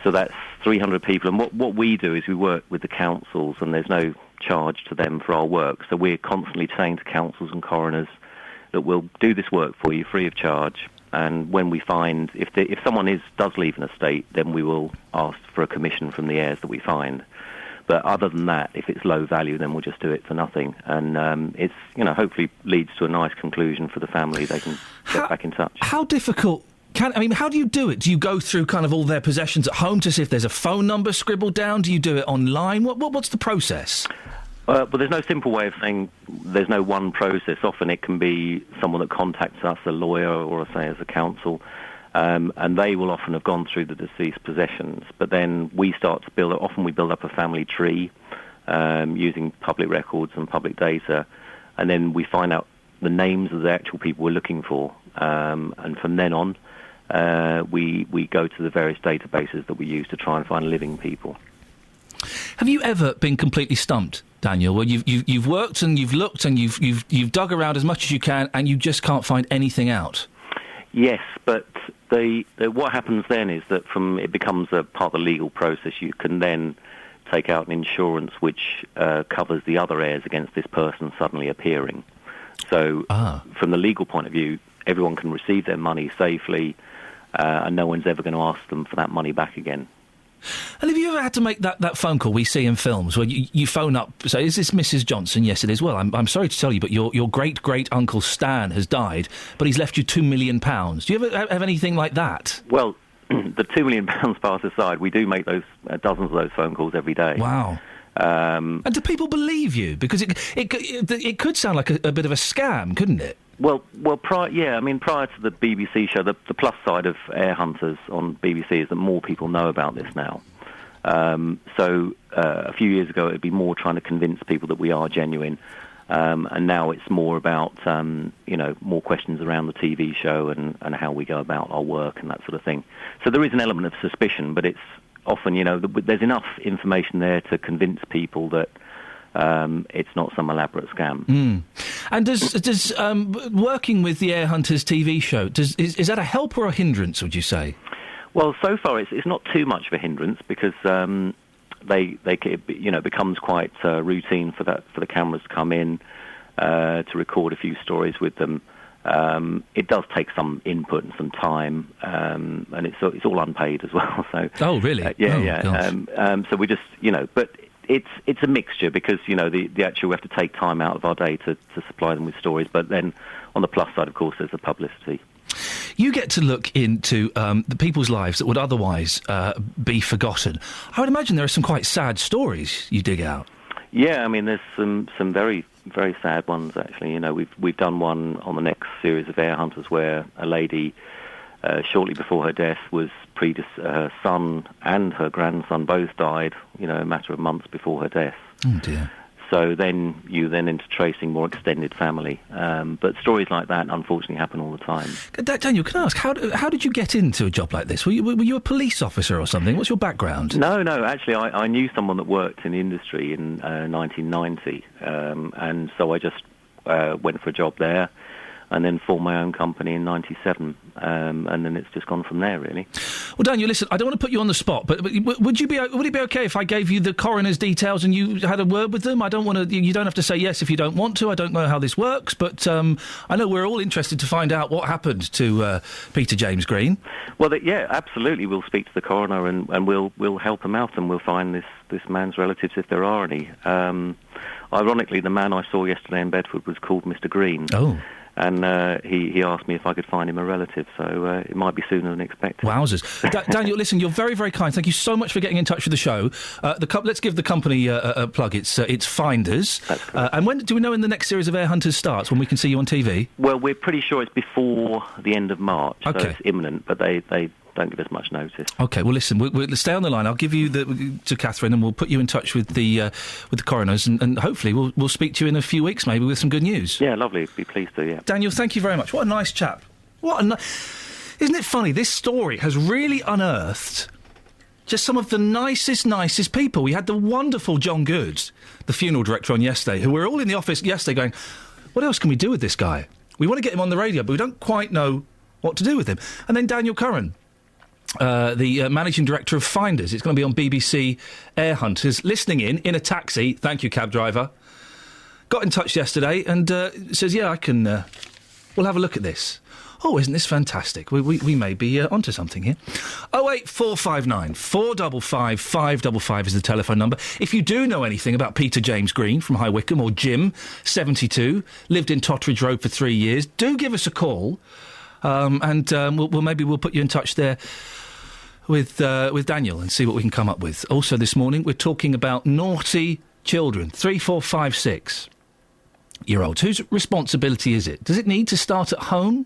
So that's 300 people. And what we do is we work with the councils, and there's no charge to them for our work. So we're constantly saying to councils and coroners that we'll do this work for you free of charge. And when we find, if someone does leave an estate, then we will ask for a commission from the heirs that we find. But other than that, if it's low value, then we'll just do it for nothing. And it's, hopefully leads to a nice conclusion for the family. They can get back in touch. How difficult... how do you do it? Do you go through kind of all their possessions at home to see if there's a phone number scribbled down? Do you do it online? What's the process? Well, there's no simple way of saying there's no one process. Often it can be someone that contacts us, a lawyer or, say, as a council, and they will often have gone through the deceased possessions. But then we start to build up a family tree using public records and public data, and then we find out the names of the actual people we're looking for. And from then on, we go to the various databases that we use to try and find living people. Have you ever been completely stumped, Daniel, where you've worked and you've looked and you've dug around as much as you can and you just can't find anything out? Yes, but what happens then is that it becomes a part of the legal process. You can then take out an insurance which covers the other heirs against this person suddenly appearing. So from the legal point of view, everyone can receive their money safely, and no one's ever going to ask them for that money back again. And have you ever had to make that phone call we see in films where you phone up, say, is this Mrs. Johnson? Yes, it is. Well, I'm sorry to tell you, but your great-great-uncle Stan has died, but he's left you £2 million. Do you ever have anything like that? Well, the £2 million part aside, we do make those dozens of those phone calls every day. Wow. And do people believe you? Because it could sound like a bit of a scam, couldn't it? Well, prior to the BBC show, the plus side of Air Hunters on BBC is that more people know about this now. So a few years ago, it'd be more trying to convince people that we are genuine, and now it's more about more questions around the TV show and how we go about our work and that sort of thing. So there is an element of suspicion, but it's often there's enough information there to convince people that it's not some elaborate scam. Mm. And does working with the Air Hunters TV show, is that a help or a hindrance, would you say? Well, so far it's not too much of a hindrance because it becomes quite routine for the cameras to come in to record a few stories with them. It does take some input and some time, and it's all unpaid as well. So really? So we just but it's a mixture because the actual we have to take time out of our day to supply them with stories. But then on the plus side, of course, there's the publicity. You get to look into the people's lives that would otherwise be forgotten. I would imagine there are some quite sad stories you dig out. Yeah, I mean, there's some very, very sad ones, actually. We've done one on the next series of Air Hunters where a lady, shortly before her death, her son and her grandson both died, a matter of months before her death. Oh, dear. So then into tracing more extended family. But stories like that, unfortunately, happen all the time. Daniel, can I ask, how did you get into a job like this? Were you a police officer or something? What's your background? No, actually, I knew someone that worked in the industry in 1990, and so I just went for a job there, and then formed my own company in 97, and then it's just gone from there, really. Well, Daniel, listen, I don't want to put you on the spot, but would it be okay if I gave you the coroner's details and you had a word with them? You don't have to say yes if you don't want to. I don't know how this works, but I know we're all interested to find out what happened to Peter James Green. Well, absolutely. We'll speak to the coroner and we'll help him out, and we'll find this man's relatives if there are any. Ironically, the man I saw yesterday in Bedford was called Mr. Green. Oh. And he asked me if I could find him a relative, so it might be sooner than expected. Wowzers. Daniel, listen, you're very, very kind. Thank you so much for getting in touch with the show. Let's give the company a plug. It's Finders. And when do we know when the next series of Air Hunters starts, when we can see you on TV? Well, we're pretty sure it's before the end of March, so it's imminent, but they don't give us much notice. OK, well, listen, we'll stay on the line. I'll give you to Catherine, and we'll put you in touch with the coroners, and hopefully we'll speak to you in a few weeks, maybe, with some good news. Yeah, lovely. Be pleased to, yeah. Daniel, thank you very much. What a nice chap. Isn't it funny? This story has really unearthed just some of the nicest people. We had the wonderful John Good, the funeral director, on yesterday, who were all in the office yesterday going, what else can we do with this guy? We want to get him on the radio, but we don't quite know what to do with him. And then Daniel Curran, the managing director of Finders. It's going to be on BBC Air Hunters. Listening in a taxi. Thank you, cab driver. Got in touch yesterday and says, yeah, I can... we'll have a look at this. Oh, isn't this fantastic? We may be onto something here. 08459 455 555 is the telephone number. If you do know anything about Peter James Green from High Wycombe, or Jim, 72, lived in Totteridge Road for 3 years, do give us a call. And we'll put you in touch there with Daniel and see what we can come up with. Also this morning we're talking about naughty children, 3, 4, 5, 6-year-olds. Whose responsibility is it? Does it need to start at home?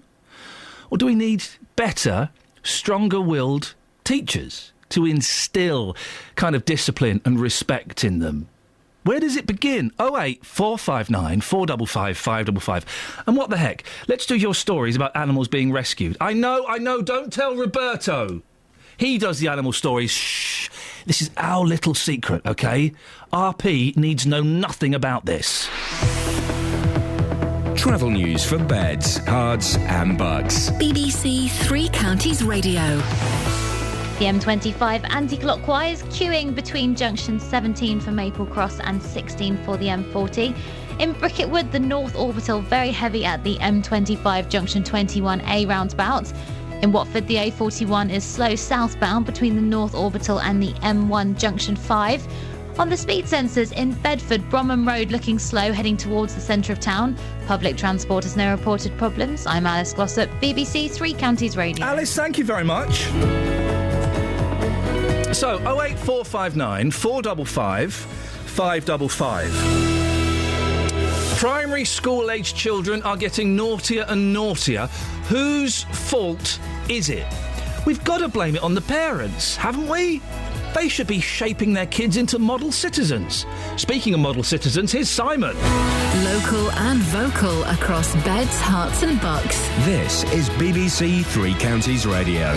Or do we need better, stronger-willed teachers to instil kind of discipline and respect in them? Where does it begin? 08459 455 555. And what the heck? Let's do your stories about animals being rescued. I know, don't tell Roberto. He does the animal stories. Shh. This is our little secret, OK? RP needs know nothing about this. Travel news for beds, cards and bugs. BBC Three Counties Radio. The M25 anti-clockwise, queuing between junction 17 for Maple Cross and 16 for the M40. In Bricketwood, the North Orbital very heavy at the M25 junction 21A roundabout. In Watford, the A41 is slow southbound between the North Orbital and the M1 junction 5. On the speed sensors in Bedford, Bromham Road looking slow heading towards the centre of town. Public transport has no reported problems. I'm Alice Glossop, BBC Three Counties Radio. Alice, thank you very much. So, 08459 455 555. Primary school-aged children are getting naughtier and naughtier. Whose fault is it? We've got to blame it on the parents, haven't we? They should be shaping their kids into model citizens. Speaking of model citizens, here's Simon. Local and vocal across beds, hearts and bucks. This is BBC Three Counties Radio.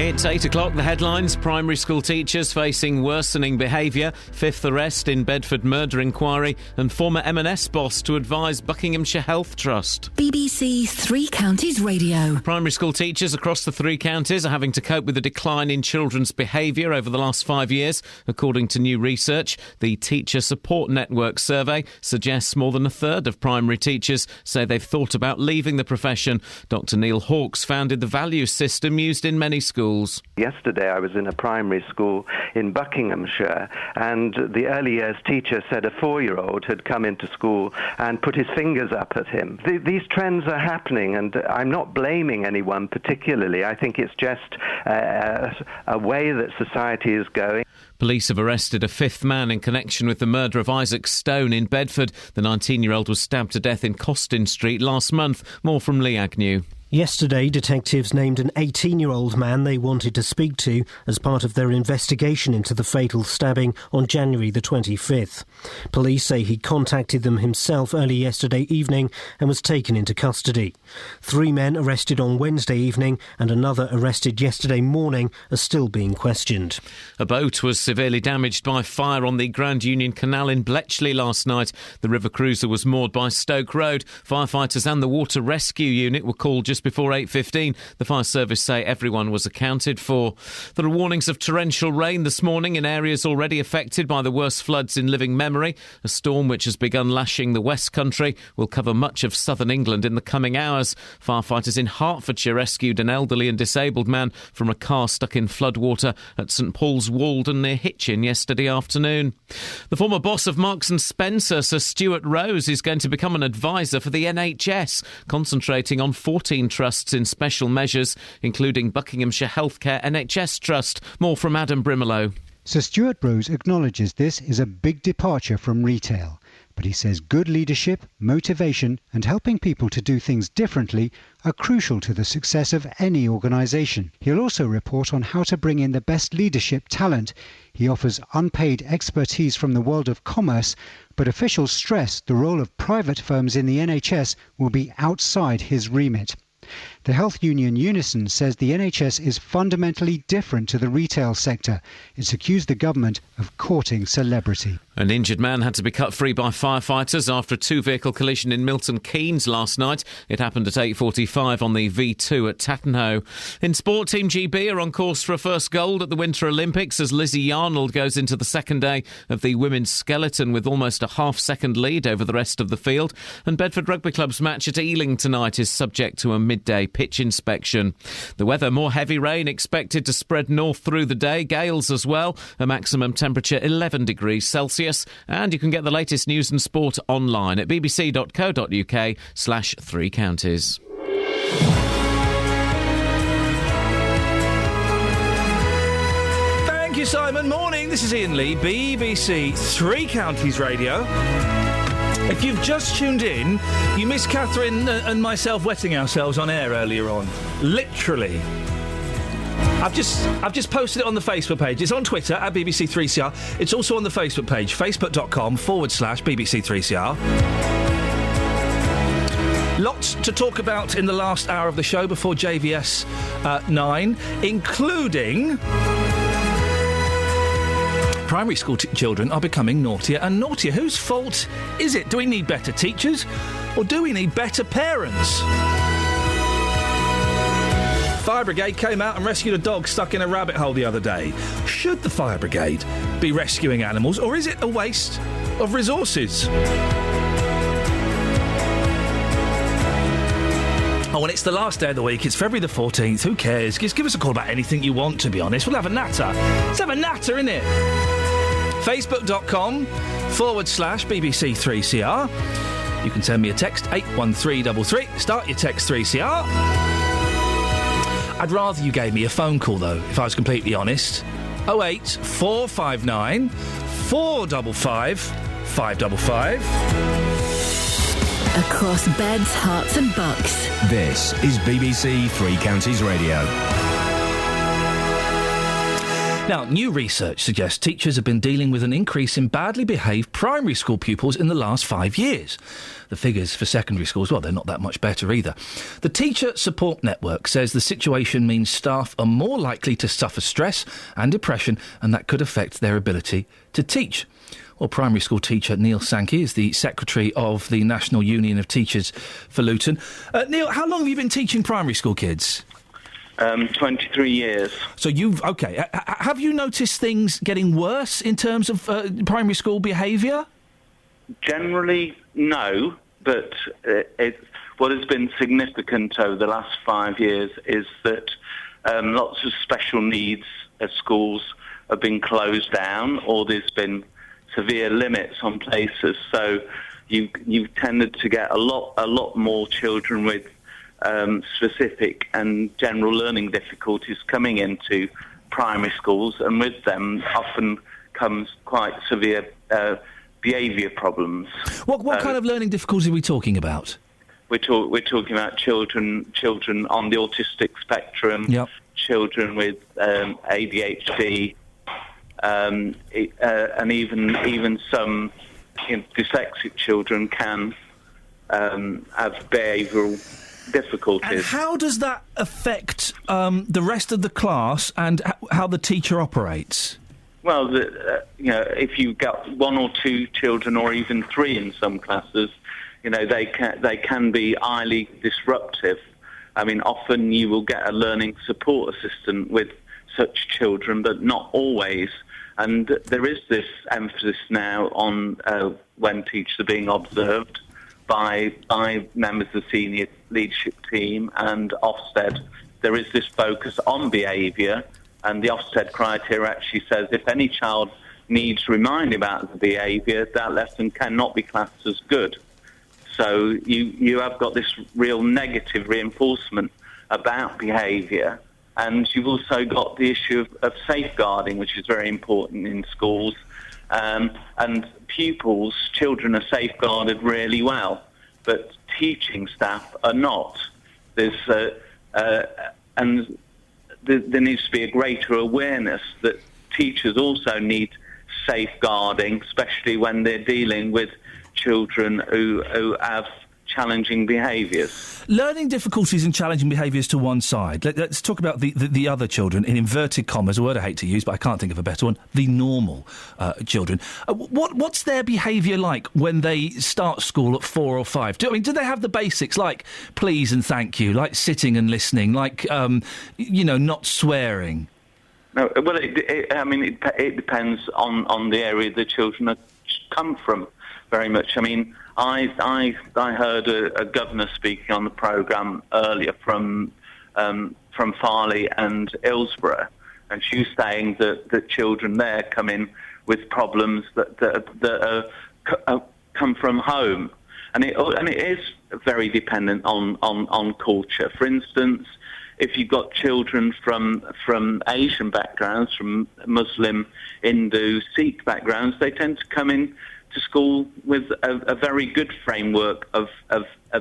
It's 8 o'clock, the headlines. Primary school teachers facing worsening behaviour, fifth arrest in Bedford murder inquiry, and former M&S boss to advise Buckinghamshire Health Trust. BBC Three Counties Radio. Primary school teachers across the three counties are having to cope with a decline in children's behaviour over the last 5 years. According to new research, the Teacher Support Network survey suggests more than a third of primary teachers say they've thought about leaving the profession. Dr Neil Hawkes founded the values system used in many schools. Yesterday I was in a primary school in Buckinghamshire, and the early years teacher said a 4-year-old had come into school and put his fingers up at him. These trends are happening, and I'm not blaming anyone particularly. I think it's just a way that society is going. Police have arrested a fifth man in connection with the murder of Isaac Stone in Bedford. The 19-year-old was stabbed to death in Costin Street last month. More from Lee Agnew. Yesterday, detectives named an 18-year-old man they wanted to speak to as part of their investigation into the fatal stabbing on January the 25th. Police say he contacted them himself early yesterday evening and was taken into custody. 3 men arrested on Wednesday evening and another arrested yesterday morning are still being questioned. A boat was severely damaged by fire on the Grand Union Canal in Bletchley last night. The river cruiser was moored by Stoke Road. Firefighters and the Water Rescue Unit were called just before 8:15. The fire service say everyone was accounted for. There are warnings of torrential rain this morning in areas already affected by the worst floods in living memory. A storm which has begun lashing the West Country will cover much of southern England in the coming hours. Firefighters in Hertfordshire rescued an elderly and disabled man from a car stuck in floodwater at St Paul's Walden near Hitchin yesterday afternoon. The former boss of Marks & Spencer, Sir Stuart Rose, is going to become an advisor for the NHS, concentrating on 14 trusts in special measures, including Buckinghamshire Healthcare NHS Trust. More from Adam Brimelow. Sir Stuart Rose acknowledges this is a big departure from retail, but he says good leadership, motivation and helping people to do things differently are crucial to the success of any organisation. He'll also report on how to bring in the best leadership talent. He offers unpaid expertise from the world of commerce, but officials stress the role of private firms in the NHS will be outside his remit. The health union Unison says the NHS is fundamentally different to the retail sector. It's accused the government of courting celebrity. An injured man had to be cut free by firefighters after a 2-vehicle collision in Milton Keynes last night. It happened at 8:45 on the V2 at Tattenhoe. In sport, Team GB are on course for a first gold at the Winter Olympics as Lizzie Yarnold goes into the second day of the women's skeleton with almost a half-second lead over the rest of the field. And Bedford Rugby Club's match at Ealing tonight is subject to a midday pitch inspection. The weather, more heavy rain expected to spread north through the day, gales as well, a maximum temperature 11 degrees Celsius. And you can get the latest news and sport online at bbc.co.uk/3 counties. Thank you, Simon. Morning, this is Iain Lee, BBC Three Counties Radio. If you've just tuned in, you missed Catherine and myself wetting ourselves on air earlier on. Literally. I've just posted it on the Facebook page. It's on Twitter at BBC3CR. It's also on the Facebook page, facebook.com/BBC3CR. Lots to talk about in the last hour of the show before JVS 9, including primary school children are becoming naughtier and naughtier. Whose fault is it? Do we need better teachers or do we need better parents? Fire brigade came out and rescued a dog stuck in a rabbit hole the other day. Should the fire brigade be rescuing animals, or is it a waste of resources? Oh, and it's the last day of the week. It's February the 14th. Who cares? Just give us a call about anything you want, to be honest. We'll have a natter. Let's have a natter, innit? Facebook.com/BBC3CR. You can send me a text, 81333. Start your text 3CR. I'd rather you gave me a phone call, though, if I was completely honest. 08 459 455 555. Across beds, hearts and bucks. This is BBC Three Counties Radio. Now, new research suggests teachers have been dealing with an increase in badly behaved primary school pupils in the last 5 years. The figures for secondary schools, well, they're not that much better either. The Teacher Support Network says the situation means staff are more likely to suffer stress and depression, and that could affect their ability to teach. Well, primary school teacher Neil Sankey is the secretary of the National Union of Teachers for Luton. Neil, how long have you been teaching primary school kids? 23 years. So OK. Have you noticed things getting worse in terms of primary school behaviour? Generally, no. But what has been significant over the last 5 years is that lots of special needs schools have been closed down, or there's been severe limits on places. So you've tended to get a lot more children with specific and general learning difficulties coming into primary schools, and with them often comes quite severe behaviour problems. What kind of learning difficulties are we talking about? We're talking about children on the autistic spectrum, yep. Children with ADHD, and even some dyslexic children can have behavioural difficulties. And how does that affect the rest of the class and how the teacher operates? Well, if you've got one or two children, or even three in some classes, they can be highly disruptive. I mean, often you will get a learning support assistant with such children, but not always. And there is this emphasis now on when teachers are being observed by members of the senior leadership team and Ofsted. There is this focus on behaviour, and the Ofsted criteria actually says if any child needs reminding about the behaviour, that lesson cannot be classed as good. So you have got this real negative reinforcement about behaviour, and you've also got the issue of safeguarding, which is very important in schools. And children are safeguarded really well, but teaching staff are not. There needs to be a greater awareness that teachers also need safeguarding, especially when they're dealing with children who have challenging behaviours. Learning difficulties and challenging behaviours to one side. Let's talk about the other children, in inverted commas, a word I hate to use, but I can't think of a better one, the normal children. What's their behaviour like when they start school at 4 or 5? Do they have the basics, like please and thank you, like sitting and listening, like, not swearing? No, well, it depends on the area the children come from, very much. I mean, I heard a governor speaking on the programme earlier from Farley and Hillsborough, and she was saying that children there come in with problems that come from home, and it is very dependent on culture. For instance, if you've got children from Asian backgrounds, from Muslim, Hindu, Sikh backgrounds, they tend to come in to school with a very good framework of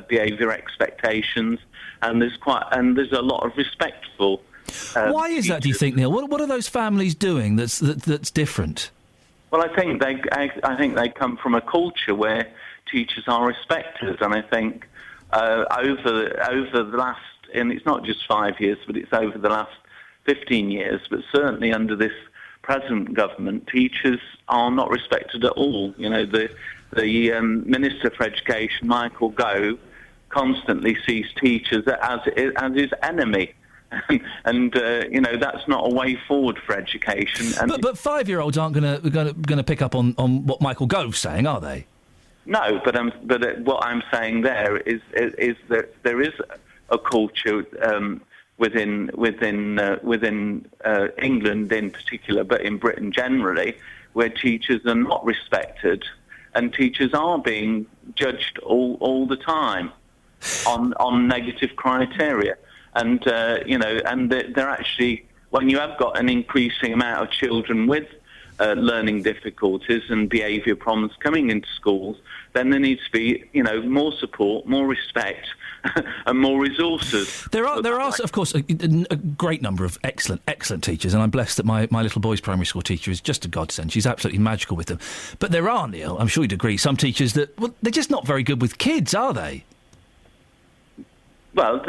behaviour expectations, and there's a lot of respectful. Why is that, do you think, Neil? What are those families doing that's different? Well, I think they come from a culture where teachers are respected, and I think over the last, and it's not just 5 years, but it's over the last 15 years, but certainly under this present government, teachers are not respected at all. The Minister for Education, Michael Gove, constantly sees teachers as his enemy. And that's not a way forward for education. And but 5-year-olds aren't going to pick up on what Michael Gove's saying, are they? No, but what I'm saying there is that there is a culture within England in particular, but in Britain generally, where teachers are not respected, and teachers are being judged all the time on negative criteria. and they're actually, when you have got an increasing amount of children with learning difficulties and behaviour problems coming into schools, then there needs to be, more support, more respect, and more resources. There are, of course, a great number of excellent teachers, and I'm blessed that my little boy's primary school teacher is just a godsend. She's absolutely magical with them. But there are, Neil, I'm sure you'd agree, some teachers that, they're just not very good with kids, are they? Well,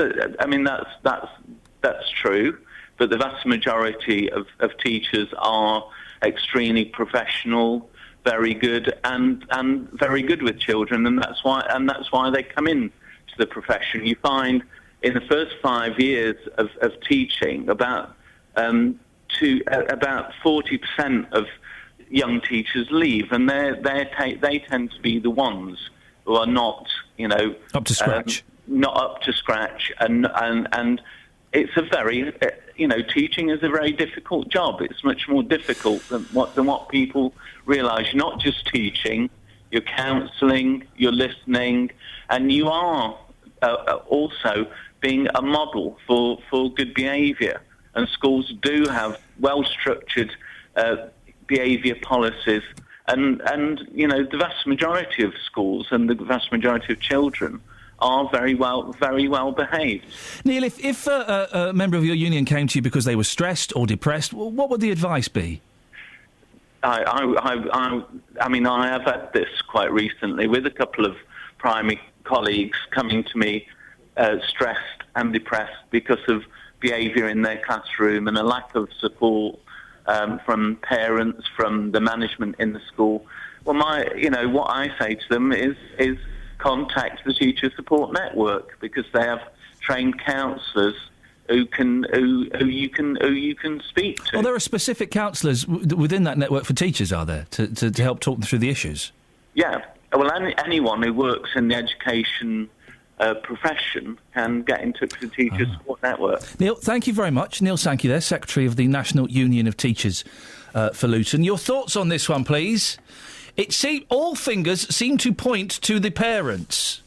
that's true, but the vast majority of teachers are extremely professional, very good, and very good with children, and that's why they come in to the profession. You find in the first 5 years of teaching, about 40% of young teachers leave, and they tend to be the ones who are not, up to scratch. Not up to scratch, and it's a very, teaching is a very difficult job. It's much more difficult than what people realise. You're not just teaching, you're counselling, you're listening, and you are also being a model for good behaviour. And schools do have well-structured behaviour policies, and the vast majority of schools and the vast majority of children are very well behaved. Neil, if a member of your union came to you because they were stressed or depressed, what would the advice be? I have had this quite recently with a couple of primary colleagues coming to me stressed and depressed because of behaviour in their classroom and a lack of support from parents, from the management in the school. Well, what I say to them is contact the Teacher Support Network, because they have trained counsellors who you can speak to. Well, there are specific counsellors within that network for teachers, are there, to help talk them through the issues? Yeah. Well, anyone who works in the education profession can get in touch with the Teacher Support Network. Neil, thank you very much. Neil Sankey there, Secretary of the National Union of Teachers for Luton. Your thoughts on this one, please? All fingers seem to point to the parents.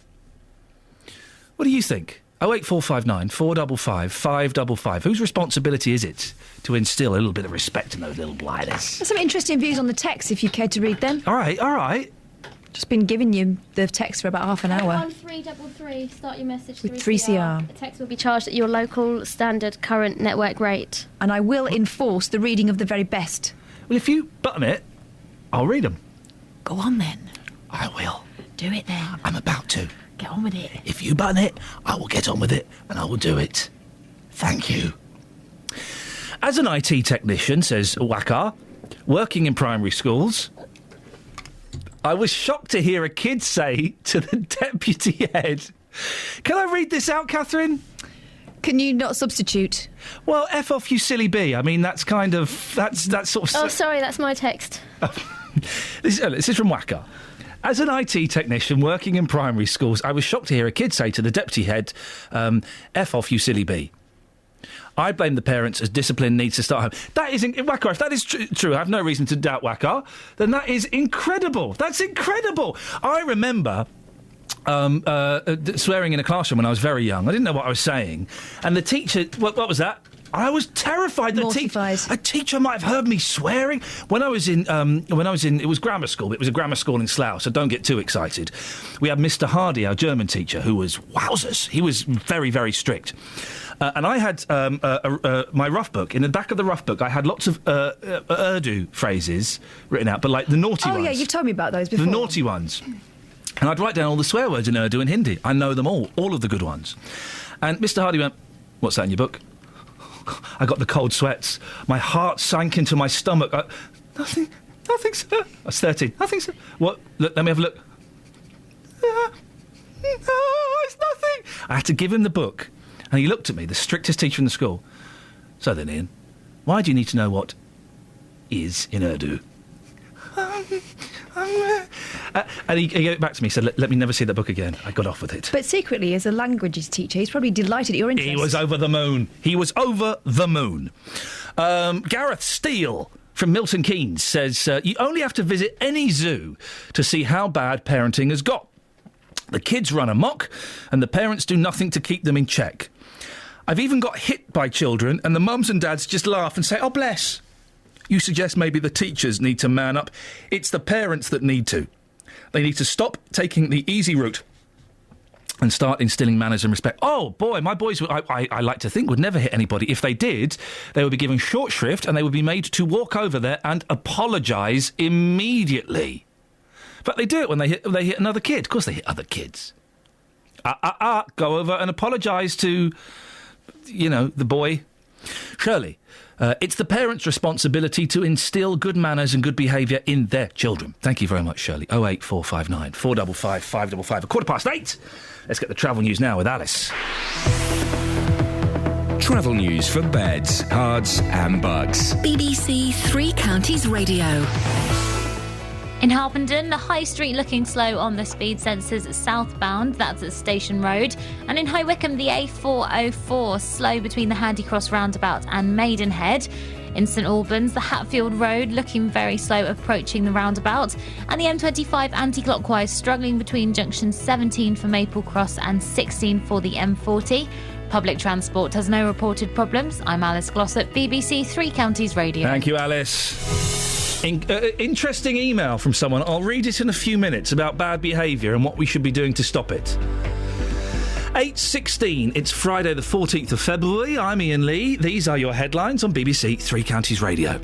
What do you think? 08459 455 555. Whose responsibility is it to instil a little bit of respect in those little blighters? There's some interesting views on the text, if you care to read them. All right. Just been giving you the text for about half an hour. 1333, start your message with 3CR. The text will be charged at your local standard current network rate. And I will enforce the reading of the very best. Well, if you button it, I'll read them. Go on then. I will. Do it then. I'm about to. Get on with it. If you button it, I will get on with it, and I will do it. Thank you. As an IT technician, says Wakar, working in primary schools, I was shocked to hear a kid say to the deputy head... Can I read this out, Catherine? Can you not substitute? Well, F off, you silly bee. I mean, that's kind of... That's sort of... Oh, sorry, that's my text. This is from Wakar. As an IT technician working in primary schools, I was shocked to hear a kid say to the deputy head, F off, you silly bee. I blame the parents, as discipline needs to start home. That isn't... Wakar, if that is true, I have no reason to doubt Wakar, then that is incredible. That's incredible. I remember... swearing in a classroom when I was very young. I didn't know what I was saying. And the teacher... What was that? I was terrified that a teacher might have heard me swearing. When I was in, it was grammar school. It was a grammar school in Slough, so don't get too excited. We had Mr. Hardy, our German teacher, who was wowzers. He was very, very strict. And I had my rough book. In the back of the rough book, I had lots of Urdu phrases written out, but like the naughty ones. Oh, yeah, you've told me about those before. The naughty ones. And I'd write down all the swear words in Urdu and Hindi. I know them all of the good ones. And Mr. Hardy went, "What's that in your book?" I got the cold sweats. My heart sank into my stomach. Nothing, sir. I was 13. Nothing, sir. What? Look, let me have a look. It's nothing. I had to give him the book. And he looked at me, the strictest teacher in the school. So then, Iain, why do you need to know what is in Urdu? And he gave it back to me, said, let me never see that book again. I got off with it. But secretly, as a languages teacher, he's probably delighted at your interest. He was over the moon. Gareth Steele from Milton Keynes says, you only have to visit any zoo to see how bad parenting has got. The kids run amok, and the parents do nothing to keep them in check. I've even got hit by children, and the mums and dads just laugh and say, oh, bless. You suggest maybe the teachers need to man up. It's the parents that need to. They need to stop taking the easy route and start instilling manners and respect. Oh, boy, my boys, I like to think, would never hit anybody. If they did, they would be given short shrift and they would be made to walk over there and apologise immediately. But they do it when they hit another kid. Of course they hit other kids. Go over and apologise to, the boy. Shirley, it's the parents' responsibility to instil good manners and good behaviour in their children. Thank you very much, Shirley. 08459 455 555. 8:15. Let's get the travel news now with Alice. Travel news for beds, cards and bugs. BBC Three Counties Radio. In Harpenden, the High Street looking slow on the speed sensors southbound, that's at Station Road. And in High Wycombe, the A404 slow between the Handy Cross roundabout and Maidenhead. In St Albans, the Hatfield Road looking very slow approaching the roundabout. And the M25 anti-clockwise struggling between junction 17 for Maple Cross and 16 for the M40. Public transport has no reported problems. I'm Alice Glossop, BBC Three Counties Radio. Thank you, Alice. Interesting email from someone. I'll read it in a few minutes about bad behaviour and what we should be doing to stop it. 8:16. It's Friday the 14th of February. I'm Iain Lee. These are your headlines on BBC Three Counties Radio.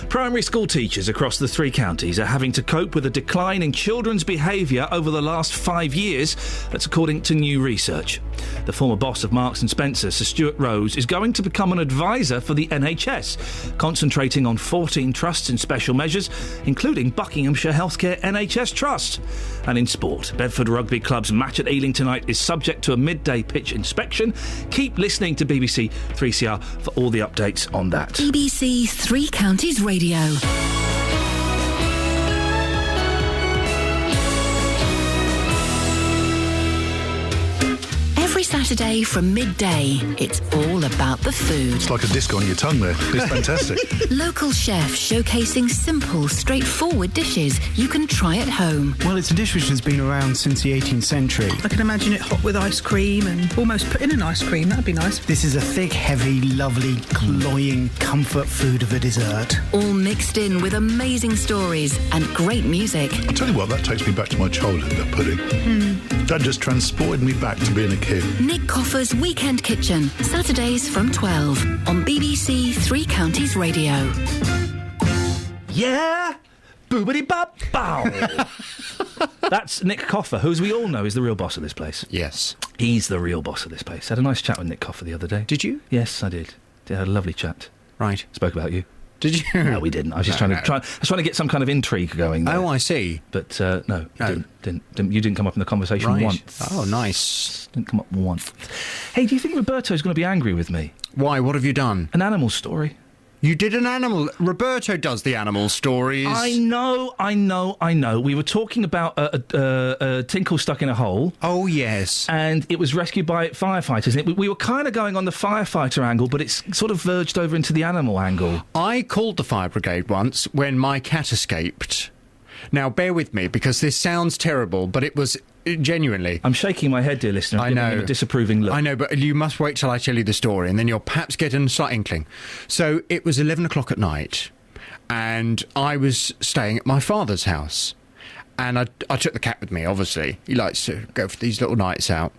Primary school teachers across the three counties are having to cope with a decline in children's behaviour over the last 5 years. That's according to new research. The former boss of Marks & Spencer, Sir Stuart Rose, is going to become an advisor for the NHS, concentrating on 14 trusts and special measures, including Buckinghamshire Healthcare NHS Trust. And in sport, Bedford Rugby Club's match at Ealing tonight is subject to a midday pitch inspection. Keep listening to BBC 3CR for all the updates on that. BBC Three Counties Radio. Every Saturday from midday, it's all about the food. It's like a disc on your tongue there. It's fantastic. Local chefs showcasing simple, straightforward dishes you can try at home. Well, it's a dish which has been around since the 18th century. I can imagine it hot with ice cream and almost put in an ice cream. That'd be nice. This is a thick, heavy, lovely, cloying comfort food of a dessert. All mixed in with amazing stories and great music. I'll tell you what, that takes me back to my childhood, that pudding. That just transported me back to being a kid. Nick Coffer's Weekend Kitchen, Saturdays from 12 on BBC Three Counties Radio. Yeah! Boobity-bop-bow! That's Nick Coffer, who, as we all know, is the real boss of this place. Yes. He's the real boss of this place. I had a nice chat with Nick Coffer the other day. Did you? Yes, I did. I had a lovely chat. Right. Spoke about you. Did you? No, we didn't. I was just trying to get some kind of intrigue going there. Oh, I see. But no. Didn't. You didn't come up in the conversation once. Oh, nice. Didn't come up once. Hey, do you think Roberto's going to be angry with me? Why? What have you done? An animal story. You did an animal... Roberto does the animal stories. I know. We were talking about a tinkle stuck in a hole. Oh, yes. And it was rescued by firefighters. And we were kind of going on the firefighter angle, but it's sort of verged over into the animal angle. I called the fire brigade once when my cat escaped. Now, bear with me, because this sounds terrible, but it was... Genuinely. I'm shaking my head, dear listener. I'm giving him a disapproving look. I know, but you must wait till I tell you the story, and then you'll perhaps get a slight inkling. So, it was 11 o'clock at night, and I was staying at my father's house. And I took the cat with me, obviously. He likes to go for these little nights out.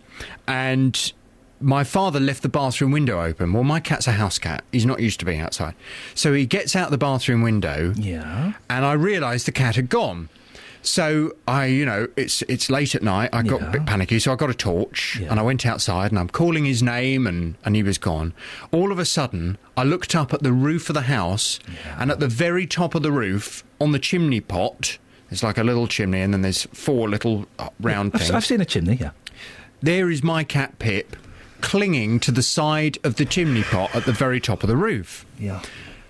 And my father left the bathroom window open. Well, my cat's a house cat. He's not used to being outside. So, he gets out the bathroom window. Yeah. And I realised the cat had gone. So it's late at night. I got a bit panicky, so I got a torch and I went outside and I'm calling his name and he was gone. All of a sudden, I looked up at the roof of the house and at the very top of the roof, on the chimney pot, there's like a little chimney and then there's four little round things. I've seen a chimney, yeah. There is my cat Pip clinging to the side of the chimney pot at the very top of the roof. Yeah.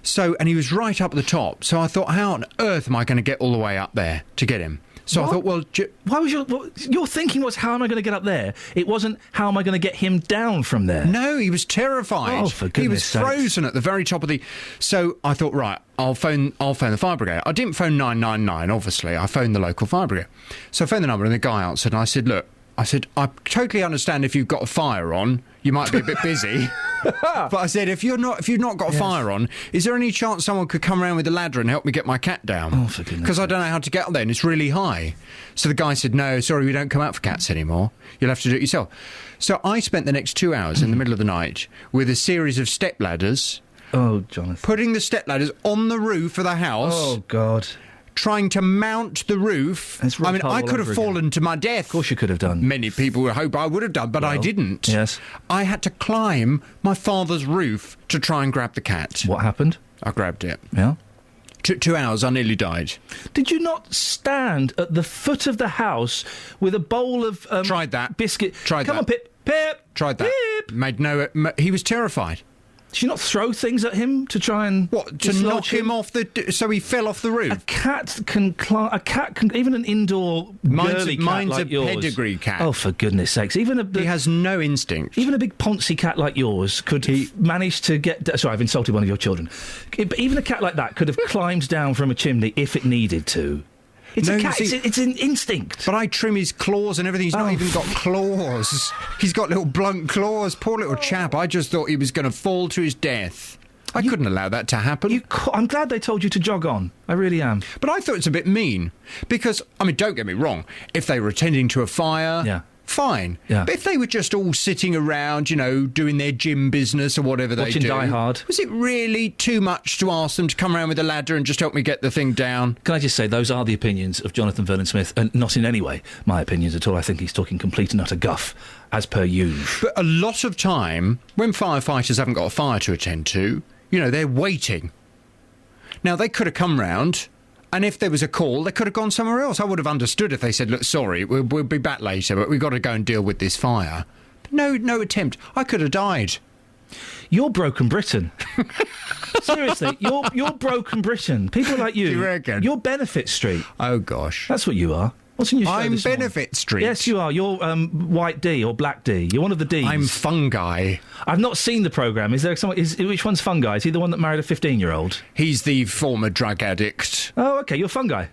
So, and he was right up at the top. So I thought, how on earth am I going to get all the way up there to get him? So I thought, well... Why was your thinking was, how am I going to get up there? It wasn't, how am I going to get him down from there? No, he was terrified. Oh, for goodness sakes. He was frozen at the very top of the... So I thought, right, I'll phone the fire brigade. I didn't phone 999, obviously. I phoned the local fire brigade. So I phoned the number and the guy answered and I said, look, I said, I totally understand if you've got a fire on, you might be a bit busy. But I said, if you've not got a fire on, is there any chance someone could come around with a ladder and help me get my cat down? Oh, for goodness Because I don't know how to get up there and it's really high. So the guy said, no, sorry, we don't come out for cats anymore. You'll have to do it yourself. So I spent the next 2 hours in the middle of the night with a series of step ladders. Oh, Jonathan. Putting the step ladders on the roof of the house. Oh, God. Trying to mount the roof. I mean, I could have fallen to my death. Of course you could have done. Many people would hope I would have done, but I didn't. Yes. I had to climb my father's roof to try and grab the cat. What happened? I grabbed it. Yeah. Took 2 hours, I nearly died. Did you not stand at the foot of the house with a bowl of... Tried that. Biscuit. Tried Come that. on, Pip. Pip. Tried that. Pip. Made no... He was terrified. Did you not throw things at him to try and... What, to knock him off the... So he fell off the roof? A cat can climb... A cat can... Even an indoor girly cat mine's like a yours... pedigree cat. Oh, for goodness sakes. Even a... He has no instinct. Even a big poncy cat like yours could manage to get... Sorry, I've insulted one of your children. But even a cat like that could have climbed down from a chimney if it needed to. It's a cat. It's an instinct. But I trim his claws and everything. He's not even got claws. He's got little blunt claws. Poor little chap. I just thought he was going to fall to his death. I couldn't allow that to happen. I'm glad they told you to jog on. I really am. But I thought it's a bit mean. Because, I mean, don't get me wrong. If they were attending to a fire, fine. Yeah. But if they were just all sitting around, you know, doing their gym business or whatever they do... Watching Die Hard. Was it really too much to ask them to come around with a ladder and just help me get the thing down? Can I just say, those are the opinions of Jonathan Vernon-Smith, and not in any way my opinions at all. I think he's talking complete and utter guff, as per usual. But a lot of time, when firefighters haven't got a fire to attend to, you know, they're waiting. Now, they could have come round, and if there was a call, they could have gone somewhere else. I would have understood if they said, look, sorry, we'll be back later, but we've got to go and deal with this fire. But no attempt. I could have died. You're broken Britain. Seriously, you're broken Britain. People like you. Do you reckon? You're Benefit Street. Oh, gosh. That's what you are. What's in your show I'm this morning? Benefit Street. Yes, you are. You're White D or Black D. You're one of the Ds. I'm Fungi. I've not seen the programme. Is there someone? Which one's Fungi? Is he the one that married a 15-year-old? He's the former drug addict. Oh, OK. You're Fungi.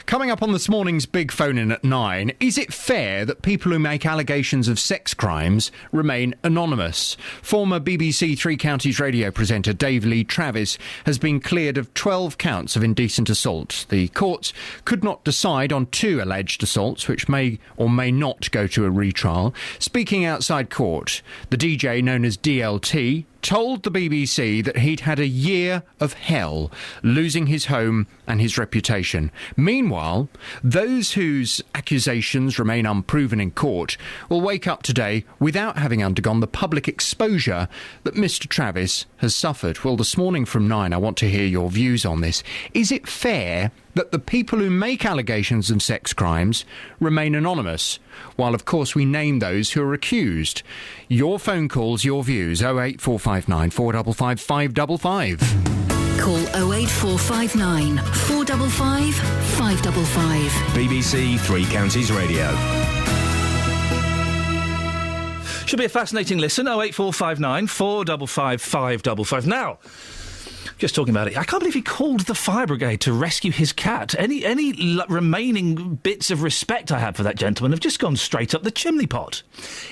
Coming up on this morning's Big Phone-In at 9, is it fair that people who make allegations of sex crimes remain anonymous? Former BBC Three Counties radio presenter Dave Lee Travis has been cleared of 12 counts of indecent assault. The courts could not decide on 2 alleged assaults, which may or may not go to a retrial. Speaking outside court, the DJ known as DLT told the BBC that he'd had a year of hell, losing his home and his reputation. Meanwhile, those whose accusations remain unproven in court will wake up today without having undergone the public exposure that Mr. Travis has suffered. Well, this morning from 9, I want to hear your views on this. Is it fair that the people who make allegations of sex crimes remain anonymous, while of course we name those who are accused? Your phone calls, your views, 08459 455 555. Call 08459 455 555. BBC Three Counties Radio. Should be a fascinating listen. 08459 455 555. Now, just talking about it, I can't believe he called the fire brigade to rescue his cat. Any remaining bits of respect I had for that gentleman have just gone straight up the chimney pot.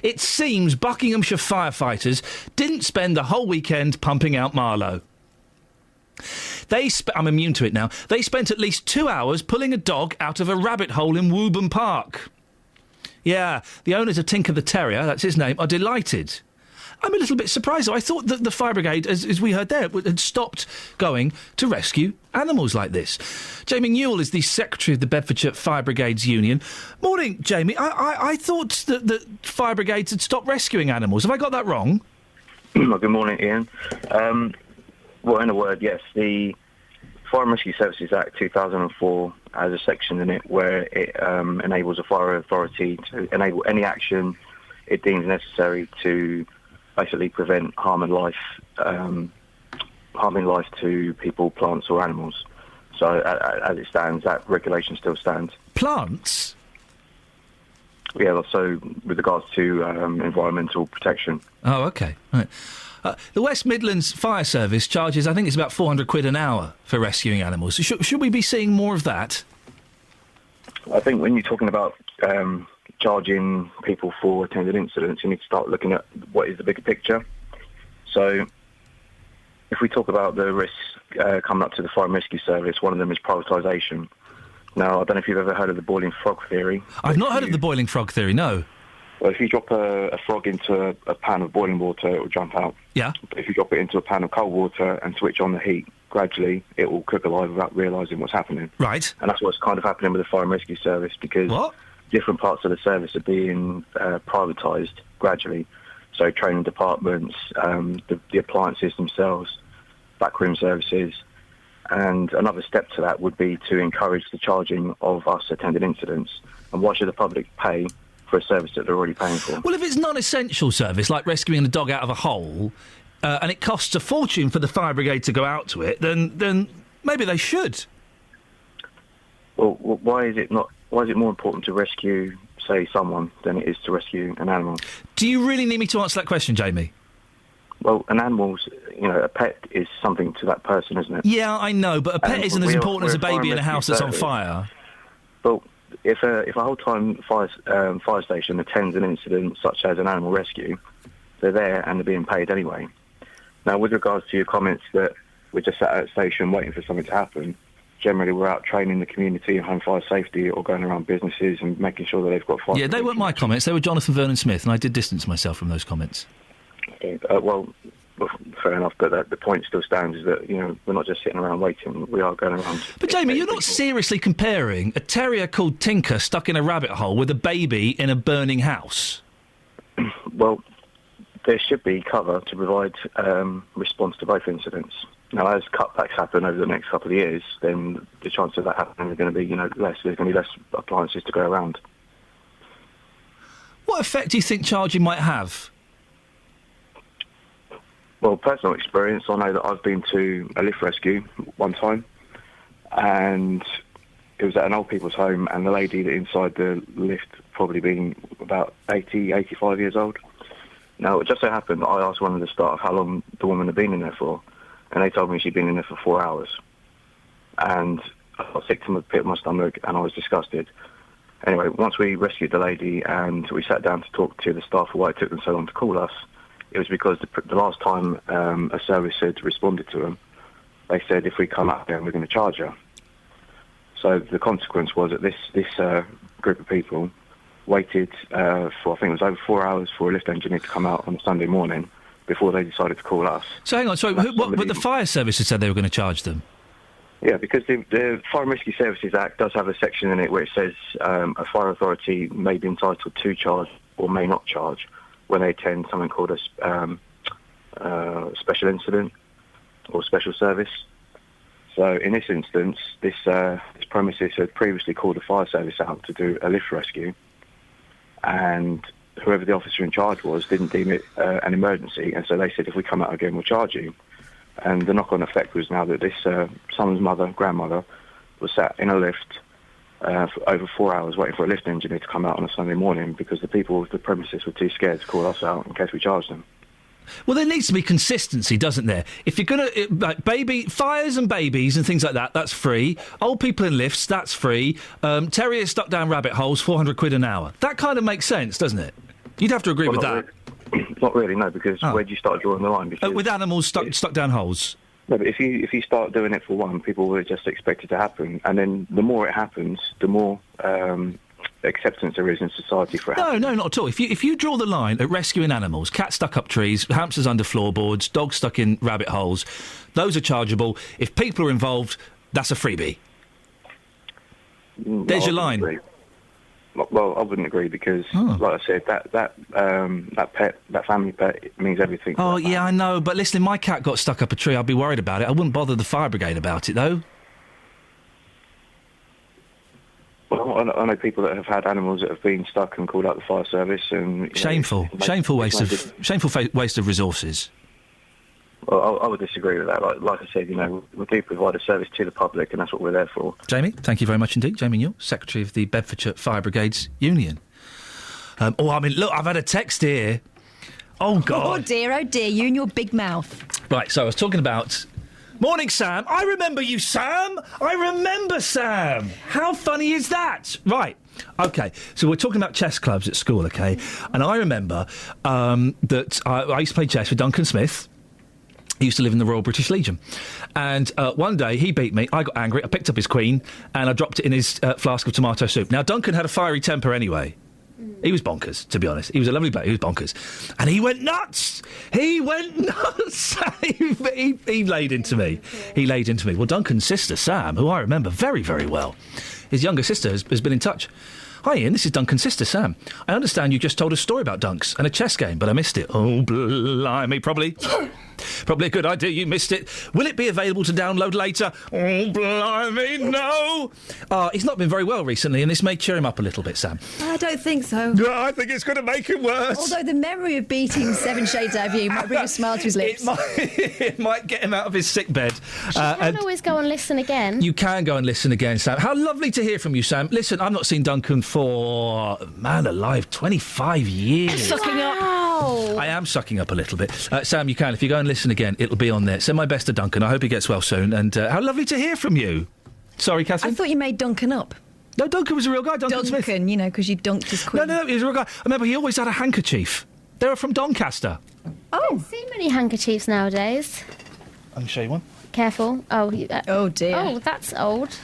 It seems Buckinghamshire firefighters didn't spend the whole weekend pumping out Marlow. I'm immune to it now. They spent at least 2 hours pulling a dog out of a rabbit hole in Woburn Park. Yeah, the owners of Tinker the Terrier, that's his name, are delighted. I'm a little bit surprised, though. I thought that the fire brigade, as we heard there, had stopped going to rescue animals like this. Jamie Newell is the secretary of the Bedfordshire Fire Brigades Union. Morning, Jamie. I thought that fire brigades had stopped rescuing animals. Have I got that wrong? Well, good morning, Ian. Well, in a word, yes. The Fire and Rescue Services Act 2004 has a section in it where it enables a fire authority to enable any action it deems necessary to basically prevent harming life to people, plants or animals. So as it stands, that regulation still stands. Plants? Yeah, so with regards to environmental protection. Oh, OK. Right. The West Midlands Fire Service charges, I think it's about £400 an hour for rescuing animals. Should we be seeing more of that? I think when you're talking about charging people for attended incidents, you need to start looking at what is the bigger picture. So if we talk about the risks coming up to the fire and rescue service, one of them is privatisation. Now, I don't know if you've ever heard of the boiling frog theory. I've not heard of the boiling frog theory, no. Well, if you drop a frog into a pan of boiling water, it will jump out. Yeah. But if you drop it into a pan of cold water and switch on the heat, gradually it will cook alive without realising what's happening. Right. And that's what's kind of happening with the fire and rescue service, because different parts of the service are being privatised gradually. So training departments, the appliances themselves, backroom services. And another step to that would be to encourage the charging of us attended incidents. And why should the public pay for a service that they're already paying for? Well, if it's non-essential service, like rescuing a dog out of a hole, and it costs a fortune for the fire brigade to go out to it, then maybe they should. Well, why is it more important to rescue, say, someone than it is to rescue an animal? Do you really need me to answer that question, Jamie? Well, an animal's, a pet is something to that person, isn't it? Yeah, I know, but a pet isn't as important as a baby in a house that's on fire. Well, if a whole-time fire station attends an incident such as an animal rescue, they're there and they're being paid anyway. Now, with regards to your comments that we're just sat at a station waiting for something to happen, generally we're out training the community in home fire safety or going around businesses and making sure that they've got fire. Yeah, they weren't my comments. They were Jonathan Vernon Smith, and I did distance myself from those comments. Okay. Well, fair enough, but the point still stands is that, we're not just sitting around waiting, we are going around. But Jamie, you're not seriously comparing a terrier called Tinker stuck in a rabbit hole with a baby in a burning house? Well, there should be cover to provide response to both incidents. Now, as cutbacks happen over the next couple of years, then the chance of that happening is going to be, less. There's going to be less appliances to go around. What effect do you think charging might have? Well, personal experience, I know that I've been to a lift rescue one time, and it was at an old people's home, and the lady that inside the lift probably being about 80, 85 years old. Now, it just so happened that I asked one of the staff how long the woman had been in there for, and they told me she'd been in there for 4 hours. And I got sick to the pit of my stomach, and I was disgusted. Anyway, once we rescued the lady and we sat down to talk to the staff for why it took them so long to call us, it was because the last time a service had responded to them, they said, if we come up there, we're going to charge her. So the consequence was that this group of people waited for, I think it was over 4 hours for a lift engineer to come out on a Sunday morning before they decided to call us. So hang on, but the fire service had said they were going to charge them? Yeah, because the Fire and Rescue Services Act does have a section in it where it says a fire authority may be entitled to charge or may not charge when they attend something called a special incident or special service. So in this instance, this premises had previously called the fire service out to do a lift rescue, and whoever the officer in charge was didn't deem it an emergency, and so they said, if we come out again, we'll charge you. And the knock-on effect was now that this someone's grandmother, was sat in a lift for over 4 hours waiting for a lift engineer to come out on a Sunday morning because the people of the premises were too scared to call us out in case we charged them. Well, there needs to be consistency, doesn't there? If you're going to... fires and babies and things like that, that's free. Old people in lifts, that's free. Terriers stuck down rabbit holes, £400 an hour. That kind of makes sense, doesn't it? You'd have to agree with that. Not really, no, because where do you start drawing the line? Because with animals stuck down holes? No, but if you start doing it for one, people will just expect it to happen. And then the more it happens, the more acceptance there is in society for it. No, not at all. If you draw the line at rescuing animals, cats stuck up trees, hamsters under floorboards, dogs stuck in rabbit holes, those are chargeable. If people are involved, that's a freebie. There's your line. Agree. Well, I wouldn't agree because, like I said, that pet, that family pet, it means everything. Oh, yeah, I know. But listen, if my cat got stuck up a tree, I'd be worried about it. I wouldn't bother the fire brigade about it, though. Well, I know people that have had animals that have been stuck and called out the fire service, and shameful waste of resources. Well, I would disagree with that. Like I said, we do provide a service to the public, and that's what we're there for. Jamie, thank you very much indeed. Jamie Newell, Secretary of the Bedfordshire Fire Brigades Union. Look, I've had a text here. Oh, God. Oh, dear, you and your big mouth. Right, so I was talking about... Morning, Sam. I remember you, Sam. I remember Sam. How funny is that? Right. OK, so we're talking about chess clubs at school, OK? And I remember that I used to play chess with Duncan Smith. He used to live in the Royal British Legion. And one day, he beat me. I got angry. I picked up his queen, and I dropped it in his flask of tomato soup. Now, Duncan had a fiery temper anyway. He was bonkers, to be honest. He was a lovely player. He was bonkers. And he went nuts! He went nuts! he laid into me. He laid into me. Well, Duncan's sister, Sam, who I remember very, very well, his younger sister has been in touch. Hi, Ian, this is Duncan's sister, Sam. I understand you just told a story about Dunks and a chess game, but I missed it. Oh, blimey, probably a good idea you missed it. Will it be available to download later? Oh, blimey, no! He's not been very well recently, and this may cheer him up a little bit, Sam. I don't think so. No, I think it's going to make him worse. Although the memory of beating 7 Shades Out of You might bring a smile to his lips. It might get him out of his sick bed. You can always go and listen again. You can go and listen again, Sam. How lovely to hear from you, Sam. Listen, I've not seen Duncan for, man alive, 25 years. Sucking up. I am sucking up a little bit. Sam, you can. If you go and listen again, it'll be on there. Send my best to Duncan. I hope he gets well soon. And how lovely to hear from you. Sorry, Catherine? I thought you made Duncan up. No, Duncan was a real guy, Duncan Smith. You know, because you dunked his queen. No, he was a real guy. I remember he always had a handkerchief. They were from Doncaster. I don't see many handkerchiefs nowadays. I can show you one. Careful. Oh dear. Oh, that's old.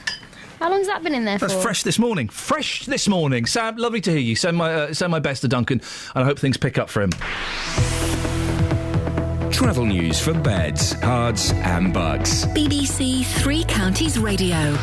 How long's that been in there for? That's fresh this morning. Fresh this morning. Sam, lovely to hear you. Send my best to Duncan, and I hope things pick up for him. Travel news for beds, cards and bugs. BBC Three Counties Radio.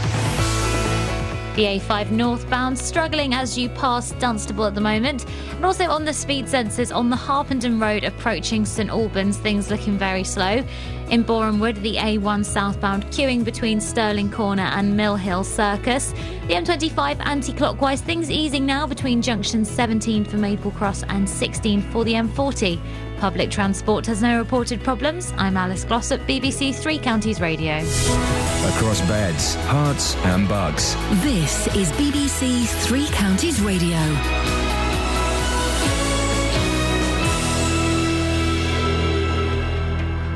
The A5 northbound struggling as you pass Dunstable at the moment, and also on the speed sensors on the Harpenden Road approaching St Albans, things looking very slow. In Borehamwood, the A1 southbound queuing between Stirling Corner and Mill Hill Circus. The M25 anti-clockwise, things easing now between junctions 17 for Maple Cross and 16 for the M40. Public transport has no reported problems. I'm Alice Glossop, BBC Three Counties Radio. Across beds, hearts and bugs. This is BBC Three Counties Radio.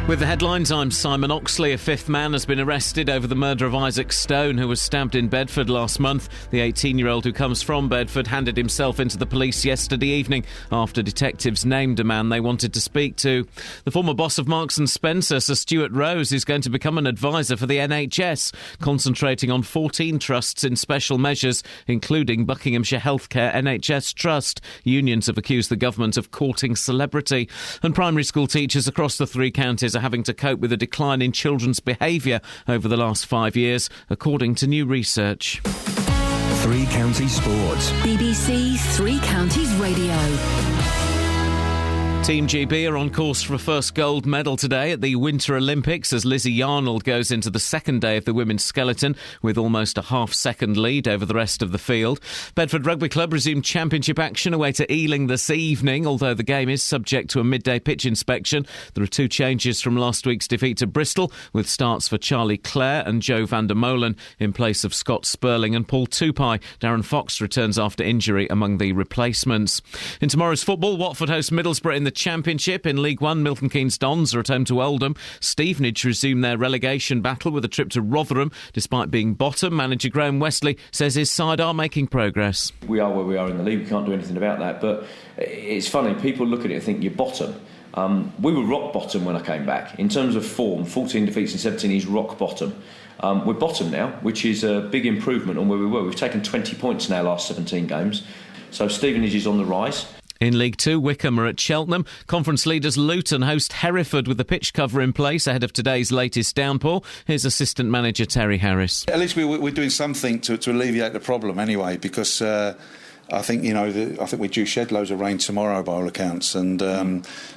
With the headlines, I'm Simon Oxley. A fifth man has been arrested over the murder of Isaac Stone, who was stabbed in Bedford last month. The 18-year-old who comes from Bedford handed himself into the police yesterday evening after detectives named a man they wanted to speak to. The former boss of Marks & Spencer, Sir Stuart Rose, is going to become an advisor for the NHS, concentrating on 14 trusts in special measures, including Buckinghamshire Healthcare NHS Trust. Unions have accused the government of courting celebrity. And primary school teachers across the three counties are having to cope with a decline in children's behaviour over the last 5 years, according to new research. Three Counties Sports. BBC Three Counties Radio. Team GB are on course for a first gold medal today at the Winter Olympics as Lizzie Yarnold goes into the second day of the women's skeleton with almost a half-second lead over the rest of the field. Bedford Rugby Club resumed championship action away to Ealing this evening, although the game is subject to a midday pitch inspection. There are two changes from last week's defeat to Bristol, with starts for Charlie Clare and Joe van der Molen in place of Scott Sperling and Paul Tupai. Darren Fox returns after injury among the replacements. In tomorrow's football, Watford host Middlesbrough in the Championship. In League One, Milton Keynes Dons are at home to Oldham. Stevenage resume their relegation battle with a trip to Rotherham. Despite being bottom, manager Graham Westley says his side are making progress. We are where we are in the league. We can't do anything about that. But it's funny, people look at it and think you're bottom. We were rock bottom when I came back. In terms of form, 14 defeats in 17 is rock bottom. We're bottom now, which is a big improvement on where we were. We've taken 20 points in our last 17 games. So Stevenage is on the rise. In League 2, Wickham are at Cheltenham. Conference leaders Luton host Hereford with the pitch cover in place ahead of today's latest downpour. Here's assistant manager Terry Harris. At least we're doing something to alleviate the problem anyway, because I think I think we do shed loads of rain tomorrow by all accounts, and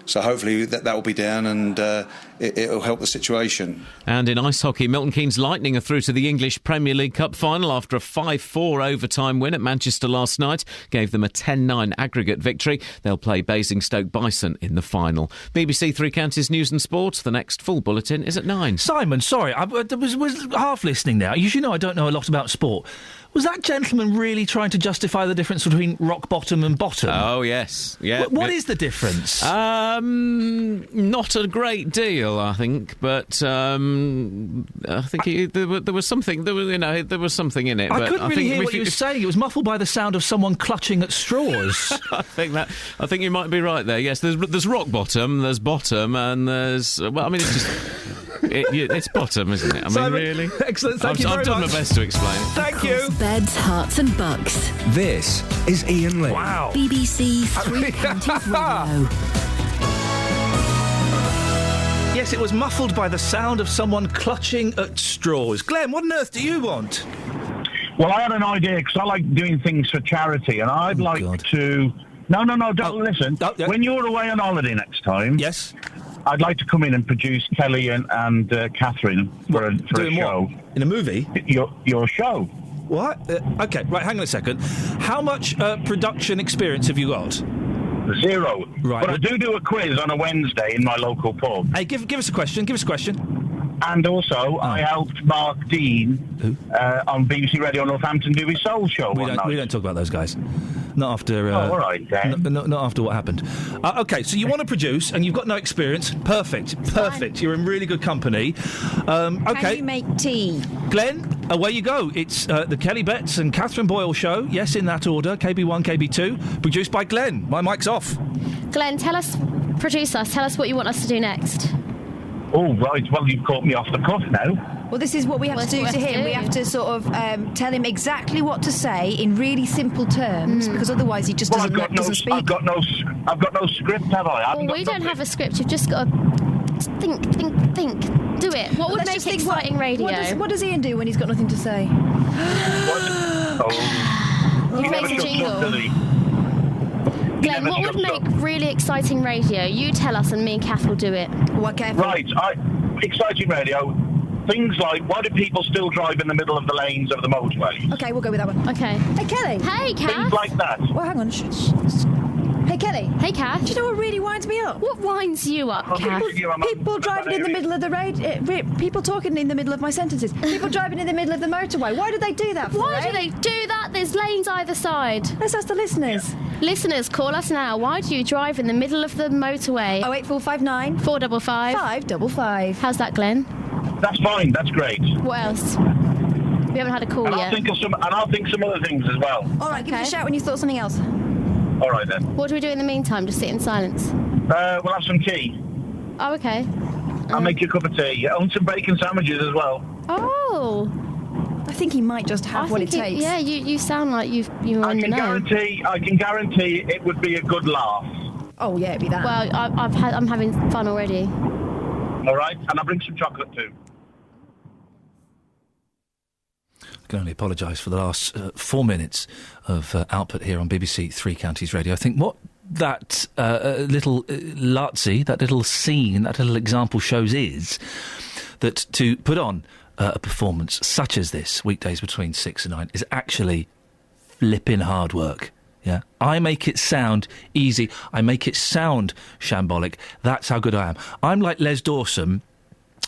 so hopefully that will be down and it'll help the situation. And in ice hockey, Milton Keynes Lightning are through to the English Premier League Cup final after a 5-4 overtime win at Manchester last night. Gave them a 10-9 aggregate victory. They'll play Basingstoke Bison in the final. BBC Three Counties News and Sport. The next full bulletin is at 9. Simon, sorry, I was half listening now. You should know I don't know a lot about sport. Was that gentleman really trying to justify the difference between rock bottom and bottom? Oh, yes. Yeah. What is the difference? Not a great deal, I think, but I think there was something. There was something in it. I but couldn't really think hear what you were saying. It was muffled by the sound of someone clutching at straws. I think you might be right there. Yes, there's rock bottom, there's bottom, and there's it's just. It's bottom, isn't it? I mean, Simon, really? Excellent, thank you very much. I've done my best to explain it. Thank you. Beds, hearts and bucks. This is Iain Lee. Wow. BBC Three Counties Radio. Yes, it was muffled by the sound of someone clutching at straws. Glenn, what on earth do you want? Well, I had an idea, because I like doing things for charity, and I'd like to... No, don't listen. Yeah. When you're away on holiday next time... Yes? I'd like to come in and produce Kelly and Catherine for a show. What? In a movie? Your show. What? Okay, right, hang on a second. How much production experience have you got? 0. Right. But I do a quiz on a Wednesday in my local pub. Hey, give us a question. And also, I helped Mark Dean on BBC Radio Northampton do his Soul Show We don't talk about those guys. Not after... all right, then. Not after what happened. OK, so you want to produce, and you've got no experience. Perfect. You're in really good company. OK. Can you make tea? Glenn, away you go. It's the Kelly Betts and Catherine Boyle show. Yes, in that order. KB1, KB2. Produced by Glenn. My mic's off. Glenn, produce us. Tell us what you want us to do next. Oh, right. Well, you've caught me off the cuff now. Well, this is what we have to do to him. We have to sort of tell him exactly what to say in really simple terms, because otherwise he just doesn't speak. I've got no script, have I? Well, we don't have a script. You've just got to think. Do it. What would make exciting radio? What does Iain do when he's got nothing to say? He plays a jingle. Glenn, what would make really exciting radio? You tell us and me and Kath will do it. Right, exciting radio. Things like, why do people still drive in the middle of the lanes of the motorway? OK, we'll go with that one. OK. Hey, Kelly. Hey, Kath. Things like that. Well, hang on. Hey, Kelly. Hey, Kath. Do you know what really winds me up? What winds you up, Kath? People driving in the middle of the road. People talking in the middle of my sentences. People driving in the middle of the motorway. Why do they do that? Why do they do that? There's lanes either side. Let's ask the listeners. Listeners, call us now. Why do you drive in the middle of the motorway? 08459 455 555. How's that, Glenn? That's fine. That's great. What else? We haven't had a call yet. I'll think some other things as well. All right, give us a shout when you thought something else. All right, then. What do we do in the meantime? Just sit in silence? We'll have some tea. Oh, OK. I'll make you a cup of tea. And some bacon sandwiches as well. Oh. I think he might just have what it takes. Yeah, you sound like you're on the know. I can guarantee it would be a good laugh. Oh, yeah, it'd be that. Well, I'm having fun already. All right, and I'll bring some chocolate too. I can only apologise for the last 4 minutes of output here on BBC Three Counties Radio. I think what that little Lazzi, that little scene, that little example shows is that to put on a performance such as this, weekdays between 6 and 9, is actually flipping hard work. Yeah, I make it sound easy. I make it sound shambolic. That's how good I am. I'm like Les Dawson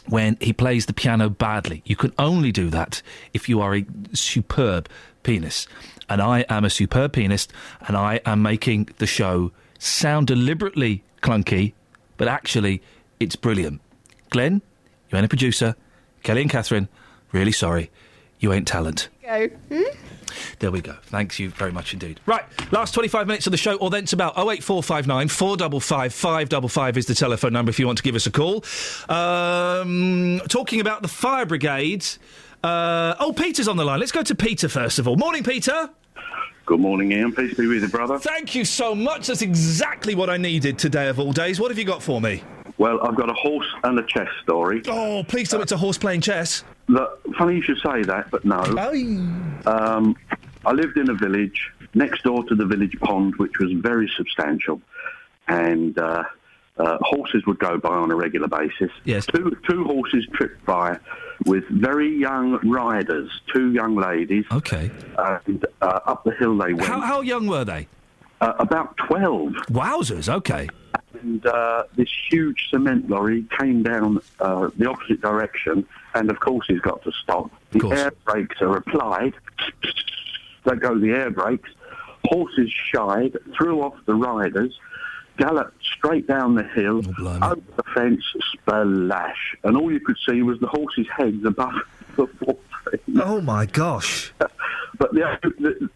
when he plays the piano badly. You can only do that if you are a superb pianist. And I am a superb pianist, and I am making the show sound deliberately clunky, but actually it's brilliant. Glenn, you ain't a producer. Kelly and Catherine, really sorry. You ain't talent. Go. There we go. Thanks you very much indeed. Right, last 25 minutes of the show, or thence about. 08459 455 555 is the telephone number if you want to give us a call. Talking about the fire brigades. Peter's on the line. Let's go to Peter first of all. Morning, Peter. Good morning, Iain. Peace be with you, brother. Thank you so much. That's exactly what I needed today of all days. What have you got for me? Well, I've got a horse and a chess story. Oh, please tell me it's a horse playing chess. Look, funny you should say that, but no. I lived in a village next door to the village pond, which was very substantial, and horses would go by on a regular basis. Yes. Two horses tripped by with very young riders, two young ladies. Okay. And up the hill they went. How young were they? About 12. Wowzers, okay. And this huge cement lorry came down the opposite direction, and of course he's got to stop. The air brakes are applied, There go the air brakes. Horses shied, threw off the riders, galloped straight down the hill, over the fence, splash, and all you could see was the horses' heads above the water. Oh my gosh! But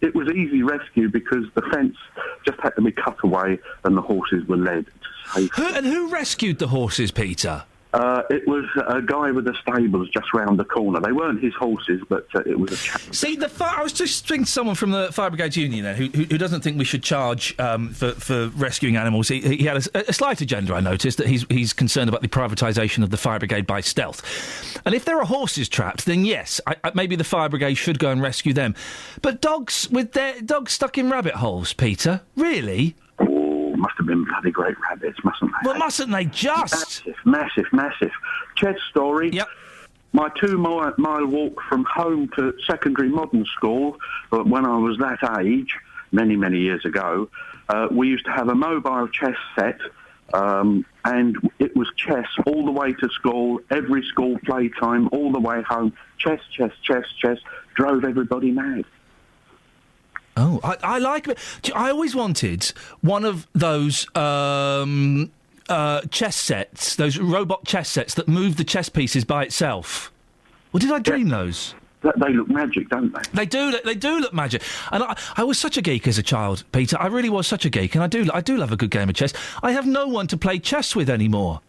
it was easy rescue because the fence just had to be cut away and the horses were led to safety. Who rescued the horses, Peter? It was a guy with the stables just round the corner. They weren't his horses, but it was a chap. See, I was just speaking to someone from the Fire Brigade Union then, who doesn't think we should charge for rescuing animals. He had a slight agenda, I noticed, that he's concerned about the privatisation of the Fire Brigade by stealth. And if there are horses trapped, then yes, maybe the Fire Brigade should go and rescue them. But dogs stuck in rabbit holes, Peter? Really? Must have been bloody great rabbits, mustn't they? Well, mustn't they just? Massive. Chess story. Yep. My 2-mile walk from home to secondary modern school, when I was that age, many, many years ago, we used to have a mobile chess set, and it was chess all the way to school, every school playtime, all the way home. Chess, drove everybody mad. Oh, I like it. I always wanted one of those chess sets, those robot chess sets that move the chess pieces by itself. Or did I dream those? They look magic, don't they? They do look magic. And I was such a geek as a child, Peter. I really was such a geek, and I do love a good game of chess. I have no one to play chess with anymore.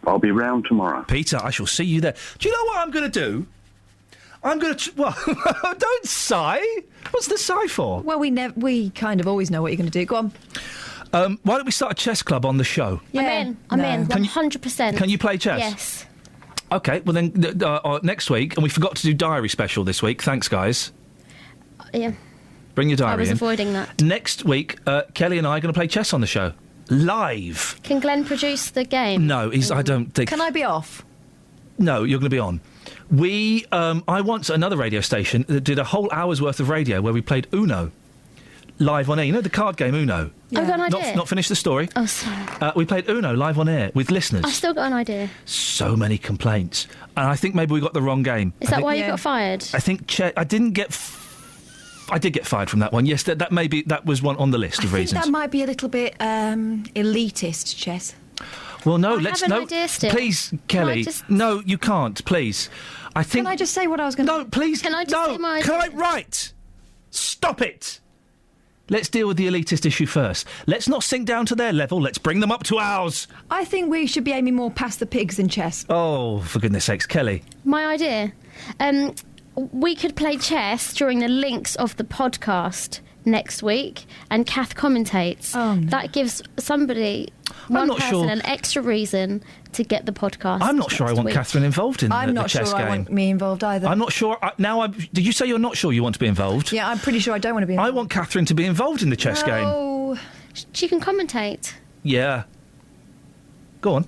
I'll be round tomorrow. Peter, I shall see you there. Do you know what I'm going to do? I'm going to... Well, don't sigh. What's the sigh for? Well, we kind of always know what you're going to do. Go on. Why don't we start a chess club on the show? Yeah. I'm in. 100%. Can you play chess? Yes. OK, well then, next week, and we forgot to do diary special this week. Thanks, guys. Yeah. Bring your diary in. I was avoiding that. Next week, Kelly and I are going to play chess on the show. Live. Can Glenn produce the game? No, I don't think... Can I be off? No, you're going to be on. I once, another radio station, that did a whole hour's worth of radio where we played Uno. Live on air. You know the card game Uno? Yeah. I've got an idea. Not finished the story. Oh, sorry. We played Uno live on air with listeners. I've still got an idea. So many complaints. And I think maybe we got the wrong game. Is that why you got fired? I think I did get fired from that one. Yes, that was one on the list of reasons. I think that might be a little bit elitist, chess. Well, no, I have an idea still. Please, Kelly. No, you can't, please. Can I just say what I was going to... No, please. Can I just say my idea? Right. Stop it. Let's deal with the elitist issue first. Let's not sink down to their level. Let's bring them up to ours. I think we should be aiming more past the pigs in chess. Oh, for goodness sakes, Kelly. My idea. We could play chess during the links of the podcast next week, and Kath commentates. Oh, no. That gives somebody, one person, an extra reason to get the podcast. I'm not sure I want Catherine involved in the chess game. I'm not sure I want me involved either. I'm not sure. Did you say you're not sure you want to be involved? Yeah, I'm pretty sure I don't want to be involved. I want Catherine to be involved in the chess game. Oh, she can commentate. Yeah. Go on.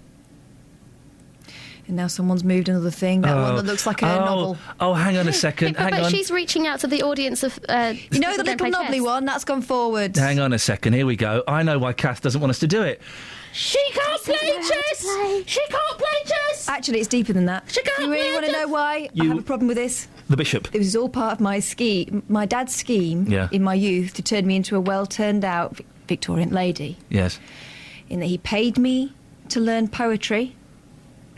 And now someone's moved another thing. That one that looks like a novel. Oh, hang on a second. But she's reaching out to the audience of... you know the little knobbly one? That's gone forward. Hang on a second. Here we go. I know why Kath doesn't want us to do it. She can't play chess! She can't play chess! Actually, it's deeper than that. She can't You really want to know why I have a problem with this? The bishop. It was all part of my dad's scheme in my youth to turn me into a well-turned-out Victorian lady. Yes. In that he paid me to learn poetry...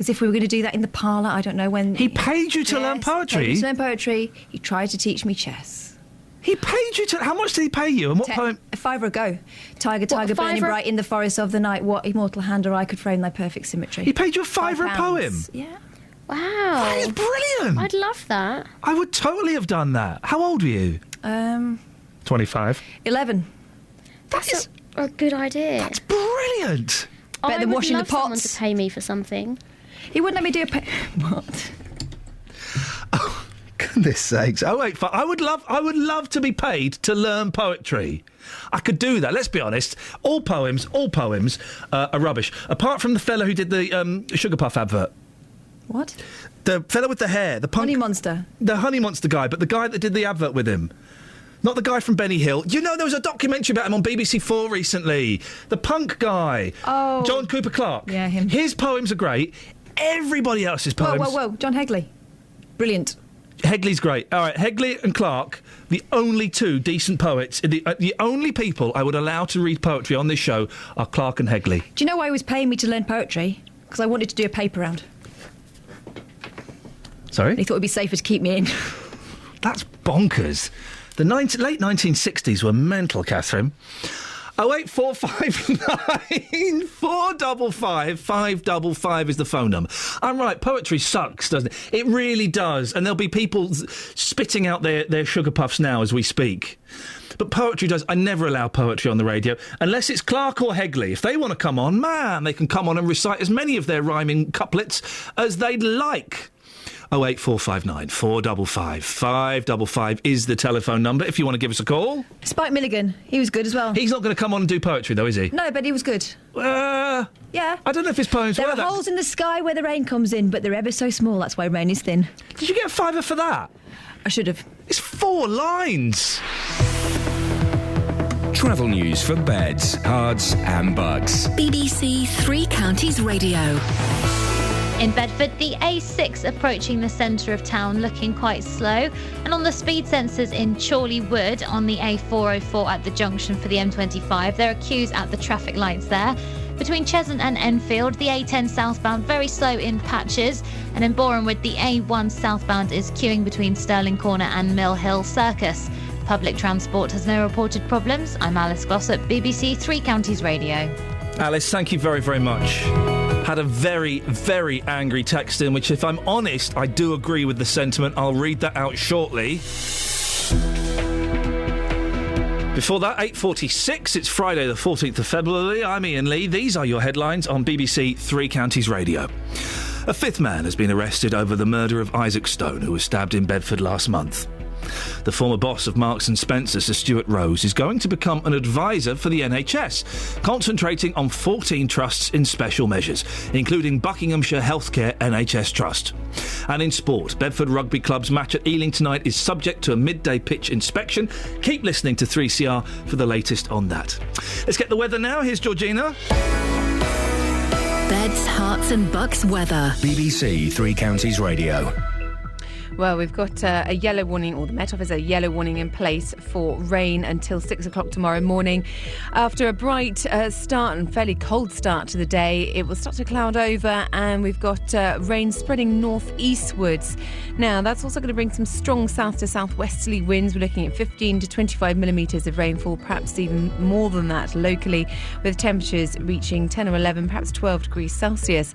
As if we were going to do that in the parlour. I don't know when... He paid you to learn poetry? He paid me to learn poetry. He tried to teach me chess. He paid you to... How much did he pay you? And what poem? A £5 a go. Tiger, burning bright in the forest of the night. What immortal hand or I could frame thy perfect symmetry. He paid you a £5 a poem? Yeah. Wow. That is brilliant. I'd love that. I would totally have done that. How old were you? 25. 11. That's a good idea. That's brilliant. Better than washing the pots. Someone to pay me for something. He wouldn't let me do what? Oh, goodness sakes. Oh, wait, I would love to be paid to learn poetry. I could do that, let's be honest. All poems are rubbish. Apart from the fella who did the Sugar Puff advert. What? The fella with the hair, the punk... Honey Monster. The Honey Monster guy, but the guy that did the advert with him. Not the guy from Benny Hill. You know, there was a documentary about him on BBC 4 recently. The punk guy. Oh. John Cooper Clarke. Yeah, him. His poems are great. Everybody else's poems... Whoa. John Hegley. Brilliant. Hegley's great. All right, Hegley and Clark, the only two decent poets, the only people I would allow to read poetry on this show are Clark and Hegley. Do you know why he was paying me to learn poetry? Because I wanted to do a paper round. Sorry? He thought it would be safer to keep me in. That's bonkers. The late 1960s were mental, Catherine. 08459 455 555 is the phone number. I'm right, poetry sucks, doesn't it? It really does. And there'll be people spitting out their sugar puffs now as we speak. But poetry does. I never allow poetry on the radio unless it's Clark or Hegley. If they want to come on, man, they can come on and recite as many of their rhyming couplets as they'd like. 08459 455 555 is the telephone number if you want to give us a call. Spike Milligan, he was good as well. He's not going to come on and do poetry, though, is he? No, but he was good. Yeah. I don't know if his poems there were are that... holes in the sky where the rain comes in, but they're ever so small. That's why rain is thin. Did you get a fiver for that? I should have. It's 4 lines. Travel news for beds, cards and bugs. BBC Three Counties Radio. In Bedford, the A6 approaching the centre of town looking quite slow. And on the speed sensors in Chorley Wood on the A404 at the junction for the M25, there are queues at the traffic lights there. Between Cheshunt and Enfield, the A10 southbound very slow in patches. And in Borehamwood, the A1 southbound is queuing between Stirling Corner and Mill Hill Circus. Public transport has no reported problems. I'm Alice Glossop, BBC Three Counties Radio. Alice, thank you very, very much. Had a very, very angry text in, which, if I'm honest, I do agree with the sentiment. I'll read that out shortly. Before that, 8:46, it's Friday the 14th of February. I'm Iain Lee. These are your headlines on BBC Three Counties Radio. A fifth man has been arrested over the murder of Isaac Stone, who was stabbed in Bedford last month. The former boss of Marks and Spencer, Sir Stuart Rose, is going to become an advisor for the NHS, concentrating on 14 trusts in special measures, including Buckinghamshire Healthcare NHS Trust. And in sport, Bedford Rugby Club's match at Ealing tonight is subject to a midday pitch inspection. Keep listening to 3CR for the latest on that. Let's get the weather now. Here's Georgina. Beds, hearts and bucks weather. BBC Three Counties Radio. Well, we've got a yellow warning, or the Met Office a yellow warning in place for rain until 6 o'clock tomorrow morning. After a bright start and fairly cold start to the day, it will start to cloud over, and we've got rain spreading north-eastwards. Now, that's also going to bring some strong south to southwesterly winds. We're looking at 15 to 25 millimetres of rainfall, perhaps even more than that locally, with temperatures reaching 10 or 11, perhaps 12 degrees Celsius.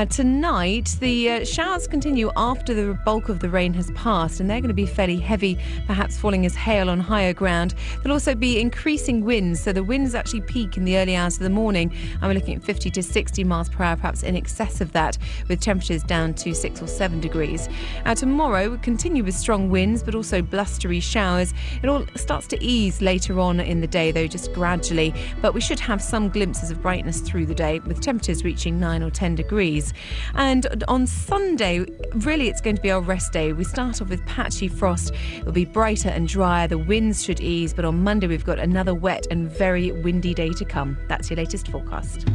Tonight, the showers continue after the bulk of the rain has passed, and they're going to be fairly heavy, perhaps falling as hail on higher ground. There'll also be increasing winds, so the winds actually peak in the early hours of the morning, and we're looking at 50 to 60 miles per hour, perhaps in excess of that, with temperatures down to 6 or 7 degrees. Tomorrow we continue with strong winds, but also blustery showers. It all starts to ease later on in the day, though, just gradually, but we should have some glimpses of brightness through the day, with temperatures reaching 9 or 10 degrees. And on Sunday, really it's going to be our rest day. We start off with patchy frost. It'll be brighter and drier. The winds should ease, but on Monday we've got another wet and very windy day to come. That's your latest forecast.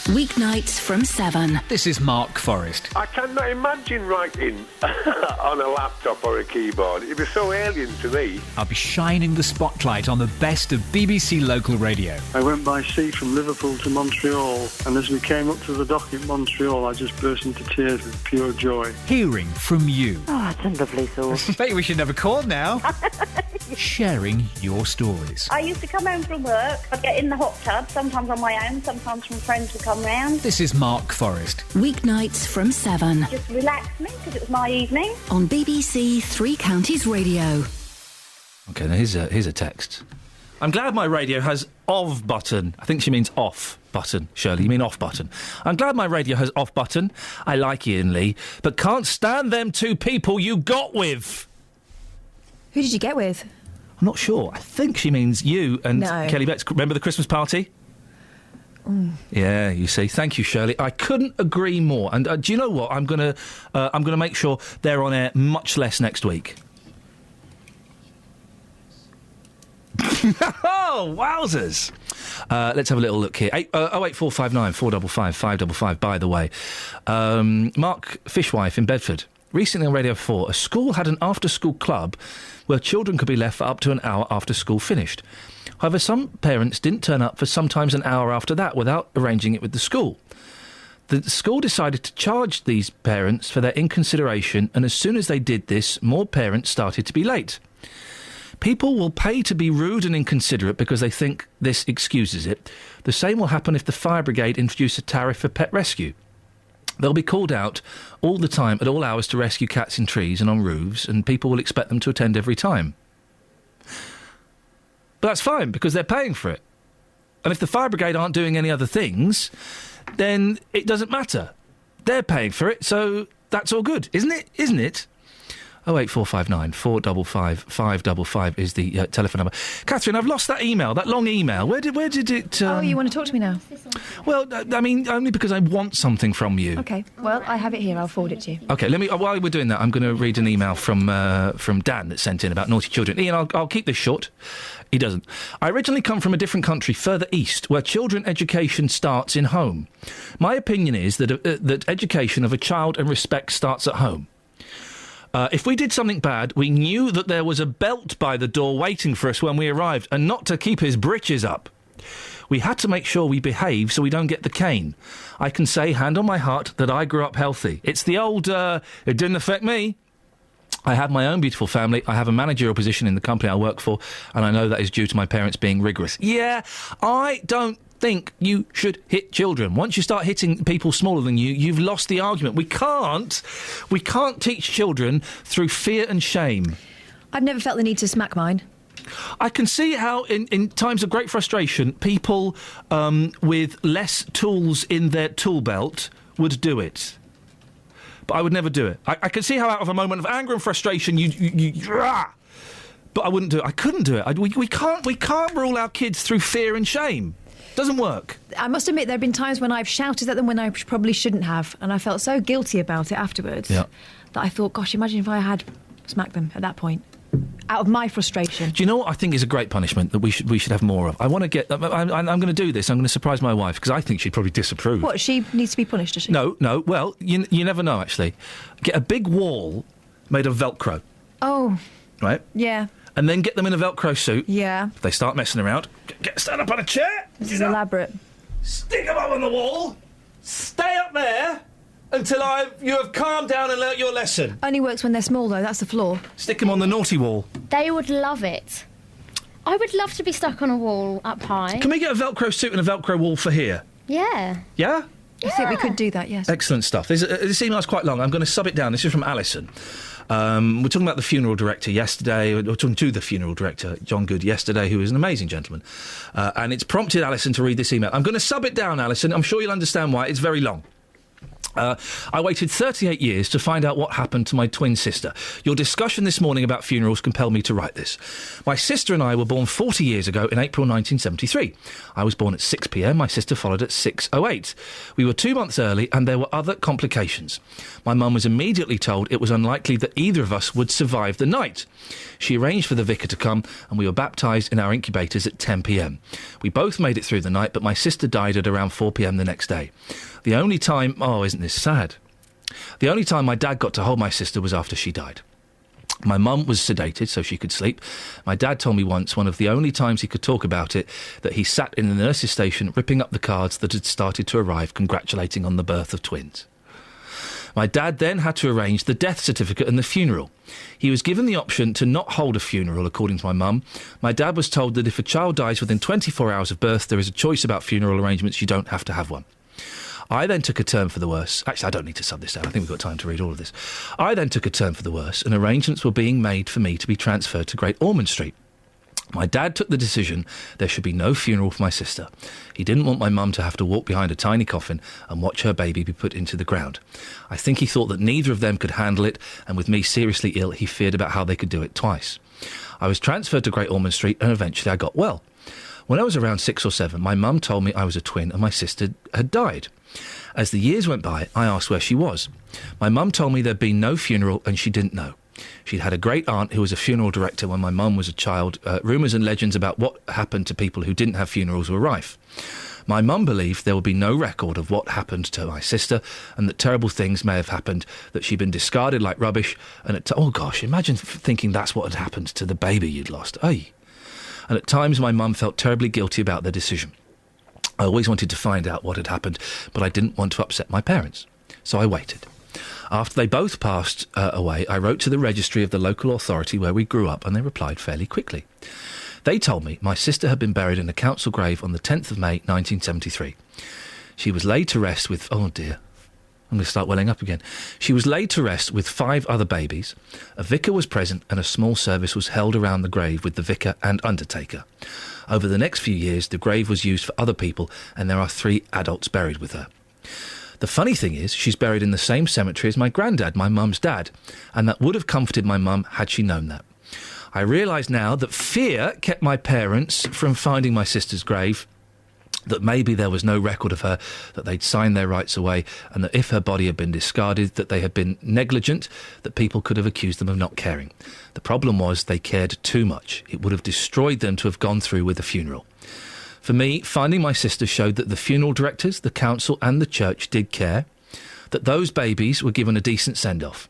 Weeknights from 7. This is Mark Forrest. I cannot imagine writing on a laptop or a keyboard. It'd be so alien to me. I'll be shining the spotlight on the best of BBC local radio. I went by sea from Liverpool to Montreal, and as we came up to the dock in Montreal, I just burst into tears with pure joy. Hearing from you. Oh, it's a lovely thought. Bet we should never call now. Sharing your stories. I used to come home from work, I'd get in the hot tub, sometimes on my own, sometimes from friends would come round. This is Mark Forrest. Weeknights from 7. Just relax me, because it was my evening. On BBC Three Counties Radio. OK, now here's a text. I'm glad my radio has OF button. I think she means off button, Shirley. You mean off button. I'm glad my radio has off button. I like Iain Lee, but can't stand them two people you got with. Who did you get with? I'm not sure. I think she means you and Kelly Betts. Remember the Christmas party? Yeah, you see. Thank you, Shirley. I couldn't agree more. And do you know what? I'm gonna make sure they're on air much less next week. Oh, wowzers. Let's have a little look here. 08459 455 555, by the way. Mark Fishwife in Bedford. Recently on Radio 4, a school had an after-school club where children could be left for up to an hour after school finished. However, some parents didn't turn up for sometimes an hour after that without arranging it with the school. The school decided to charge these parents for their inconsideration, and as soon as they did this, more parents started to be late. People will pay to be rude and inconsiderate because they think this excuses it. The same will happen if the fire brigade introduce a tariff for pet rescue. They'll be called out all the time at all hours to rescue cats in trees and on roofs, and people will expect them to attend every time. But that's fine, because they're paying for it. And if the fire brigade aren't doing any other things, then it doesn't matter. They're paying for it, so that's all good, isn't it? Isn't it? 08459 455 555 is the telephone number. Catherine, I've lost that email, that long email. Where did it... Oh, you want to talk to me now? Well, I mean, only because I want something from you. OK, well, I have it here. I'll forward it to you. OK, let me... While we're doing that, I'm going to read an email from Dan that sent in about naughty children. Iain, I'll keep this short. He doesn't. I originally come from a different country further east, where children education starts in home. My opinion is that education of a child and respect starts at home. If we did something bad, we knew that there was a belt by the door waiting for us when we arrived, and not to keep his britches up. We had to make sure we behave so we don't get the cane. I can say, hand on my heart, that I grew up healthy. It's the old, it didn't affect me. I have my own beautiful family. I have a managerial position in the company I work for, and I know that is due to my parents being rigorous. Yeah, I don't think you should hit children. Once you start hitting people smaller than you, you've lost the argument. We can't teach children through fear and shame. I've never felt the need to smack mine. I can see how in times of great frustration, people with less tools in their tool belt would do it. But I would never do it. I can see how out of a moment of anger and frustration you but I wouldn't do it. I couldn't do it. We can't rule our kids through fear and shame. Doesn't work. I must admit there have been times when I've shouted at them when I probably shouldn't have, and I felt so guilty about it afterwards that I thought, gosh, imagine if I had smacked them at that point. Out of my frustration. Do you know what I think is a great punishment that we should have more of? I want to get... I'm going to do this. I'm going to surprise my wife, because I think she'd probably disapprove. What, she needs to be punished, does she? No. Well, you never know, actually. Get a big wall made of Velcro. Oh. Right? Yeah. And then get them in a Velcro suit. Yeah. If they start messing around, stand up on a chair. This is elaborate. Stick them up on the wall. Stay up there until you have calmed down and learnt your lesson. Only works when they're small, though. That's the flaw. Stick them on the naughty wall. They would love it. I would love to be stuck on a wall up high. Can we get a Velcro suit and a Velcro wall for here? Yeah. Yeah? I think we could do that, yes. Excellent stuff. This email's quite long. I'm going to sub it down. This is from Alison. We're talking about the funeral director yesterday. We're talking to the funeral director, John Good, yesterday, who is an amazing gentleman. And it's prompted Alison to read this email. I'm going to sub it down, Alison. I'm sure you'll understand why. It's very long. I waited 38 years to find out what happened to my twin sister. Your discussion this morning about funerals compelled me to write this. My sister and I were born 40 years ago in April 1973. I was born at 6 p.m, my sister followed at 6:08. We were 2 months early and there were other complications. My mum was immediately told it was unlikely that either of us would survive the night. She arranged for the vicar to come and we were baptised in our incubators at 10 p.m. We both made it through the night, but my sister died at around 4 p.m. the next day. The only time... Oh, isn't this sad? The only time my dad got to hold my sister was after she died. My mum was sedated so she could sleep. My dad told me once, one of the only times he could talk about it, that he sat in the nurse's station ripping up the cards that had started to arrive congratulating on the birth of twins. My dad then had to arrange the death certificate and the funeral. He was given the option to not hold a funeral, according to my mum. My dad was told that if a child dies within 24 hours of birth, there is a choice about funeral arrangements. You don't have to have one. I then took a turn for the worse. Actually, I don't need to sub this down. I think we've got time to read all of this. I then took a turn for the worse, and arrangements were being made for me to be transferred to Great Ormond Street. My dad took the decision there should be no funeral for my sister. He didn't want my mum to have to walk behind a tiny coffin and watch her baby be put into the ground. I think he thought that neither of them could handle it, and with me seriously ill, he feared about how they could do it twice. I was transferred to Great Ormond Street, and eventually I got well. When I was around 6 or 7, my mum told me I was a twin and my sister had died. As the years went by, I asked where she was. My mum told me there'd been no funeral and she didn't know. She'd had a great aunt who was a funeral director when my mum was a child. Rumours and legends about what happened to people who didn't have funerals were rife. My mum believed there would be no record of what happened to my sister and that terrible things may have happened, that she'd been discarded like rubbish. And oh gosh, imagine thinking that's what had happened to the baby you'd lost. Ay. And at times my mum felt terribly guilty about their decision. I always wanted to find out what had happened, but I didn't want to upset my parents. So I waited. After they both passed away, I wrote to the registry of the local authority where we grew up, and they replied fairly quickly. They told me my sister had been buried in a council grave on the 10th of May, 1973. She was laid to rest with... Oh, dear. I'm going to start welling up again. She was laid to rest with 5 other babies. A vicar was present and a small service was held around the grave with the vicar and undertaker. Over the next few years, the grave was used for other people and there are 3 adults buried with her. The funny thing is, she's buried in the same cemetery as my granddad, my mum's dad, and that would have comforted my mum had she known that. I realise now that fear kept my parents from finding my sister's grave, that maybe there was no record of her, that they'd signed their rights away, and that if her body had been discarded, that they had been negligent, that people could have accused them of not caring. The problem was they cared too much. It would have destroyed them to have gone through with the funeral. For me, finding my sister showed that the funeral directors, the council and the church did care, that those babies were given a decent send-off.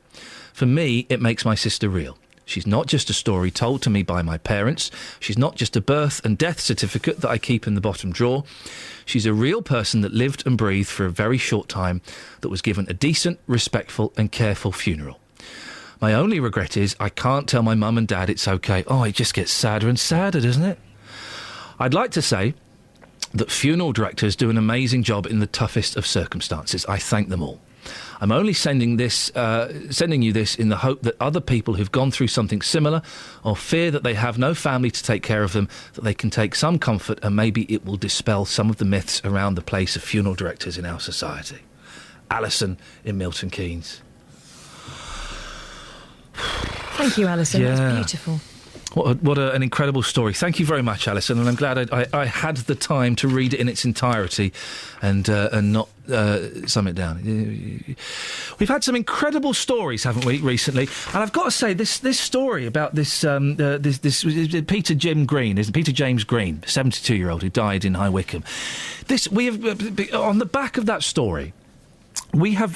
For me, it makes my sister real. She's not just a story told to me by my parents. She's not just a birth and death certificate that I keep in the bottom drawer. She's a real person that lived and breathed for a very short time, that was given a decent, respectful and careful funeral. My only regret is I can't tell my mum and dad it's okay. Oh, it just gets sadder and sadder, doesn't it? I'd like to say that funeral directors do an amazing job in the toughest of circumstances. I thank them all. I'm only sending you this in the hope that other people who've gone through something similar or fear that they have no family to take care of them, that they can take some comfort and maybe it will dispel some of the myths around the place of funeral directors in our society. Alison in Milton Keynes. Thank you, Alison. Yeah. That's beautiful. What an incredible story. Thank you very much, Alison, and I'm glad I had the time to read it in its entirety and not sum it down. We've had some incredible stories, haven't we, recently? And I've got to say, this story about this Peter James Green, 72-year-old who died in High Wycombe. We have on the back of that story, we have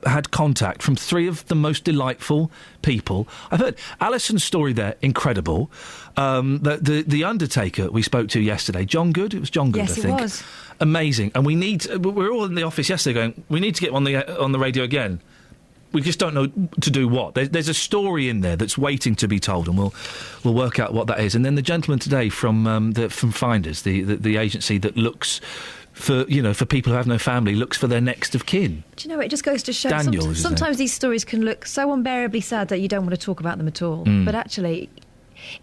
had contact from 3 of the most delightful people. I've heard Alison's story there, incredible. The undertaker we spoke to yesterday, John Good. It was John Good, yes, I think. Yes, it was. Amazing. And we were all in the office yesterday going, we need to get on the radio again. We just don't know to do what. There's a story in there that's waiting to be told, and we'll work out what that is. And then the gentleman today from Finders, the agency that looks for people who have no family, looks for their next of kin. Do you know, it just goes to show Daniel, sometimes these stories can look so unbearably sad that you don't want to talk about them at all. But actually,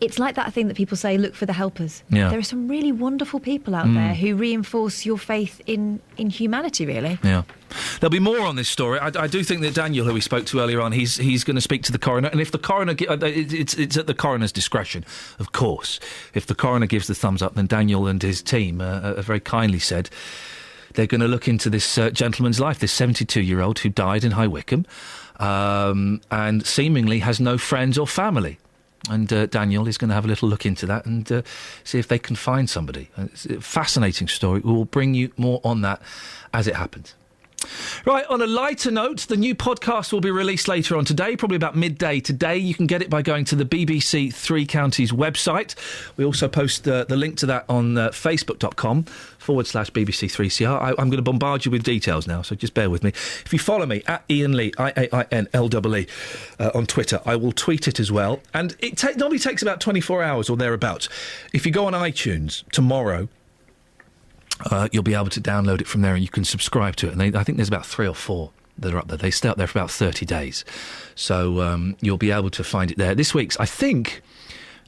it's like that thing that people say, look for the helpers. Yeah. There are some really wonderful people out there who reinforce your faith in humanity, really. Yeah. There'll be more on this story. I do think that Daniel, who we spoke to earlier on, he's going to speak to the coroner, and if the coroner... it's at the coroner's discretion, of course. If the coroner gives the thumbs up, then Daniel and his team have very kindly said they're going to look into this gentleman's life, this 72-year-old who died in High Wycombe, and seemingly has no friends or family. And Daniel is going to have a little look into that and see if they can find somebody. It's a fascinating story. We will bring you more on that as it happens. Right, on a lighter note, the new podcast will be released later on today, probably about midday today. You can get it by going to the BBC Three Counties website. We also post the link to that on facebook.com/BBC3CR. I'm going to bombard you with details now, so just bear with me. If you follow me, at Iain Lee, IAINLEE, on Twitter, I will tweet it as well. And it normally takes about 24 hours or thereabouts. If you go on iTunes tomorrow, you'll be able to download it from there and you can subscribe to it. And I think there's about 3 or 4 that are up there. They stay up there for about 30 days. So you'll be able to find it there. This week's, I think,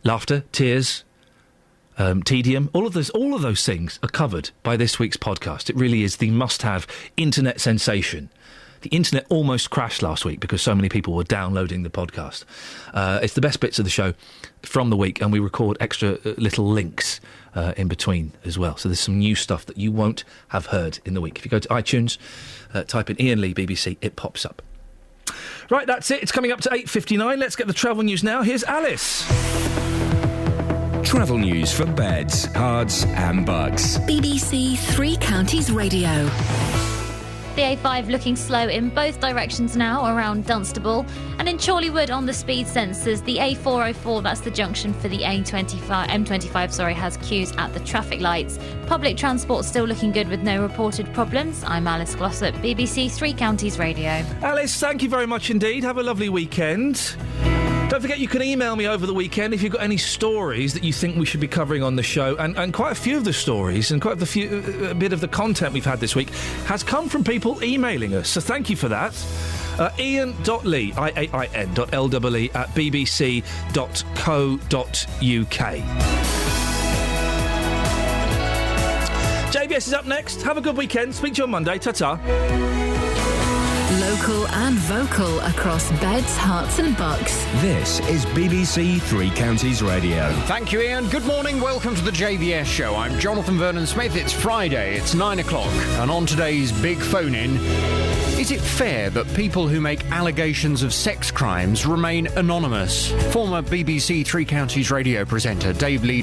laughter, tears, tedium, all of those things are covered by this week's podcast. It really is the must-have internet sensation. The internet almost crashed last week because so many people were downloading the podcast. It's the best bits of the show from the week, and we record extra little links in between as well. So there's some new stuff that you won't have heard in the week. If you go to iTunes, type in Iain Lee BBC, it pops up. Right, that's it. It's coming up to 8:59. Let's get the travel news now. Here's Alice. Travel news for beds, cards and bugs. BBC Three Counties Radio. The A5 looking slow in both directions now around Dunstable, and in Chorleywood on the speed sensors, the A404, that's the junction for the M25, has queues at the traffic lights. Public transport still looking good with no reported problems. I'm Alice Glossop, BBC Three Counties Radio. Alice, thank you very much indeed. Have a lovely weekend. Don't forget you can email me over the weekend if you've got any stories that you think we should be covering on the show. And quite a few of the stories and quite a bit of the content we've had this week has come from people emailing us. So thank you for that. Iain.lee, IAIN.LEE at bbc.co.uk. JVS is up next. Have a good weekend. Speak to you on Monday. Ta-ta. Local and vocal across beds, hearts and bucks. This is BBC Three Counties Radio. Thank you, Iain. Good morning. Welcome to the JVS show. I'm Jonathan Vernon-Smith. It's Friday. It's 9 o'clock. And on today's big phone-in, is it fair that people who make allegations of sex crimes remain anonymous? Former BBC Three Counties radio presenter Dave Lee